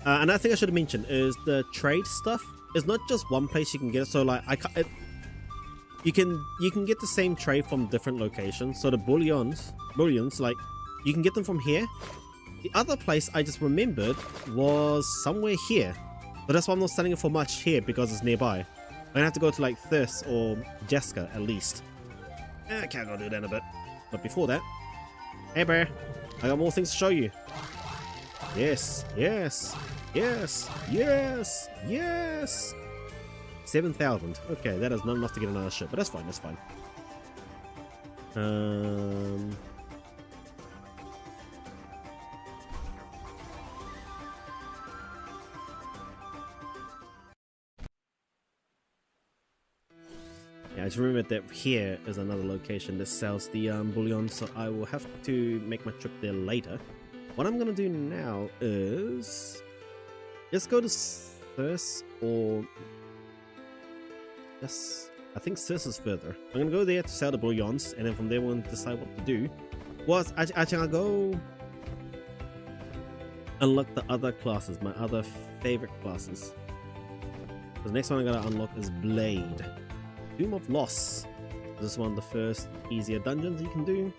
another thing I should have mentioned is the trade stuff. It's not just one place you can get it. So like you can get the same trade from different locations. So the bullions, like you can get them from here. The other place I just remembered was somewhere here. But that's why I'm not selling it for much here, because it's nearby. I'm gonna have to go to like Thirst or Jessica at least. Okay, I'll go do that in a bit. But before that, hey bear, I got more things to show you. Yes, yes, yes, yes, yes. 7,000. Okay, that is not enough to get another ship, but that's fine. That's fine. Yeah, I just remembered that here is another location that sells the bullion, so I will have to make my trip there later. What I'm gonna do now is let's go to Thirst or yes, I think Thirst is further. I'm gonna go there to sell the bullions, and then from there we'll decide what to do. Well, actually I'll go. unlock the other classes, my other favorite classes. The next one I gotta unlock is Blade. Doom of Loss. This is one of the first easier dungeons you can do.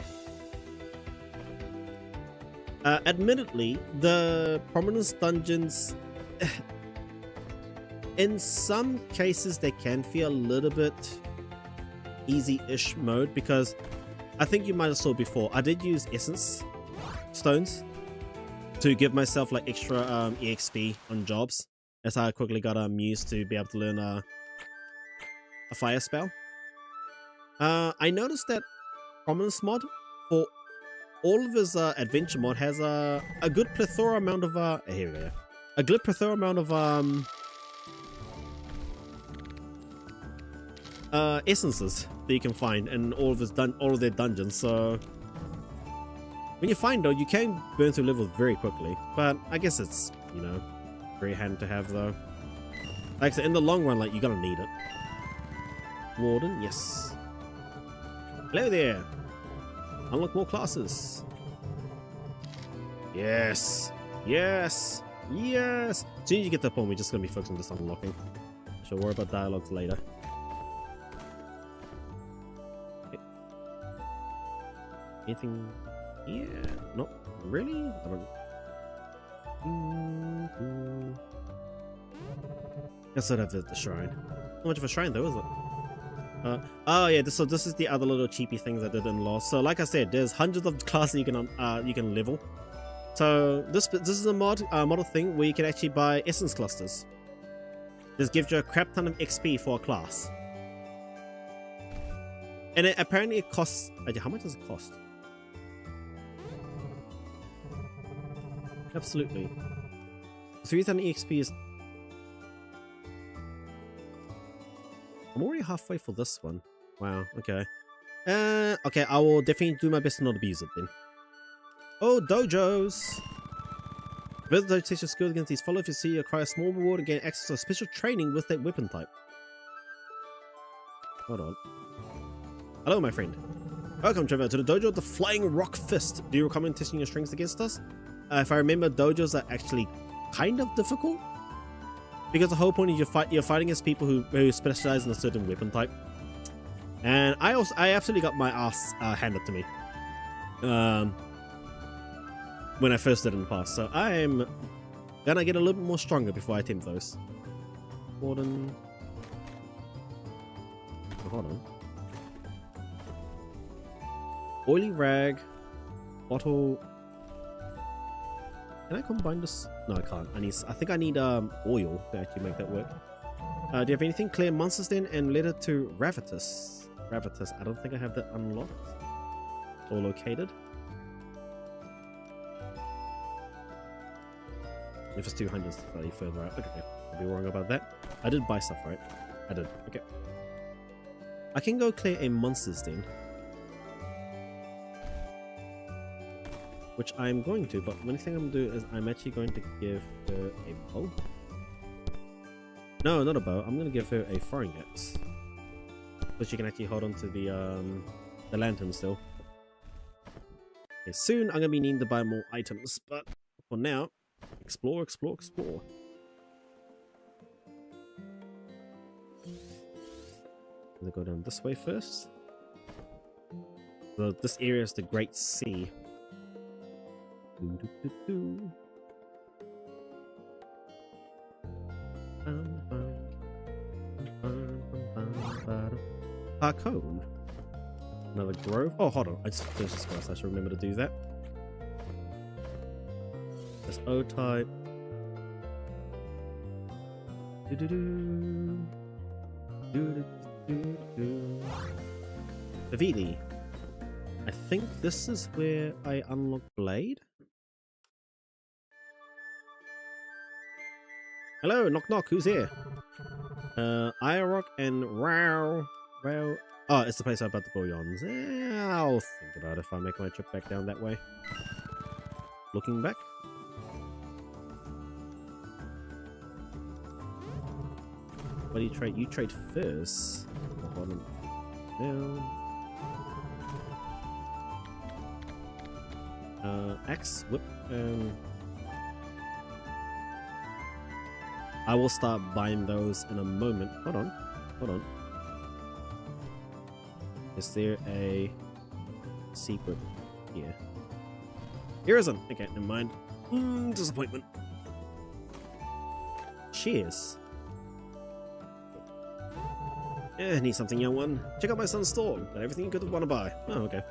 Admittedly, the Prominence dungeons, in some cases, they can feel a little bit easy-ish mode, because I think you might have saw before, I did use Essence Stones to give myself like extra EXP on jobs, as I quickly got used to be able to learn a fire spell. I noticed that Prominence mod, for all of his adventure mod, has a good plethora amount of here we go. A good plethora amount of essences that you can find in all of his all of their dungeons. So when you find though, you can burn through levels very quickly. But I guess it's, you know, very handy to have though. Like I said, in the long run, like, you're gonna need it. Warden, yes. Hello there. Unlock more classes. Yes. Yes. Yes. As soon as you get to the point, we're just going to be focusing on just unlocking. So worry about dialogues later. Okay. Anything here? Not really? I don't... Guess I'd have the shrine. Not much of a shrine though, is it? Oh yeah, so this is the other little cheapy things I did in Lost. So like I said, there's hundreds of classes you can level. So this is a model thing where you can actually buy essence clusters. This gives you a crap ton of XP for a class, and apparently it costs. How much does it cost? Absolutely, 3,000 EXP is. I'm already halfway for this one. Wow, okay. Okay, I will definitely do my best to not abuse it then. Oh, dojos! Visit the test your skill against these. Follow if you see acquire a small reward and gain access to a special training with that weapon type. Hold on. Hello, my friend. Welcome, Trevor, to the dojo of the Flying Rock Fist. Do you recommend testing your strengths against us? If I remember, dojos are actually kind of difficult. Because the whole point is you're fighting against people who specialize in a certain weapon type, and I absolutely got my ass handed to me when I first did in the past. So I'm gonna get a little bit more stronger before I attempt those. Warden, oh, hold on. Oily rag, bottle. Can I combine this? No, I can't. I think I need oil to actually make that work. Do you have anything? Clear monsters then and letter to Ravitus. Ravitus. I don't think I have that unlocked or located. If it's 200, it's slightly further out. Okay, I'll be wrong about that. I did buy stuff, right? I did. Okay. I can go clear a monsters then. Which I'm going to, but one thing I'm going to do is I'm actually going to give her a bow. No, not a bow. I'm going to give her a throwing axe, so she can actually hold on to the lantern still. Okay, soon I'm going to be needing to buy more items, but for now, explore, explore, explore. I'm going to go down this way first. So this area is the Great Sea. Cone. Another grove. Oh, hold on. I just finished this class. I should remember to do that. There's O-type. Vivili. I think this is where I unlock Blade. Hello, knock knock, who's here? Irock and Row. Oh, it's the place about the bullions. I'll think about it if I make my trip back down that way. Looking back. What do you trade? You trade first. Oh, hold on. Down. Axe, whip, I will start buying those in a moment. Hold on. Hold on. Is there a secret here? Here isn't. Okay, never mind. Disappointment. Cheers. Yeah, need something, young one. Check out my son's store. Got everything you could want to buy. Oh, okay.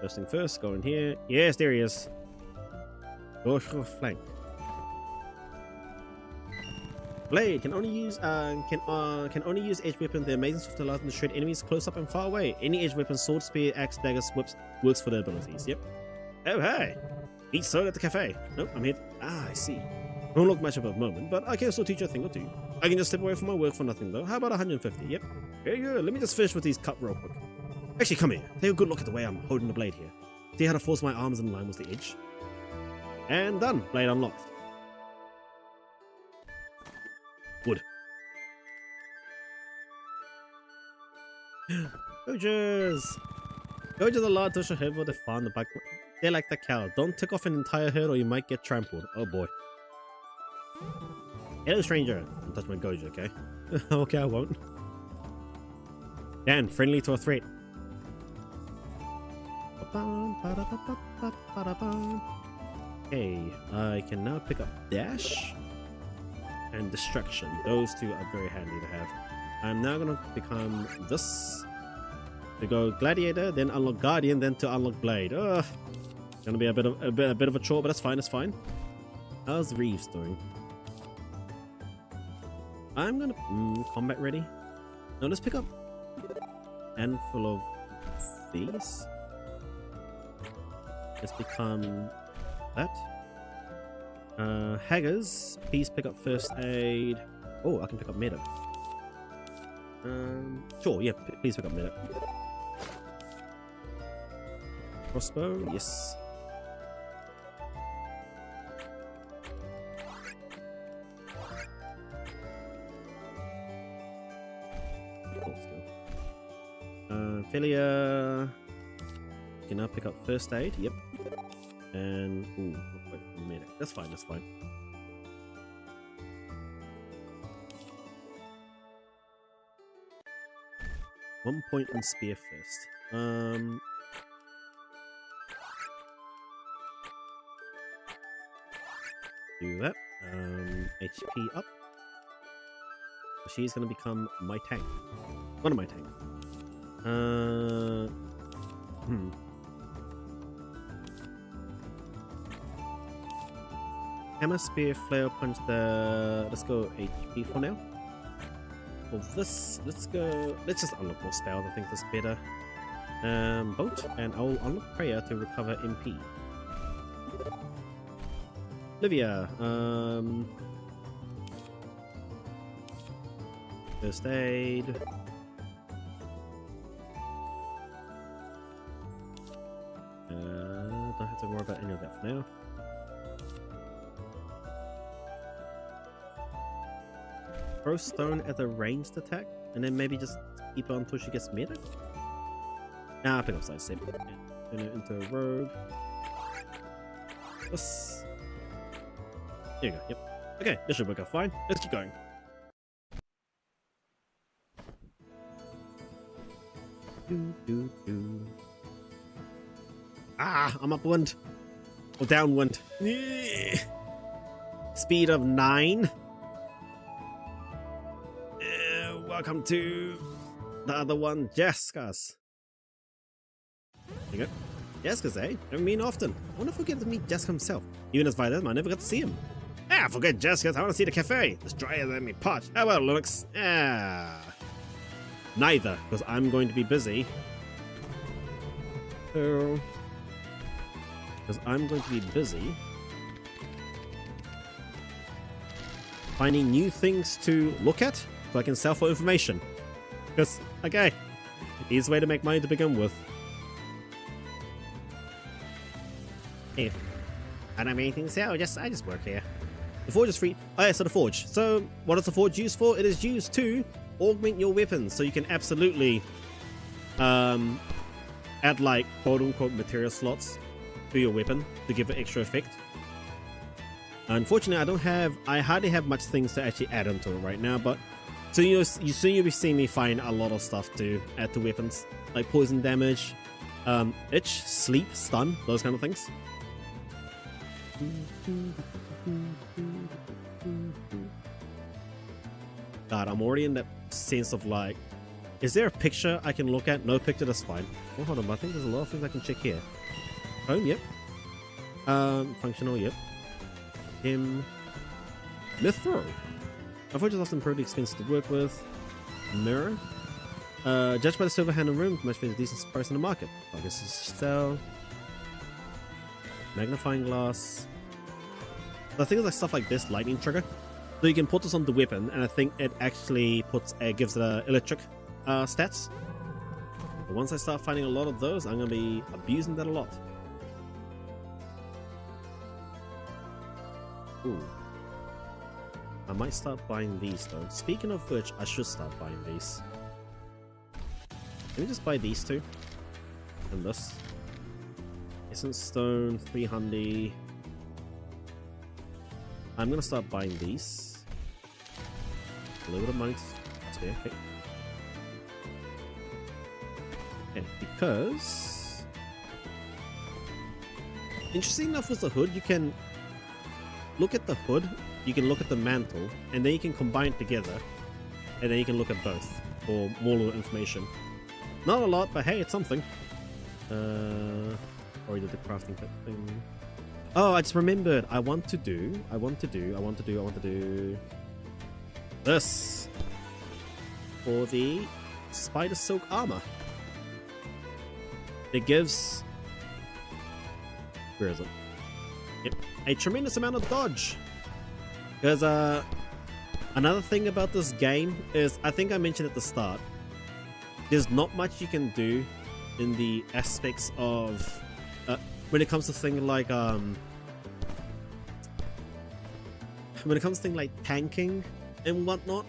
First thing first, go in here. Yes, there he is. Gauche flank. Blade can only use edge weapon. The amazing soft allows them to shred enemies close up and far away. Any edge weapon, sword, spear, axe, daggers, whips works for their abilities. Yep. Oh hi. Eat soda at the cafe. Nope, I'm here. Ah, I see. Won't look much of a moment, but I can still teach you a thing or two. I can just step away from my work for nothing though. How about 150? Yep. Very good. Let me just finish with these cut real quick. Actually, come here. Take a good look at the way I'm holding the blade here. See how to force my arms in line with the edge? And done. Blade unlocked. Wood. Gojers! Gojers are large social herbivore they farm the back. They're like the cow. Don't tick off an entire herd or you might get trampled. Oh boy. Hello, stranger. Don't touch my Gojo, okay? Okay, I won't. Dan, friendly to a threat. Okay, I can now pick up Dash and Distraction. Those two are very handy to have. I'm now gonna become this to go Gladiator, then unlock Guardian, then to unlock Blade. Ugh, gonna be a bit of a chore, but that's fine. That's fine. How's Reeves doing? I'm gonna combat ready. Now let's pick up a handful of these. Let's become that. Haggers, please pick up first aid. Oh, I can pick up medic. Sure, yeah, please pick up medic. Crossbow, yes. Philia, you can now pick up first aid. Yep. And ooh, wait for medic. That's fine. That's fine. One point in spear first. Do that. HP up. She's gonna become my tank. One of my tanks. Hammer, spear, flail, punch. Let's go HP for now. For this, let's just unlock more spells. I think that's better. Bolt, and I'll unlock prayer to recover MP. Olivia, first aid. Don't have to worry about any of that for now. Throw stone at a ranged attack, and then maybe just keep her until she gets medic. Nah, I'll pick up side step. Turn it into a rogue. This. There you go. Yep. Okay, this should work out fine. Let's keep going. Ah, I'm upwind. Or downwind. Speed of 9. Welcome to the other one, Jessica's. There you go. Jessica's, eh? Never mean often. I wonder if we get to meet Jessica himself. Even as by them, I never got to see him. Ah, forget Jessica's. I want to see the cafe. It's drier than me pot. How about Linux? Ah. Neither, because I'm going to be busy. So, because I'm going to be busy finding new things to look at so I can sell for information. Because, okay, easy way to make money to begin with. Hey, I don't have anything to sell. I just work here. The forge is free. Oh yeah, so the forge. So what is the forge used for? It is used to augment your weapons, so you can absolutely add like quote unquote material slots to your weapon to give it extra effect. Unfortunately, I hardly have much things to actually add into it right now, but so you'll be seeing me find a lot of stuff to add to weapons, like poison damage, itch, sleep, stun, those kind of things. God, I'm already in that sense of like, is there a picture I can look at? No picture, that's fine. Oh, hold on, I think there's a lot of things I can check here. Home, yep. Functional, yep. Mithril. I've just often pretty expensive to work with. Mirror. Judged by the silver handle room, much better decent price in the market. I guess it's sell. Magnifying glass. So I think it's like stuff like this, lightning trigger. So you can put this on the weapon, and I think it actually gives it electric stats. But once I start finding a lot of those, I'm gonna be abusing that a lot. Ooh. I might start buying these though. Speaking of which, I should start buying these. Let me just buy these two. And this. Essence Stone, 300. I'm gonna start buying these. A little bit of money to spare, okay. And because... Interesting enough with the hood, you can look at the hood, you can look at the mantle, and then you can combine it together, and then you can look at both for more little information. Not a lot, but hey, it's something. Already did the crafting thing. Oh, I just remembered. I want to do this for the spider silk armor. It gives, where is it? Yep, a tremendous amount of dodge. Because another thing about this game is, I think I mentioned at the start, there's not much you can do in the aspects of when it comes to things like tanking and whatnot.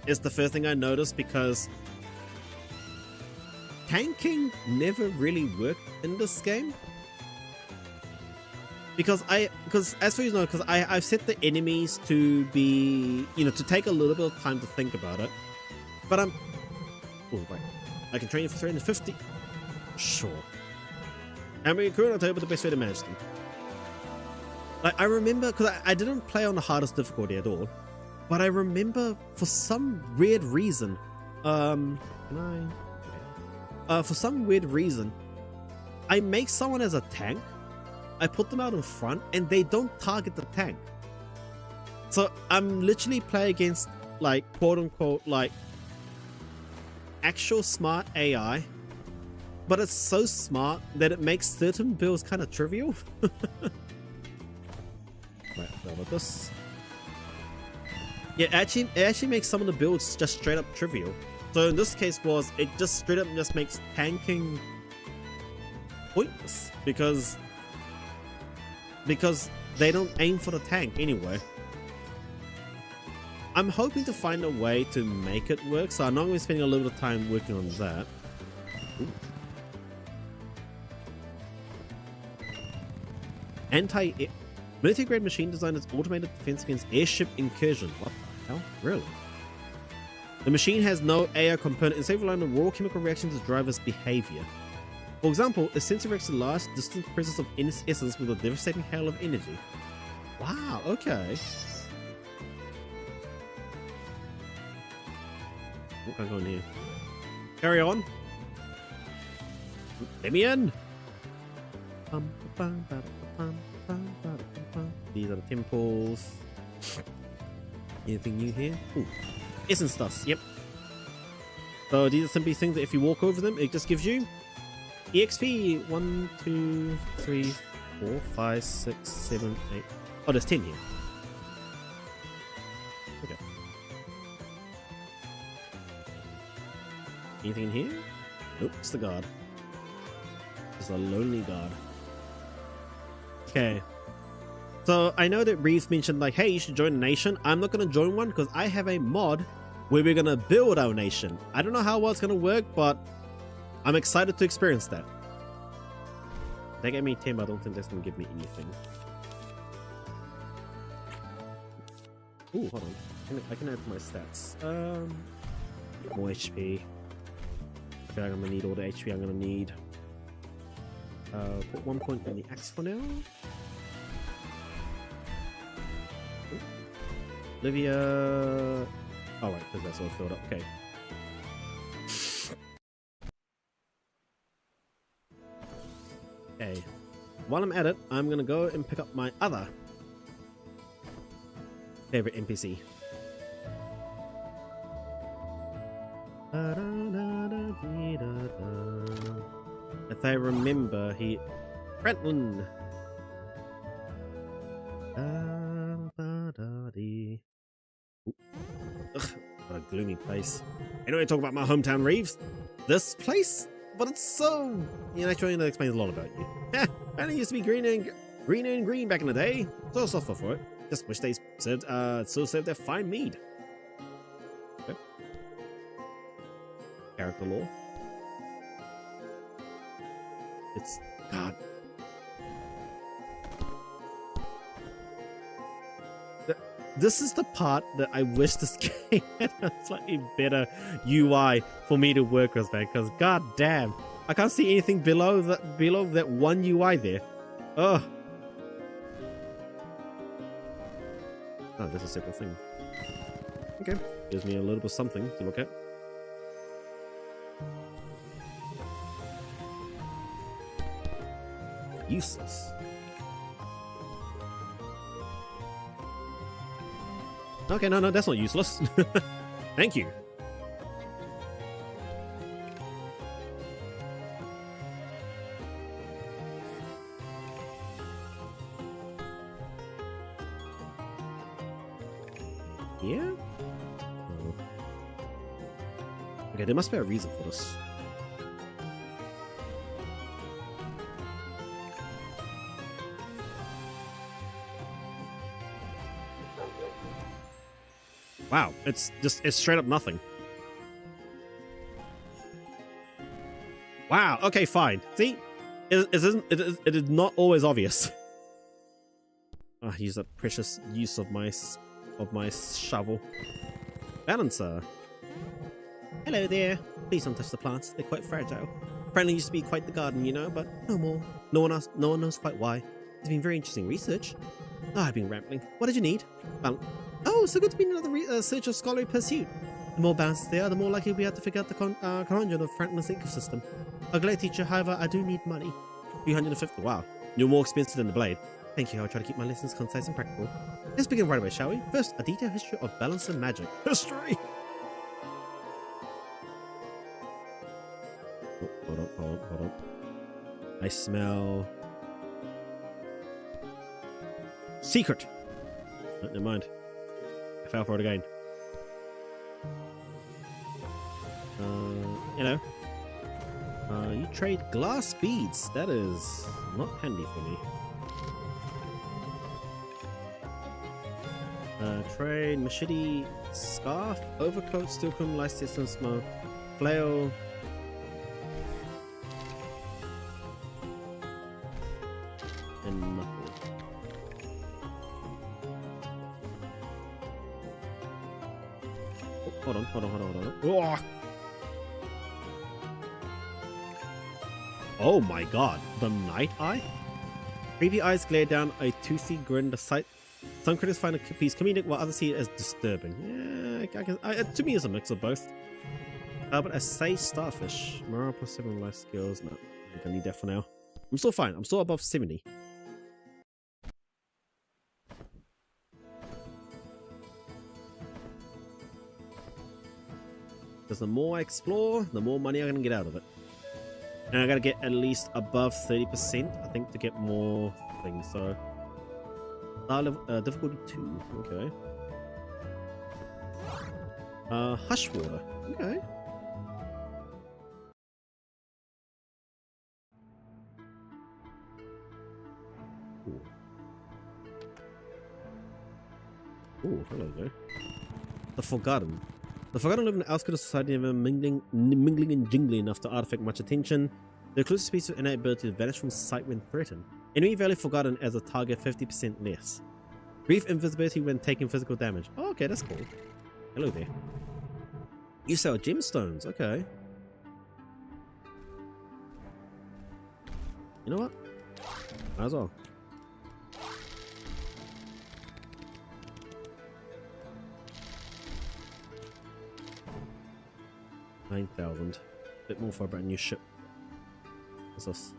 Is the first thing I noticed, because tanking never really worked in this game. Because as for you know, because I've set the enemies to be, to take a little bit of time to think about it. But oh right, I can train you for 350. Sure. And we couldn't tell you the best way to manage them. Like, I remember, because I didn't play on the hardest difficulty at all, but I remember for some weird reason, for some weird reason, I make someone as a tank, I put them out in front, and they don't target the tank. So I'm literally playing against, like, quote unquote, like, actual smart AI, but it's so smart that it makes certain builds kind of trivial. Right, what about this? Yeah, it actually makes some of the builds just straight up trivial. So in this case it just straight up just makes tanking pointless, because they don't aim for the tank anyway. I'm hoping to find a way to make it work, so I'm not going to be spending a little bit of time working on that. Ooh. Military grade machine design is automated defense against airship incursion. What the hell? Really? The machine has no AI component, instead relying on raw chemical reactions to drive its behavior. For example, a sensor reacts a large distant presence of essence with a devastating hail of energy. Wow, okay. What can I go in here? Carry on. Let me in. These are the temples. Anything new here? Ooh. Essence dust, yep. So these are simply things that if you walk over them, it just gives you EXP. 1, 2, 3, 4, 5, 6, 7, 8. Oh, there's 10 here. Okay. Anything in here? Nope, it's the guard. It's a lonely guard. Okay. So I know that Reeves mentioned like, hey, you should join a nation. I'm not going to join one because I have a mod where we're going to build our nation. I don't know how well it's going to work, but I'm excited to experience that. They gave me 10, but I don't think that's going to give me anything. Ooh, hold on. I can add to my stats. More HP. I feel like I'm gonna need all the HP I'm gonna need. Put 1 point in the axe for now. Olivia. Oh right, because that's all filled up. Okay. Okay. While I'm at it, I'm gonna go and pick up my other favorite NPC. If I remember, Franklin. Ugh, what a gloomy place. Anyway, talk about my hometown, Reeves. This place? But it's so... actually, that explains a lot about you. And it used to be green back in the day. So suffer for it. Just wish they said, still served their fine mead. Okay. Character lore. It's... God. This is the part that I wish this game had a slightly better UI for me to work with, man. Because god damn, I can't see anything below that one UI there. Oh, this is a separate thing. Okay, gives me a little bit of something to look at. Useless. Okay, no, that's not useless. Thank you. Yeah? Oh. Okay, there must be a reason for this. Wow, it's straight up nothing. Wow, okay, fine. See? It is not always obvious. Ah, use that precious use of my shovel. Balancer. Hello there. Please don't touch the plants. They're quite fragile. Apparently used to be quite the garden, you know, but no more. No one knows quite why. It's been very interesting research. Oh, I've been rambling. What did you need? Oh, so good to be in another search of scholarly pursuit. The more balanced they are, the more likely we have to figure out the conundrum of Franklin's ecosystem. A great teacher, however, I do need money. 350. Wow, you're more expensive than the blade. Thank you. I'll try to keep my lessons concise and practical. Let's begin right away, shall we? First, a detailed history of balancer magic. History. Oh, hold on. I smell secret. Oh, never mind. I fell for it again. You trade glass beads. That is not handy for me. Trade machete, scarf, overcoat, stillcomb, light system, smoke, flail. And knuckle. Oh, hold on. Oh! Oh my god, the night eye? Creepy eyes glare down a toothy grin. The sight. Some critics find a piece comedic, while others see it as disturbing. Yeah, to me, it's a mix of both. But a say starfish. Morale plus 7 life skills. No, I think I need that for now. I'm still fine. I'm still above 70. Because the more I explore, the more money I'm going to get out of it. And I got to get at least above 30%, I think, to get more things. So, difficulty 2. Okay. Hush water. Okay. Ooh, hello there. The Forgotten. The Forgotten live in the outskirts of society, never mingling and jingling enough to artifact much attention. The exclusive species with innate ability to vanish from sight when threatened. Enemy value Forgotten as a target 50% less. Brief invisibility when taking physical damage. Oh, okay, that's cool. Hello there. You sell gemstones. Okay. You know what? Might as well. $9,000. Bit more for a brand new ship. What's this?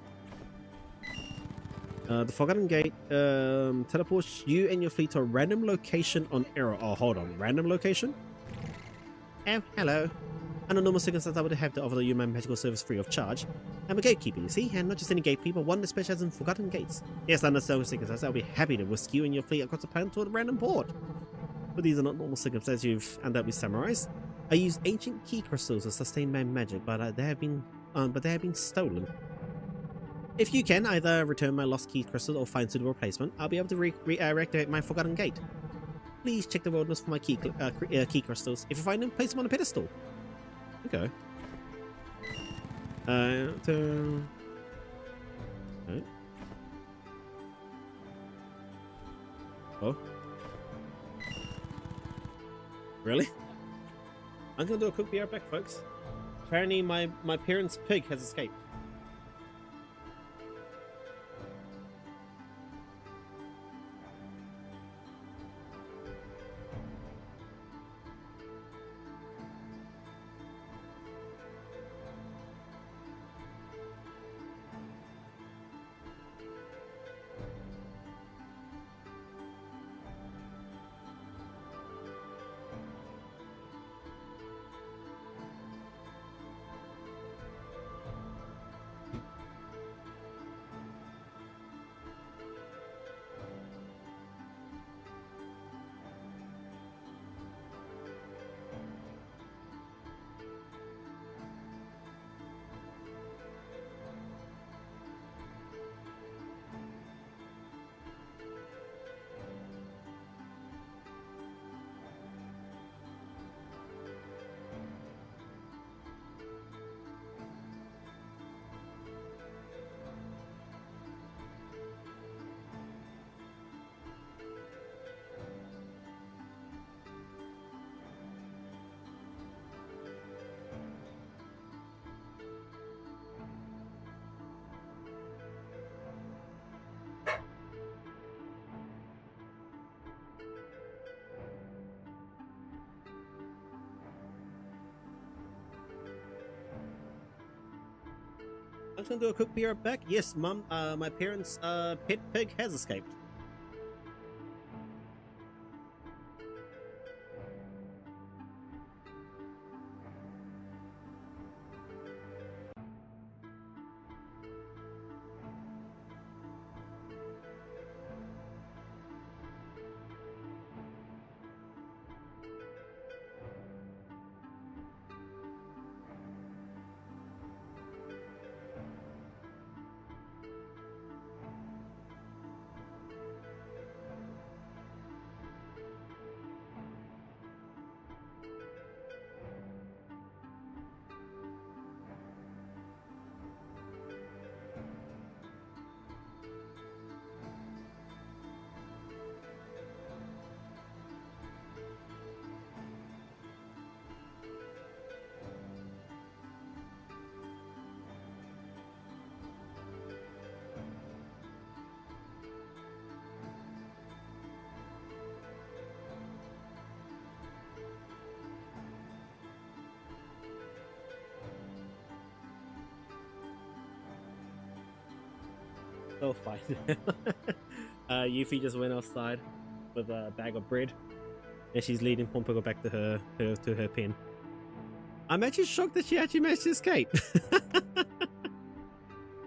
The Forgotten Gate teleports you and your fleet to a random location on error. Oh, hold on. Random location? Oh, hello. Under normal circumstances, I would have to offer you my magical service free of charge. I'm a gatekeeper, you see, and not just any gatekeeper, one that specializes in Forgotten Gates. Yes, under certain circumstances, I'll be happy to whisk you and your fleet across the planet toward a random port. But these are not normal circumstances you've undoubtedly summarized. I use ancient key crystals to sustain my magic, but they have been stolen. If you can either return my lost key crystal or find suitable replacement, I'll be able to reactivate my Forgotten Gate. Please check the wilderness for my key crystals. If you find them, place them on a pedestal. Okay. Right. Oh. Really? I'm gonna do a quick BR back, folks. Apparently my parents' pig has escaped. I'm gonna do a quick BR back. Yes, Mum. My parents' pet pig has escaped. So fine. Yuffie just went outside with a bag of bread, and she's leading Pompogo back to her pen. I'm actually shocked that she actually managed to escape.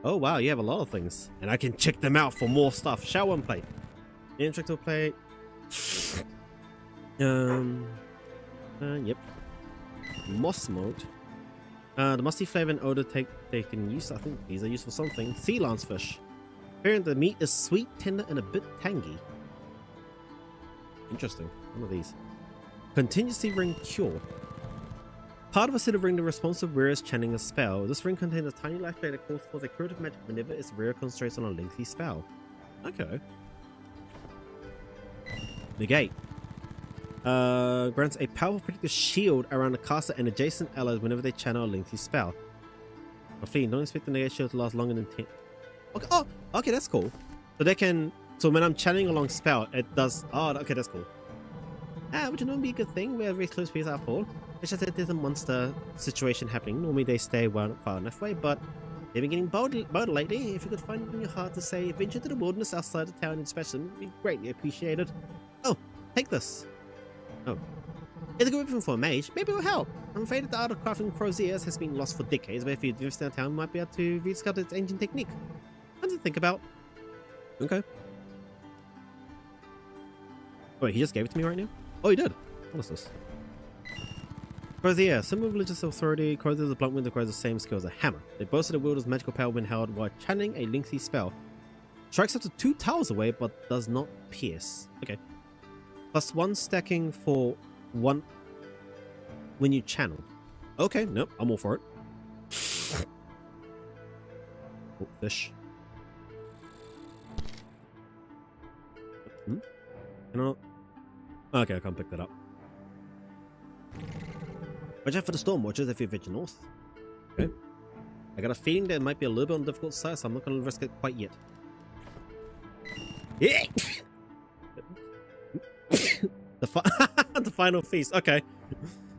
Oh wow, you have a lot of things, and I can check them out for more stuff. Shall one plate, intractable plate. Yep. Moss mode. The musty flavor and odor they can use. I think these are used for something. Sea lance fish. Apparently the meat is sweet, tender, and a bit tangy. Interesting. One of these. Contingency ring cure. Part of a set of ring that responds to wearer's chanting a spell. This ring contains a tiny life ray that calls forth a curative magic whenever its wearer concentrates on a lengthy spell. Okay. Negate. Grants a powerful protective shield around the caster and adjacent allies whenever they channel a lengthy spell. For fleeing, don't expect the negate shield to last longer than 10. Okay, oh, okay, that's cool. So they can. So when I'm channeling a long spell, it does. Oh, okay, that's cool. Which would normally be a good thing. We have very close peers after all. It's just that there's a monster situation happening. Normally they stay far enough away, but they've been getting bold lately. If you could find it in your heart to say, venture to the wilderness outside of town and dispatch them, would be greatly appreciated. Oh, take this. Oh. It's a good weapon for a mage. Maybe it will help. I'm afraid that the art of crafting crow's has been lost for decades, but if you visit our town, you might be able to rediscover its ancient technique. Something to think about. Okay. Wait, he just gave it to me right now? Oh, he did. What is this? Crozier, symbol of religious authority. Crozier is a blunt wield that grows the same skill as a hammer. They boasted a wield as magical power when held while channeling a lengthy spell. Strikes up to 2 towers away, but does not pierce. Okay. +1 stacking for 1 when you channel. Okay, nope, I'm all for it. Oh, fish. Hmm? You know. Okay, I can't pick that up. Watch out for the storm watchers if you venture north. Okay. I got a feeling that it might be a little bit on the difficult side, so I'm not going to risk it quite yet. Yeah. The final feast. Okay.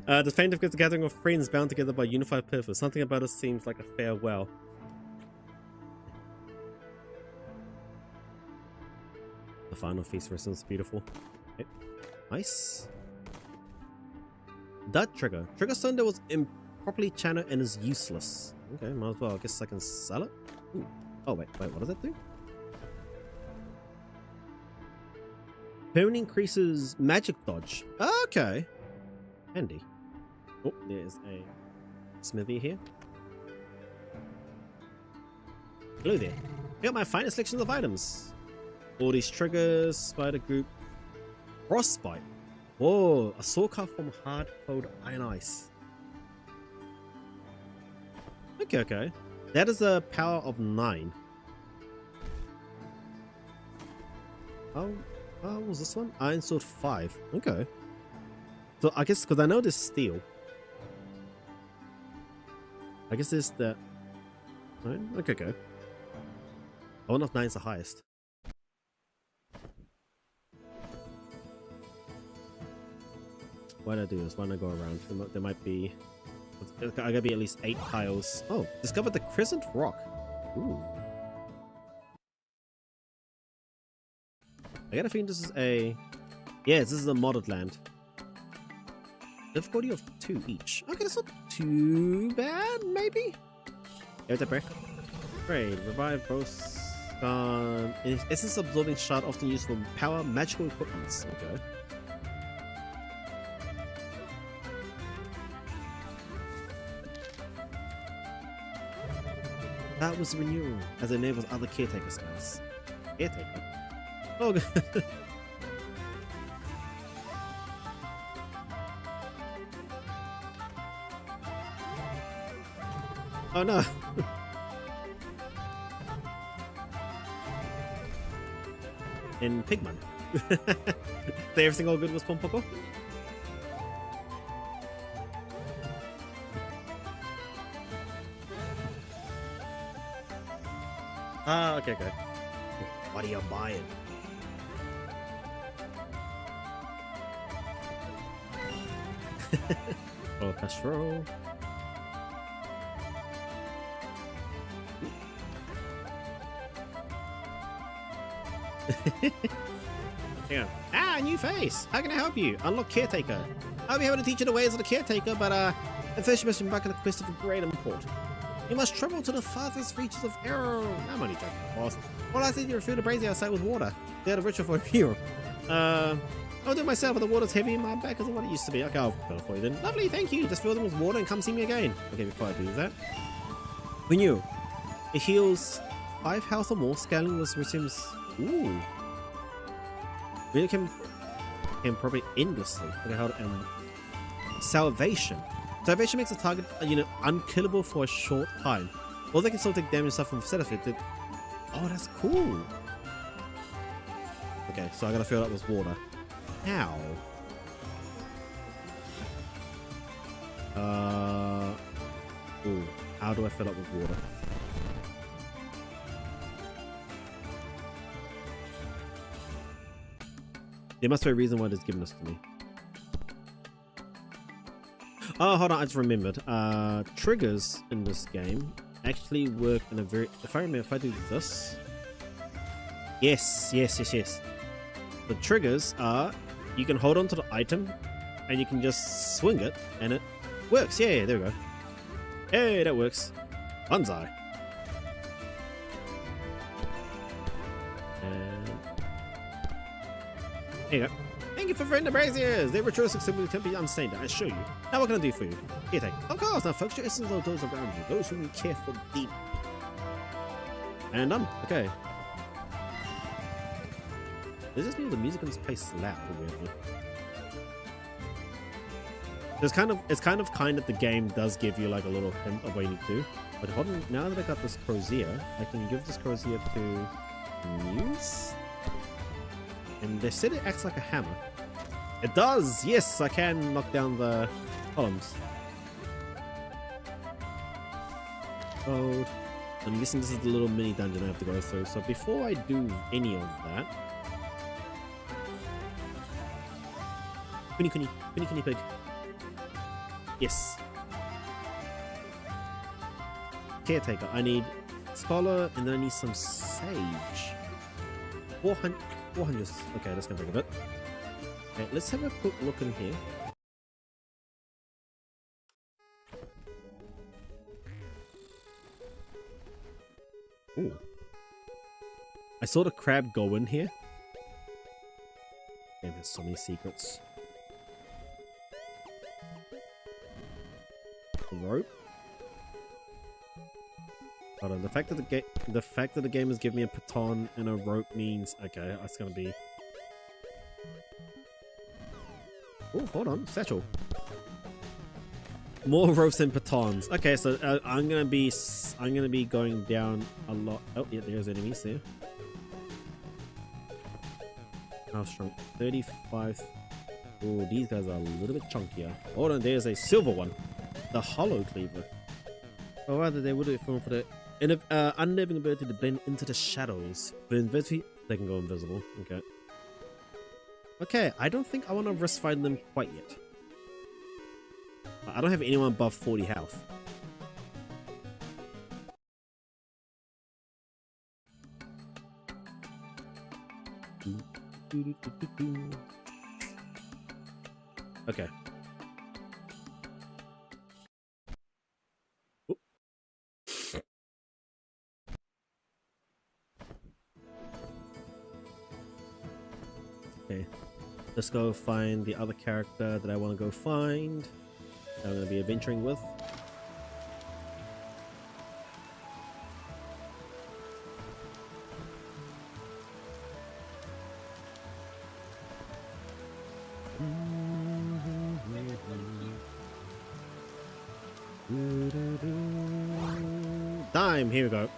The faint of the gathering of friends bound together by unified purpose. Something about us seems like a farewell. The final feast for instance, beautiful. Okay. Nice. That trigger. Trigger stone that was improperly channeled and is useless. Okay, might as well. I guess I can sell it. Ooh. Oh wait, what does that do? Permanently increases magic dodge. Okay. Handy. Oh, there's a smithy here. Hello there. I got my finest selection of items. All these triggers, spider group, frostbite. Whoa, a sword cut from hard cold iron ice. Okay, okay. That is a power of 9. How was this one? Iron sword 5. Okay. So I guess because I know there's steel. I guess there's the. Right? Okay, okay. I wonder if 9's the highest. Why did I do this? Why don't I go around? There might be. I gotta be at least 8 tiles. Oh, discovered the Crescent Rock. Ooh. I got a feeling this is a. Yes, this is a modded land. Difficulty of 2 each. Okay, that's not too bad, maybe? Give it a break. Great. Revive both. Essence absorbing shard often used for power magical equipments. Okay. That was renewal, as it enables other caretaker spells. Caretaker? Oh, good. Oh no! In Pigman. Is everything all good with Pompoko? Ah, okay, okay. What are you buying? Oh, Castro. Hang on. Ah, new face! How can I help you? Unlock Caretaker. I'll be able to teach you the ways of the Caretaker, but at first you must embark on a quest of great import. You must travel to the farthest reaches of Heyooo. I'm only joking, boss. Well, I said you refill the brazier outside with water. They're the ritual for a hero. I'll do it myself, but the water's heavy and my back isn't what it used to be. Okay, I'll fill it for you then. Lovely, thank you. Just fill them with water and come see me again. Okay, before I do that. Renew. It heals 5 health or more. Scaling was resumes. Ooh. Really can probably endlessly. Okay, hold on. Salvation. Salvation makes a target, unkillable for a short time. Or they can still take damage stuff from set of it. Oh, that's cool. Okay, so I gotta fill that with water. How? Ooh, how do I fill up with water? There must be a reason why it's given this to me. Oh, hold on, I just remembered. Triggers in this game actually work in a very... If I remember, if I do this... Yes. The triggers are... You can hold on to the item, and you can just swing it, and it works. Yeah, there we go. Hey, that works. Banzai. And... There you go. Thank you for friend the braziers. They ritualistic simply can be unstained. I assure you. Now what can I do for you? Here, take. Of course, now folks, your essence of those around you. Those whom you care for deep. And done. Okay. Does this mean the music in this place slap weirdly? It's kind of the game does give you like a little hint of what you need to do. But hold on, now that I got this crozier, I can give this crozier to Muse. And they said it acts like a hammer. It does! Yes, I can knock down the columns. Code. I'm guessing this is the little mini dungeon I have to go through. So before I do any of that... Kuni pig. Yes. Caretaker. I need scholar and then I need some sage. 400. Okay, that's gonna take a bit. Okay, let's have a quick look in here. Ooh. I saw the crab go in here. Okay, there's so many secrets. Rope. Hold on. The fact that the game is giving me a baton and a rope means okay. It's gonna be. Oh, hold on, satchel. More ropes and batons. Okay, so I'm gonna be going down a lot. Oh, yeah, there's enemies there. How strong? 35. Oh, these guys are a little bit chunkier. Hold on, there's a silver one. The hollow cleaver. Or rather, they would have fallen for the unnerving ability to blend into the shadows. But invisibility, they can go invisible. Okay. Okay, I don't think I want to risk fighting them quite yet. I don't have anyone above 40 health. Okay. Oop. Okay. Let's go find the other character that I want to go find. That I'm going to be adventuring with. Dime, here we go.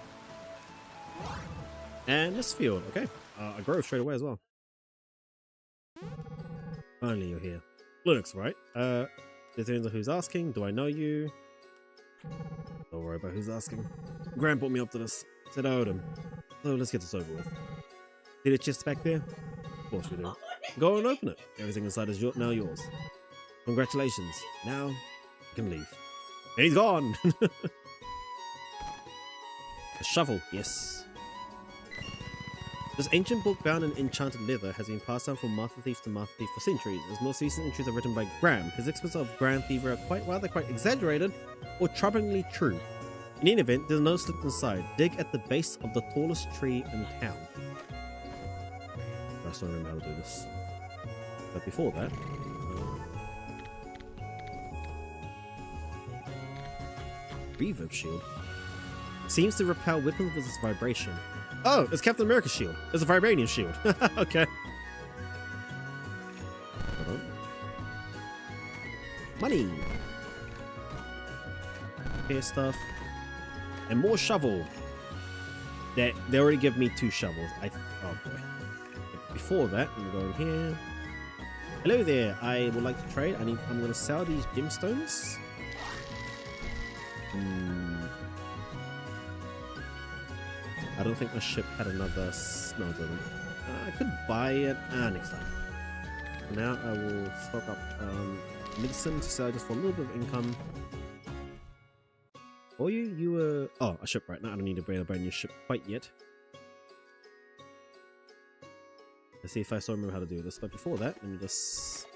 And this field, okay. I grow straight away as well. Finally, you're here. Linux, right? Depends on who's asking. Do I know you? Don't worry about who's asking. Graham brought me up to this. Said I owed him. So let's get this over with. See the chest back there? Of course we do. Go and open it. Everything inside is now yours. Congratulations. Now you can leave. And he's gone! A shovel, yes. This ancient book bound in enchanted leather has been passed down from master thief to master thief for centuries. Its most recent entries are written by Graham. His experts of grand thievery are quite exaggerated or troublingly true. In any event, there's no slip inside. Dig at the base of the tallest tree in town. I still remember how to do this. But before that... Reverb shield. Seems to repel weapons with its vibration. Oh, it's Captain America's shield. It's a vibranium shield. Okay. Hold on. Money. Hair stuff. And more shovel. They already give me 2 shovels. Oh boy. Before that, I'm going here. Hello there. I would like to trade. I'm going to sell these gemstones. I don't think my ship had another. No, it didn't. I could buy it next time. For now, I will stock up medicine to sell just for a little bit of income. Or you were a ship right now. I don't need to bring a brand new ship quite yet. Let's see if I still remember how to do this. But before that, let me just.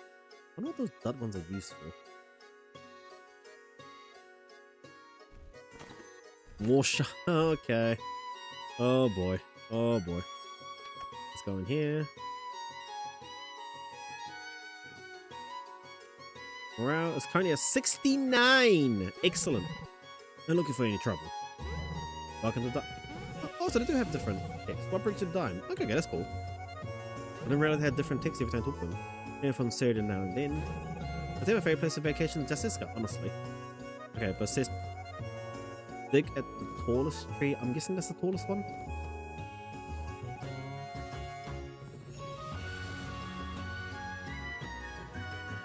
I wonder what those dud ones are used for. More shot. Okay. Oh boy. Oh boy. Let's go in here. Morale is currently at 69. Excellent. Not looking for any trouble. Welcome to the. Oh, so they do have different text. What brings you to dime? Okay, that's cool. I didn't realize they had different text every time I talk to them. Maybe from Certain now and then. I think my favorite place of vacation is Jessica, honestly. Okay, but it says dig at the tallest tree. I'm guessing that's the tallest one.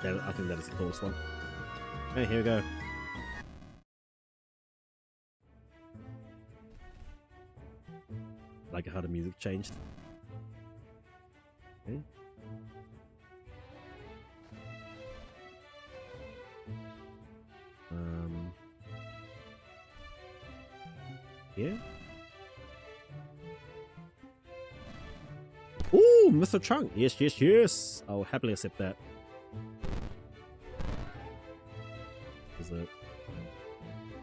Yeah, I think that is the tallest one. Okay, here we go. I like how the music changed. Okay. Yeah. Ooh, Mr. Chunk. Yes, yes, yes. I'll happily accept that. Is it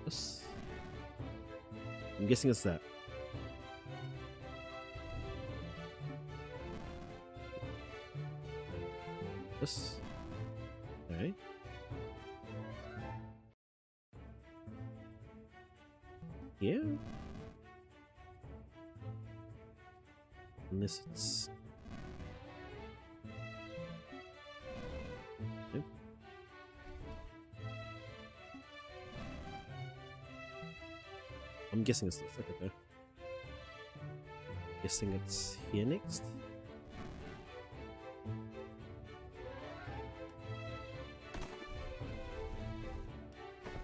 this? I'm guessing it's that. This. Okay. Yeah. Unless it's. Okay. I'm guessing it's this. Okay. Guessing it's here next.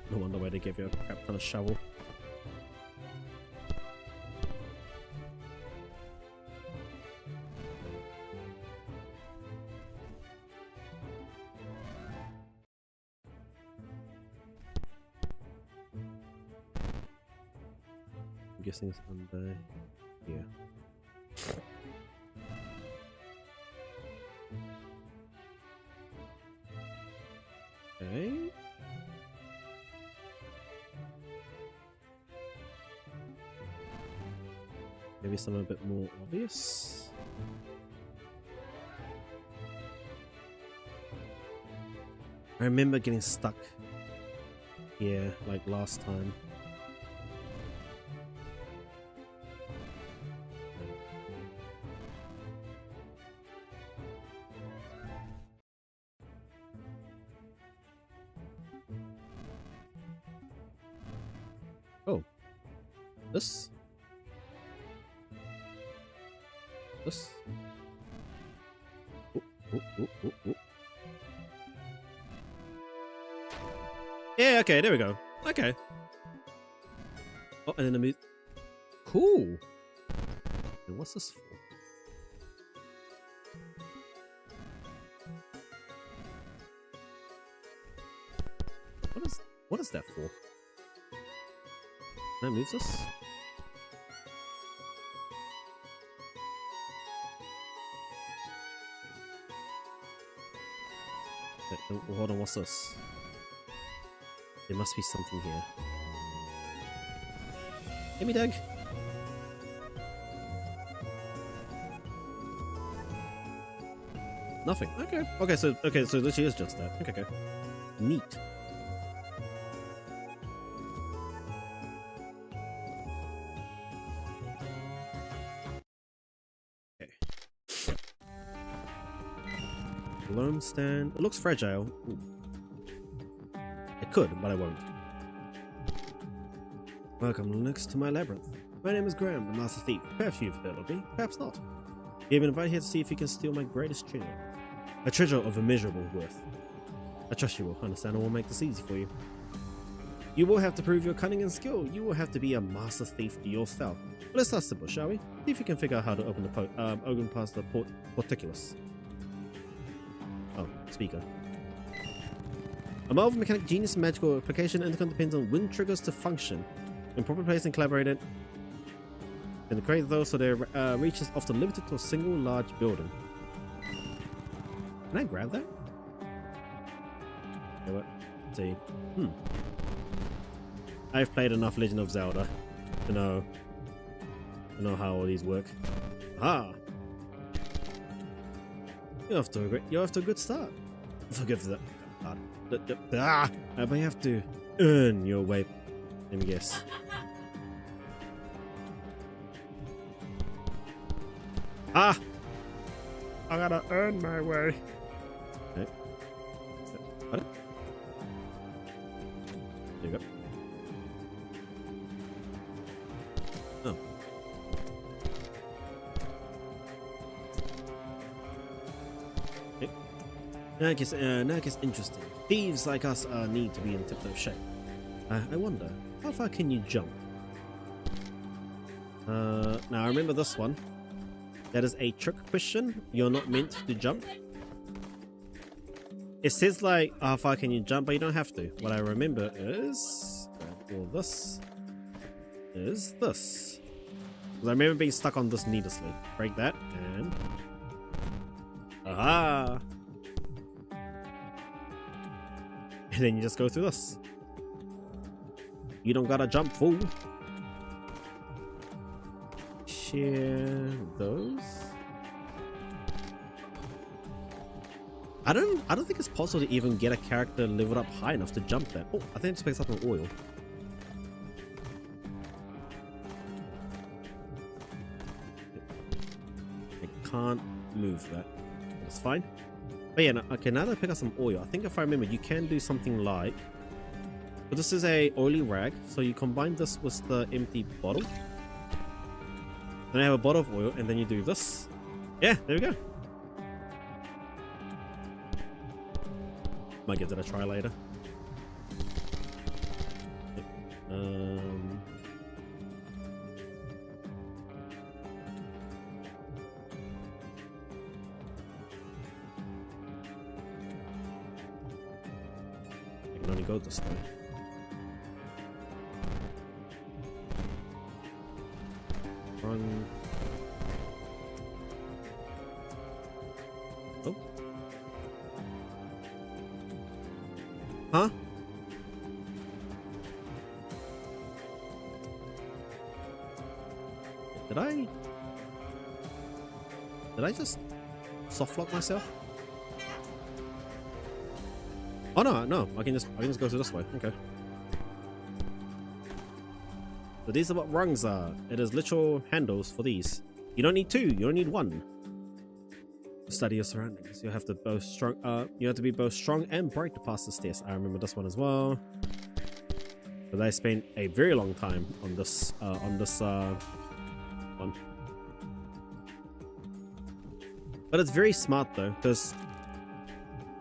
No wonder why they gave you a crap ton of shovel. I'm guessing it's under here. Okay. Maybe something a bit more obvious. I remember getting stuck here like last time. Oh, this? This? Ooh, ooh, ooh, ooh, ooh. Yeah, okay, there we go. Okay. Oh, and then the music. Cool. And what's this for? What is that for? Can I move this? Okay, oh, hold on, what's this? There must be something here. Give me Doug. Nothing. Okay. Okay, so literally is just that. Okay, okay. Neat. Loam stand. It looks fragile. Ooh. It could, but I won't. Welcome next to my labyrinth. My name is Graham, the Master Thief. Perhaps you've heard of me, perhaps not. You've been invited here to see if you can steal my greatest treasure. A treasure of immeasurable worth. I trust you will understand and will make this easy for you. You will have to prove your cunning and skill. You will have to be a master thief yourself. But let's start simple, shall we? See if you can figure out how to open past the porticulus. Oh, speaker. A marvel of mechanic genius and magical application intercom depends on wind triggers to function. In proper place and collaborated, and create those so their reach is often limited to a single large building. Can I grab that? Okay, what? Let's see. I've played enough Legend of Zelda to know how all these work. Ah! You're off to a good start. Forgive that. But you have to earn your way. Let me guess. Ah! I gotta earn my way. Okay. What? There you go. Oh. Okay. Now it gets interesting. Thieves like us need to be in tip-top shape. I wonder, how far can you jump? Now I remember this one. That is a trick question. You're not meant to jump. It says like, how far can you jump, but you don't have to. What I remember is, grab all this, is this. Because I remember being stuck on this needlessly. Break that, and... aha! And then you just go through this. You don't gotta jump, fool. Share those. I don't think it's possible to even get a character leveled up high enough to jump that. Oh, I think I just picked up an oil. I can't move that. That's fine. But yeah, no, okay, now that I pick up some oil, I think if I remember, you can do something like... but this is a oily rag, so you combine this with the empty bottle. Then I have a bottle of oil, and then you do this. Yeah, there we go. Might give that a try later. Okay. I can only go this way. Run. Oh. Huh? Did I just soft lock myself? Oh no, I can just go through this way. Okay. So these are what rungs are. It is literal handles for these. You don't need two, you only need one. To study your surroundings. You have to both strong you have to be both strong and bright to pass the stairs. I remember this one as well. But I spent a very long time on this one. But it's very smart though, because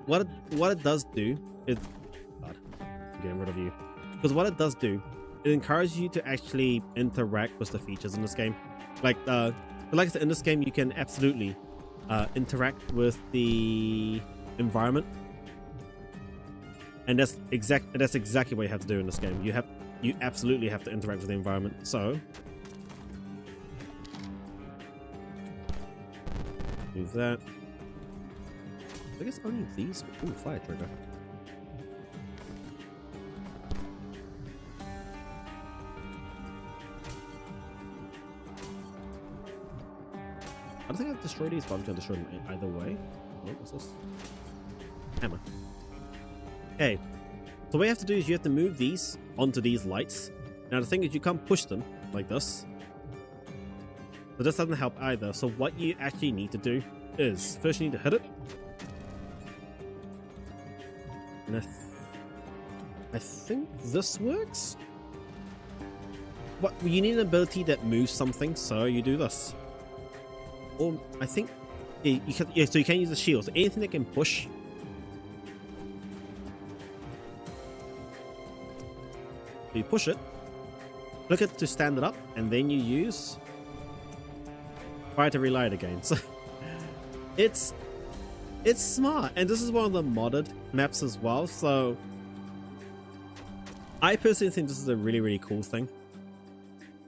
what it does do is God, I'm getting rid of you. Because what it does do, it encourages you to actually interact with the features in this game. Like I said, in this game you can absolutely interact with the environment, and that's exactly what you have to do in this game. You absolutely have to interact with the environment. So move that. I guess only these. Ooh, fire trigger. I don't think I've destroyed these, but I'm going to destroy them either way. Oh, what's this? Hammer. Okay. So what you have to do is you have to move these onto these lights. Now the thing is, you can't push them like this. So this doesn't help either. So what you actually need to do is, first you need to hit it. And I think this works. What, you need an ability that moves something, so you do this. Or I think so you can use the shield. So anything that can push. So you push it, click it to stand it up, and then you use fire to relight again. So it's smart, and this is one of the modded maps as well. So I personally think this is a really cool thing.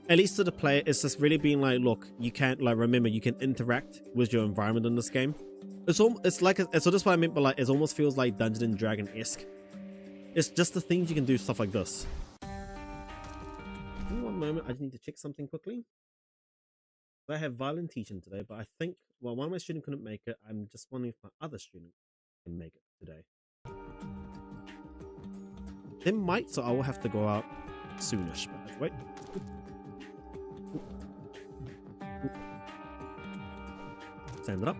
At least to the player, it's just really being like, look, you can't, like, remember, you can interact with your environment in this game. It's like, so that's what I meant by, like, it almost feels like Dungeons and Dragon-esque. It's just the things you can do, stuff like this. Give me one moment, I just need to check something quickly. I have violin teaching today, but I think, well, one of my students couldn't make it. I'm just wondering if my other student can make it today. They might, so I will have to go out soonish, but wait. Stand it up,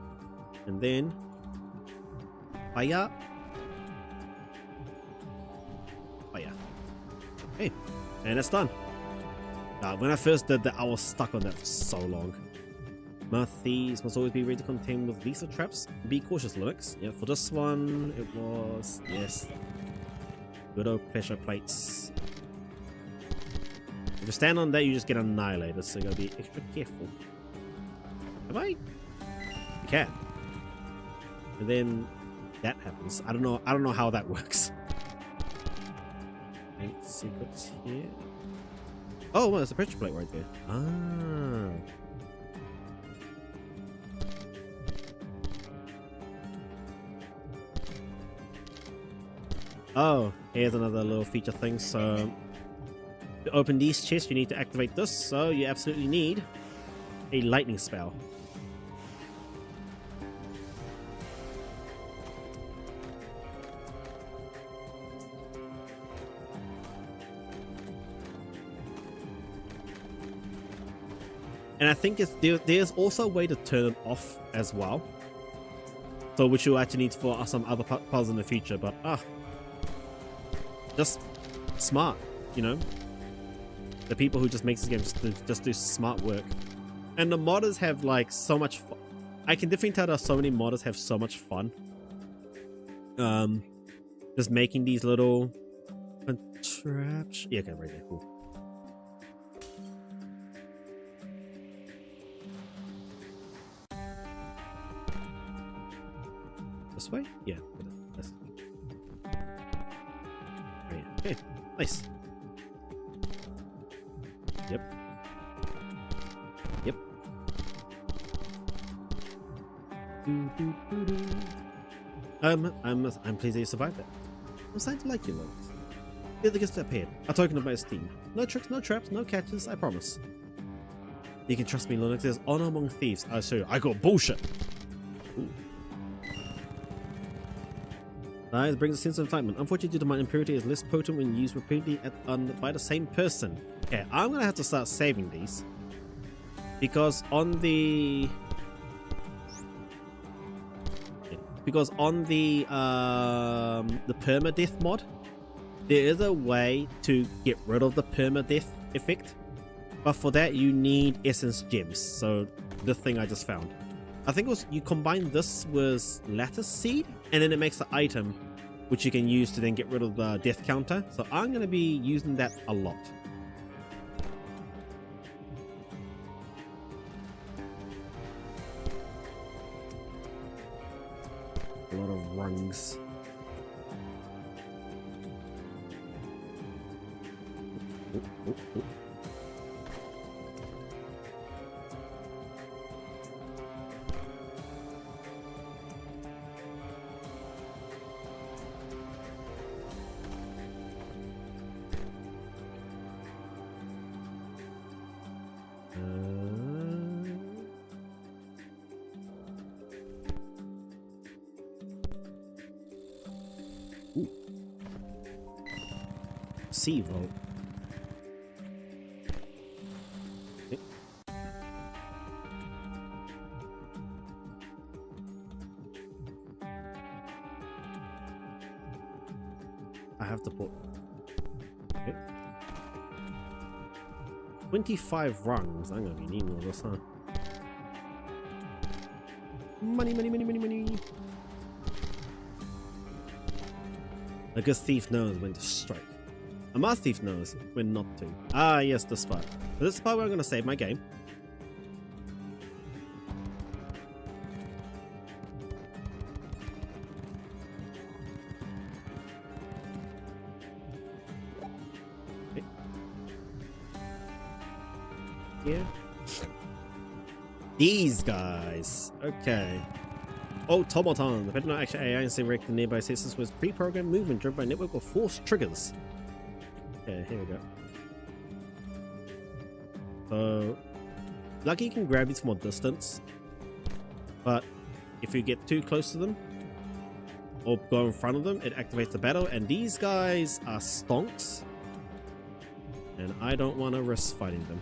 and then fire. Okay, and it's done. When I first did that, I was stuck on that for so long. My thieves must always be ready to contend with lethal traps. Be cautious, Linux. Yeah, for this one, it was, yes, good old pressure plates. If you stand on that, you just get annihilated, so you gotta be extra careful. Am I? You can. And then that happens. I don't know how that works. Any secrets here? Oh, well, there's a pressure plate right there. Ah. Oh, here's another little feature thing. So to open these chests, you need to activate this. So you absolutely need a lightning spell. And I think there's also a way to turn it off as well. So which you'll actually need for some other puzzles in the future. But just smart, you know. The people who just make this game just do smart work. And the modders have like so much fun. I can definitely tell that so many modders have so much fun. Just making these little contraptions. Yeah, okay, right there, cool. This way? Yeah. That's right. Okay. Nice. Yep. Yep. I'm pleased that you survived that. I'm starting to like you, Lois. You're the guest that appeared. A token of my esteem. No tricks, no traps, no catches, I promise. You can trust me, Linux. There's honor among thieves. I assure you, I got bullshit. Ooh. It brings a sense of excitement. Unfortunately, due to my impurity, is less potent when used repeatedly by the same person. Okay, I'm gonna have to start saving these because on the permadeath mod, there is a way to get rid of the permadeath effect, but for that you need essence gems. So the thing I just found, I think it was you combine this with lattice seed, and then it makes the item which you can use to then get rid of the death counter. So I'm going to be using that a lot. A lot of rungs. Ooh, ooh, ooh. Sea vault. Okay. I have to put 25 rungs. I'm gonna be needing all this, huh? Money, money, money, money, money. A good thief knows when to strike. A master thief knows when not to. Ah, yes, this spot. So this is the part where I'm going to save my game. Okay. Here. These guys. Okay. Automaton. The Federal Action AI and reacting nearby systems with pre-programmed movement driven by a network of force triggers. Okay, here we go. So, lucky you can grab these from a distance, but if you get too close to them or go in front of them, it activates the battle. And these guys are stonks, and I don't want to risk fighting them.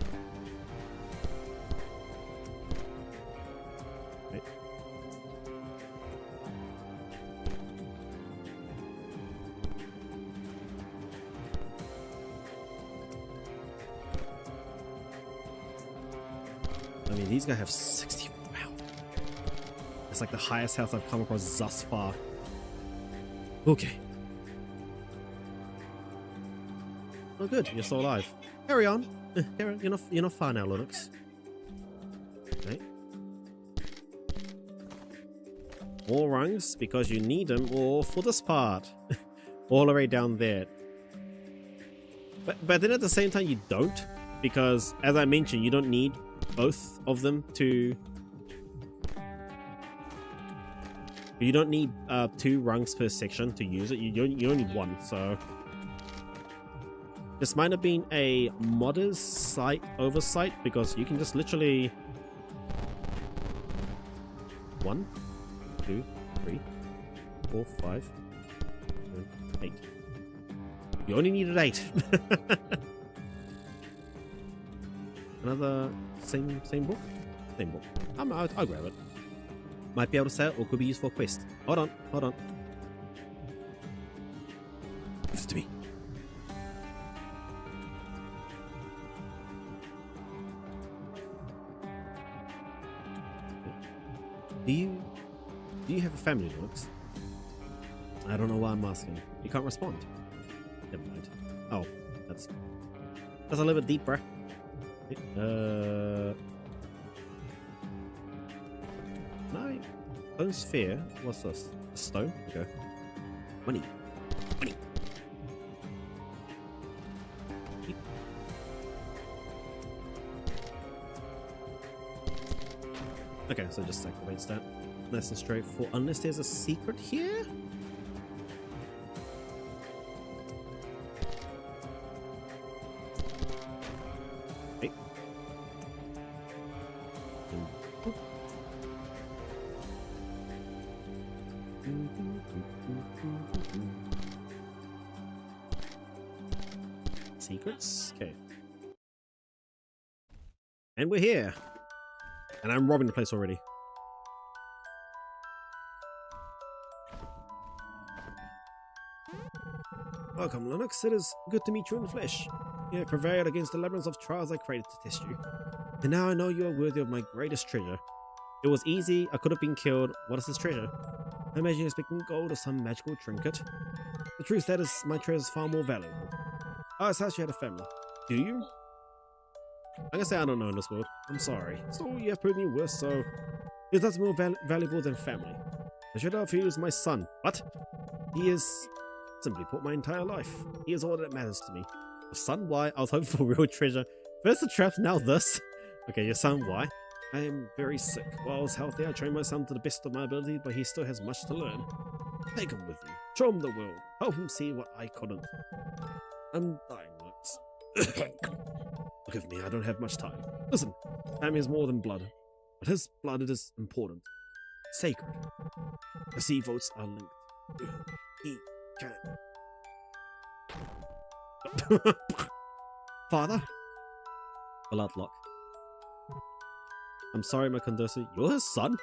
I mean, these guys have 60 health. It's like the highest health I've come across thus far. Okay. Oh, good. You're still alive. Carry on. You're not far now, Linux. Okay. More rungs because you need them, or for this part, all the way down there. But then at the same time, you don't, because as I mentioned, you don't need both of them to. You don't need 2 rungs per section to use it. You only need 1. So this might have been a modder's site oversight, because you can just literally 1, 2, 3, 4, 5, 8. You only needed 8. Another same book? Same book. I'll grab it. Might be able to sell it, or could be used for a quest. Hold on. Give it to me. Do you have a family, Linux? I don't know why I'm asking. You can't respond. Never mind. Oh, that's a little bit deep, bruh. No. Stone sphere. What's this? A stone? Okay. Money. Okay, so just activates that. Nice and straightforward. Unless there's a secret here? Okay. Secrets? Okay. And we're here. And I'm robbing the place already. Welcome, Linux. It is good to meet you in the flesh. You have prevailed against the labyrinth of trials I created to test you. And now I know you are worthy of my greatest treasure. It was easy. I could have been killed. What is this treasure? I imagine you're expecting gold or some magical trinket. The truth that is, my treasure is far more valuable. Oh, it's how you had a family. Do you? I'm gonna say I don't know in this world. I'm sorry. So you have proven your worth, so it's not more valuable than family. I should have used my son. What? He is simply put my entire life. He is all that matters to me. Your son? Why? I was hoping for real treasure. First the traps, now this. Okay, your son, why? I am very sick. While I was healthy, I trained my son to the best of my ability, but he still has much to learn. Take him with you. Show him the world. Help him see what I couldn't. I'm dying, Max. Forgive me, I don't have much time. Listen, family is more than blood. But his blood is important. Sacred. The sea votes are linked. He can. Father? Bloodlock. I'm sorry, my condolences. You're his son?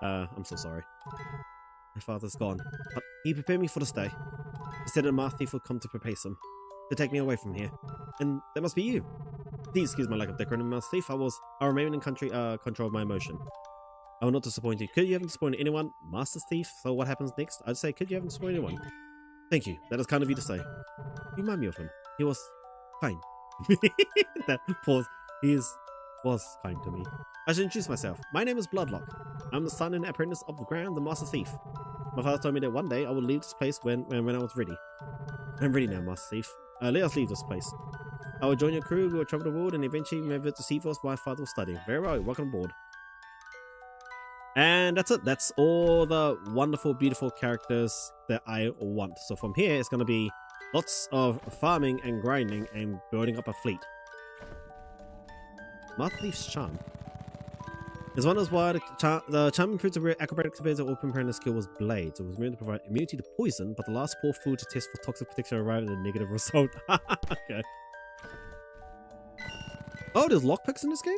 I'm so sorry. My father's gone. But he prepared me for this day. He said a master thief would come to prepare him. To take me away from here. And that must be you. Please excuse my lack of decorum, master thief. I remain in control of my emotion. I will not disappoint you. Could you haven't disappointed anyone? Master Thief? So what happens next? I'd say, could you haven't disappointed anyone? Thank you. That is kind of you to say. You remind me of him. He was kind. That pause. Was kind to me. I should introduce myself. My name is Bloodlock. I'm the son and apprentice of Graham, the Master Thief. My father told me that one day I would leave this place when I was ready. I'm ready now, Master Thief. Let us leave this place. I will join your crew, we will travel the world, and eventually move to Seaforth where my father will study. Very well, welcome aboard. And that's it. That's all the wonderful, beautiful characters that I want. So from here, it's going to be lots of farming and grinding and building up a fleet. Master Thief's charm. As one as why the charm improved the acrobatics ability of open parent skill was blades. It was meant to provide immunity to poison, but the last poor food to test for toxic protection arrived at a negative result. Okay. Oh, there's lockpicks in this game?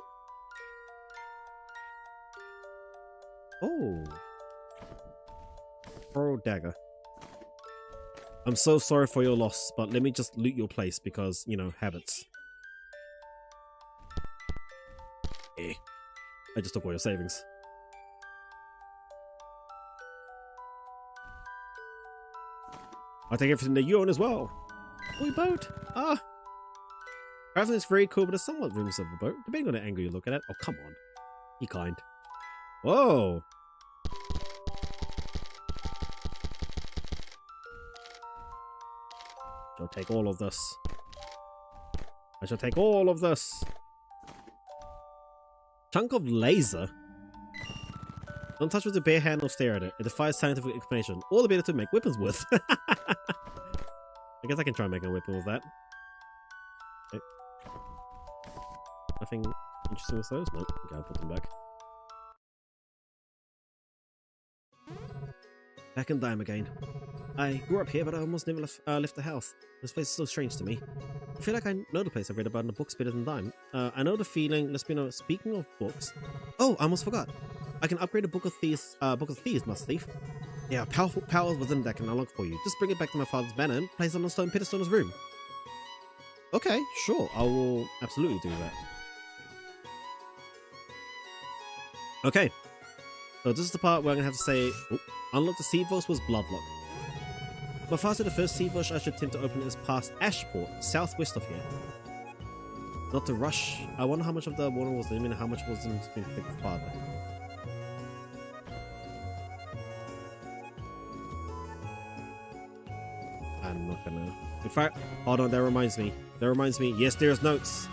Oh. Pearl dagger. I'm so sorry for your loss, but let me just loot your place because, you know, habits. Eh. I just took all your savings. I'll take everything that you own as well. Toy boat. Ah. Crafting is very cool, but it's somewhat rooms of a boat, depending on the angle you look at it. Oh, come on. Be kind. Whoa. I'll take all of this. I shall take all of this. Chunk of laser? Don't touch with the bare hand or stare at it. It defies scientific explanation. All the better to make weapons with. I guess I can try and make a weapon with that. Okay. Nothing interesting with those? Nope. Okay, I'll put them back. Back in Dime again. I grew up here, but I almost never left the house. This place is so strange to me. I feel like I know the place I've read about in the books better than Dime. I know the feeling. Let's be honest. Speaking of books, oh, I almost forgot. I can upgrade a Book of Thieves, Master Thief. Yeah, powerful powers within that can unlock for you. Just bring it back to my father's banner and place it on a stone pedestal in his room. Okay, sure. I will absolutely do that. Okay. So this is the part where I'm gonna have to say, oh, unlock the sea voice was Bloodlock. My father said the first sea voice I should attempt to open is past Ashport, southwest of here. Not to rush. I wonder how much of the water was in and how much was in being picked farther. I'm not gonna. In fact, hold on, that reminds me. Yes, there's notes.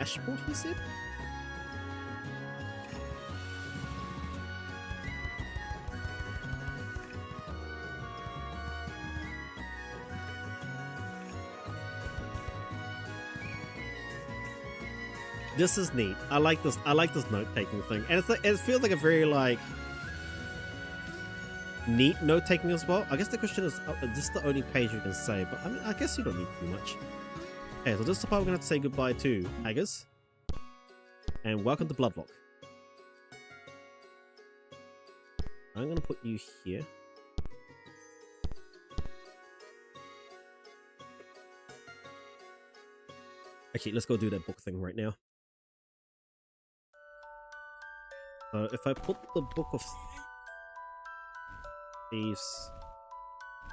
Ashport, he said? This is neat. I like this note-taking thing. And it's like, it feels like a very like neat note-taking as well. I guess the question is, this is the only page you can say, but I mean, I guess you don't need too much. Okay, so this is the part we're gonna have to say goodbye to Haggers. And welcome to Bloodlock. I'm gonna put you here. Actually, let's go do that book thing right now. So if I put the Book of Thieves,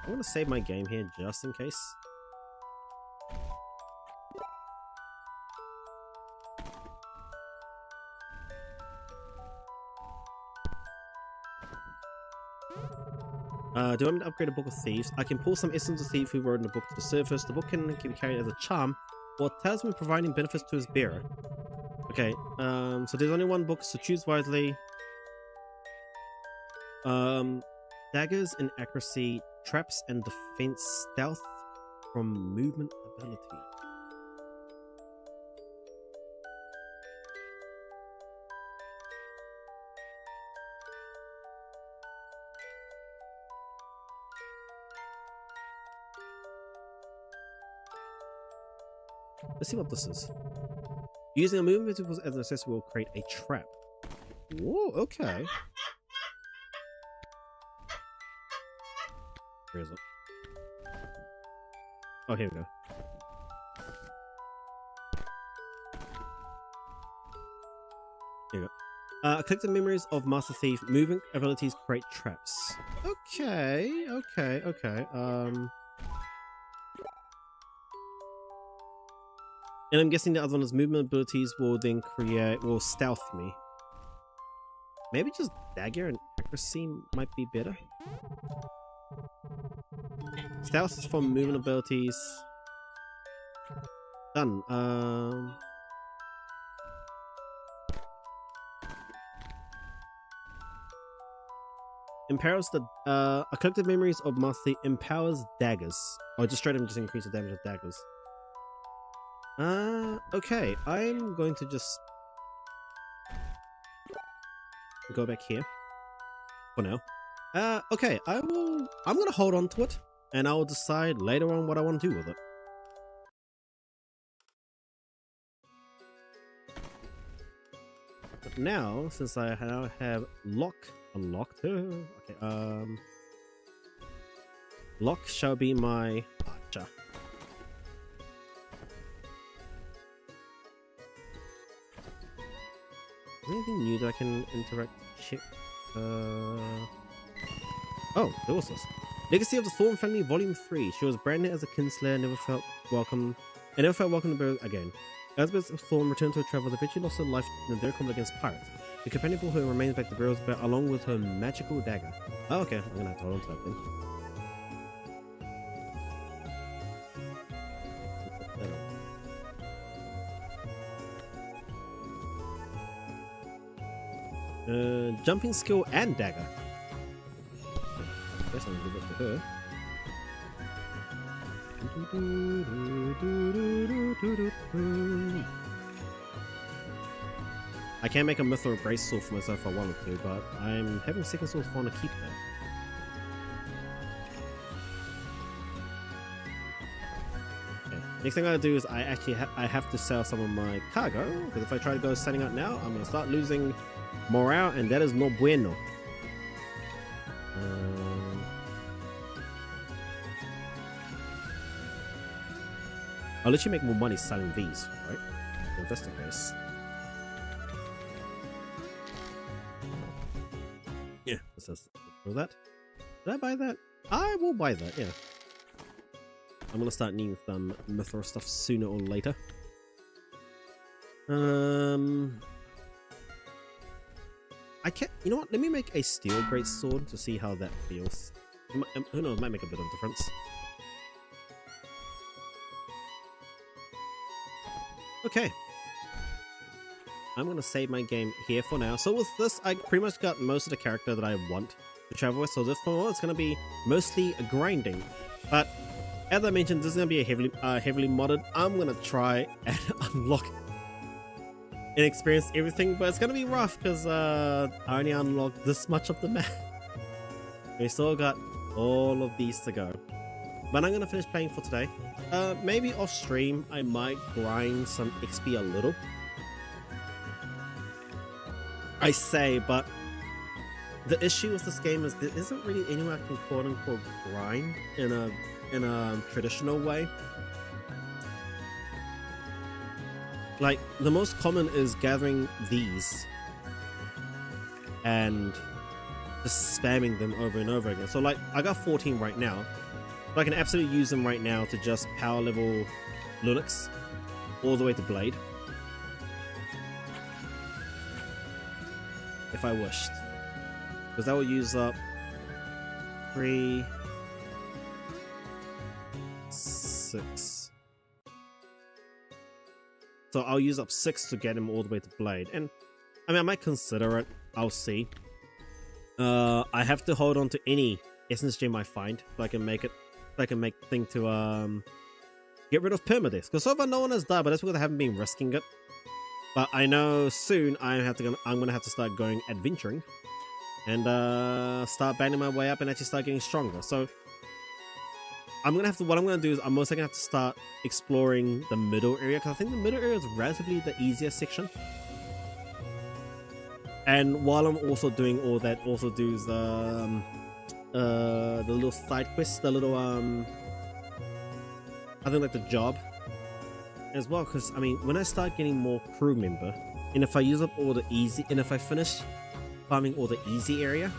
I'm gonna save my game here just in case. Do I want me to upgrade a Book of Thieves? I can pull some Essence of Thief who wrote in the book to the surface. The book can be carried as a charm or talisman providing benefits to his bearer. Okay, so there's only one book, so choose wisely. Daggers and accuracy, traps and defense, stealth from movement ability. Let's see what this is. Using a movement as an accessory will create a trap. Whoa, okay. Where is it? Oh, here we go. Here we go. Collective memories of Master Thief. Moving abilities create traps. Okay, okay. And I'm guessing the other one is movement abilities will then will stealth me. Maybe just dagger and accuracy might be better. Stealth is from movement abilities. Done. Empowers the a collective memories of Master Thief empowers daggers. Or just straight up just increase the damage of daggers. Okay, I'm going to just go back here for now. Okay, I'm gonna hold on to it and I'll decide later on what I want to do with it. But now, since I now have lock unlocked, okay, lock shall be my archer. Anything new that I can interact? Check. Oh, there was this. Legacy of the Thorn Family, Volume 3. She was branded as a kinslayer, never felt welcome to Burial again. Elizabeth of Thorn returned to her travels, eventually lost her life in a direct combat against pirates. The companion for her remains back to Burial's Bear along with her magical dagger. Oh, okay. I'm gonna have to hold on to that then. Jumping skill and dagger. I guess I'm gonna give it to her. I can make a mithril brace sword for myself if I wanted to, but I'm having second thoughts if I want to keep that. Okay. Next thing I gotta do is I have to sell some of my cargo, because if I try to go setting up now, I'm gonna start losing morale, and that is no bueno. I'll let you make more money selling these, right? If that's the case. Yeah, this is for that. Did I buy that? I will buy that, yeah. I'm gonna start needing some mithril stuff sooner or later. I can't. You know what? Let me make a steel greatsword to see how that feels. Who knows? It might make a bit of difference. Okay. I'm gonna save my game here for now. So with this, I pretty much got most of the character that I want to travel with. So this for it's gonna be mostly grinding. But as I mentioned, this is gonna be a heavily modded. I'm gonna try and unlock and experience everything, but it's gonna be rough because I only unlocked this much of the map. We still got all of these to go, but I'm gonna finish playing for today. Maybe off stream I might grind some XP a little, I say, but the issue with this game is there isn't really anywhere I can quote unquote grind in a traditional way. Like, the most common is gathering these and just spamming them over and over again. So like, I got 14 right now, but I can absolutely use them right now to just power level Linux all the way to Blade if I wished, because that will use up 3, 6. So I'll use up 6 to get him all the way to Blade. And I mean, I might consider it. I'll see. I have to hold on to any essence gem I find so I can make it. So I can make the thing to get rid of permadeath. Because so far no one has died, but that's because I haven't been risking it. But I know soon I'm gonna have to start going adventuring and start banding my way up and actually start getting stronger. So what I'm gonna do is I'm mostly gonna have to start exploring the middle area, because I think the middle area is relatively the easier section. And while I'm also doing all that, also do the little side quests, the little I think like the job as well, because I mean when I start getting more crew member, and if I use up all the easy, and if I finish farming all the easy area,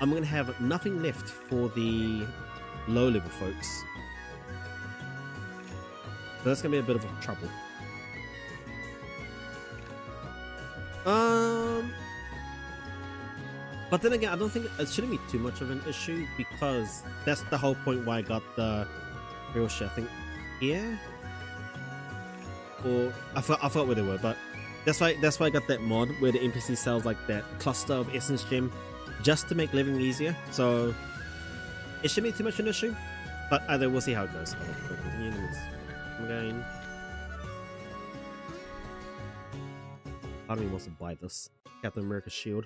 I'm gonna have nothing left for the low level folks. So that's gonna be a bit of a trouble. But then again, I don't think it shouldn't be too much of an issue, because that's the whole point why I got the real shit. I think here, or I forgot where they were, but that's why I got that mod where the NPC sells like that cluster of essence gem just to make living easier. So it shouldn't be too much of an issue, but either we'll see how it goes. Again, part of me wants to buy this Captain America shield,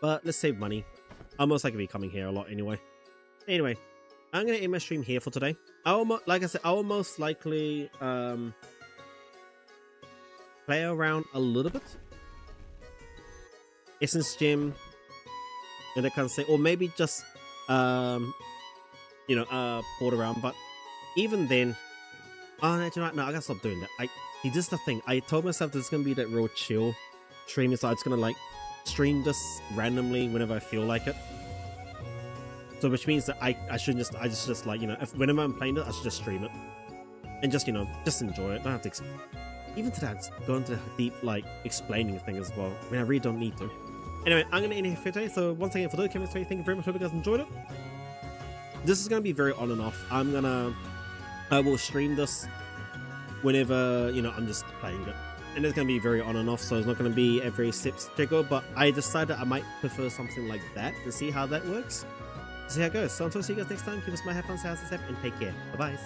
but let's save money. I'll most likely be coming here a lot anyway. Anyway, I'm gonna end my stream here for today. Like I said, I will most likely play around a little bit, essence gem and that kind of thing, or maybe just you know, port around. But even then, oh no, you know what? No, I gotta stop doing that. See, this is the thing. I told myself this is gonna be that real chill stream, so I'm just gonna like stream this randomly whenever I feel like it. So which means that I shouldn't just like, you know, whenever I'm playing it, I should just stream it and just, you know, just enjoy it. I don't have to even today I'm going to the deep like explaining thing as well. I mean, I really don't need to. Anyway, I'm gonna end here for today. So once again, for those comments, thank you very much. Hope you guys enjoyed it. This is gonna be very on and off. I will stream this whenever, you know, I'm just playing it, and it's gonna be very on and off, so it's not gonna be every steps checker. But I decided I might prefer something like that to see how that works, see how it goes. So until I see you guys next time, keep us my have fun, stay safe, and take care. Bye bye.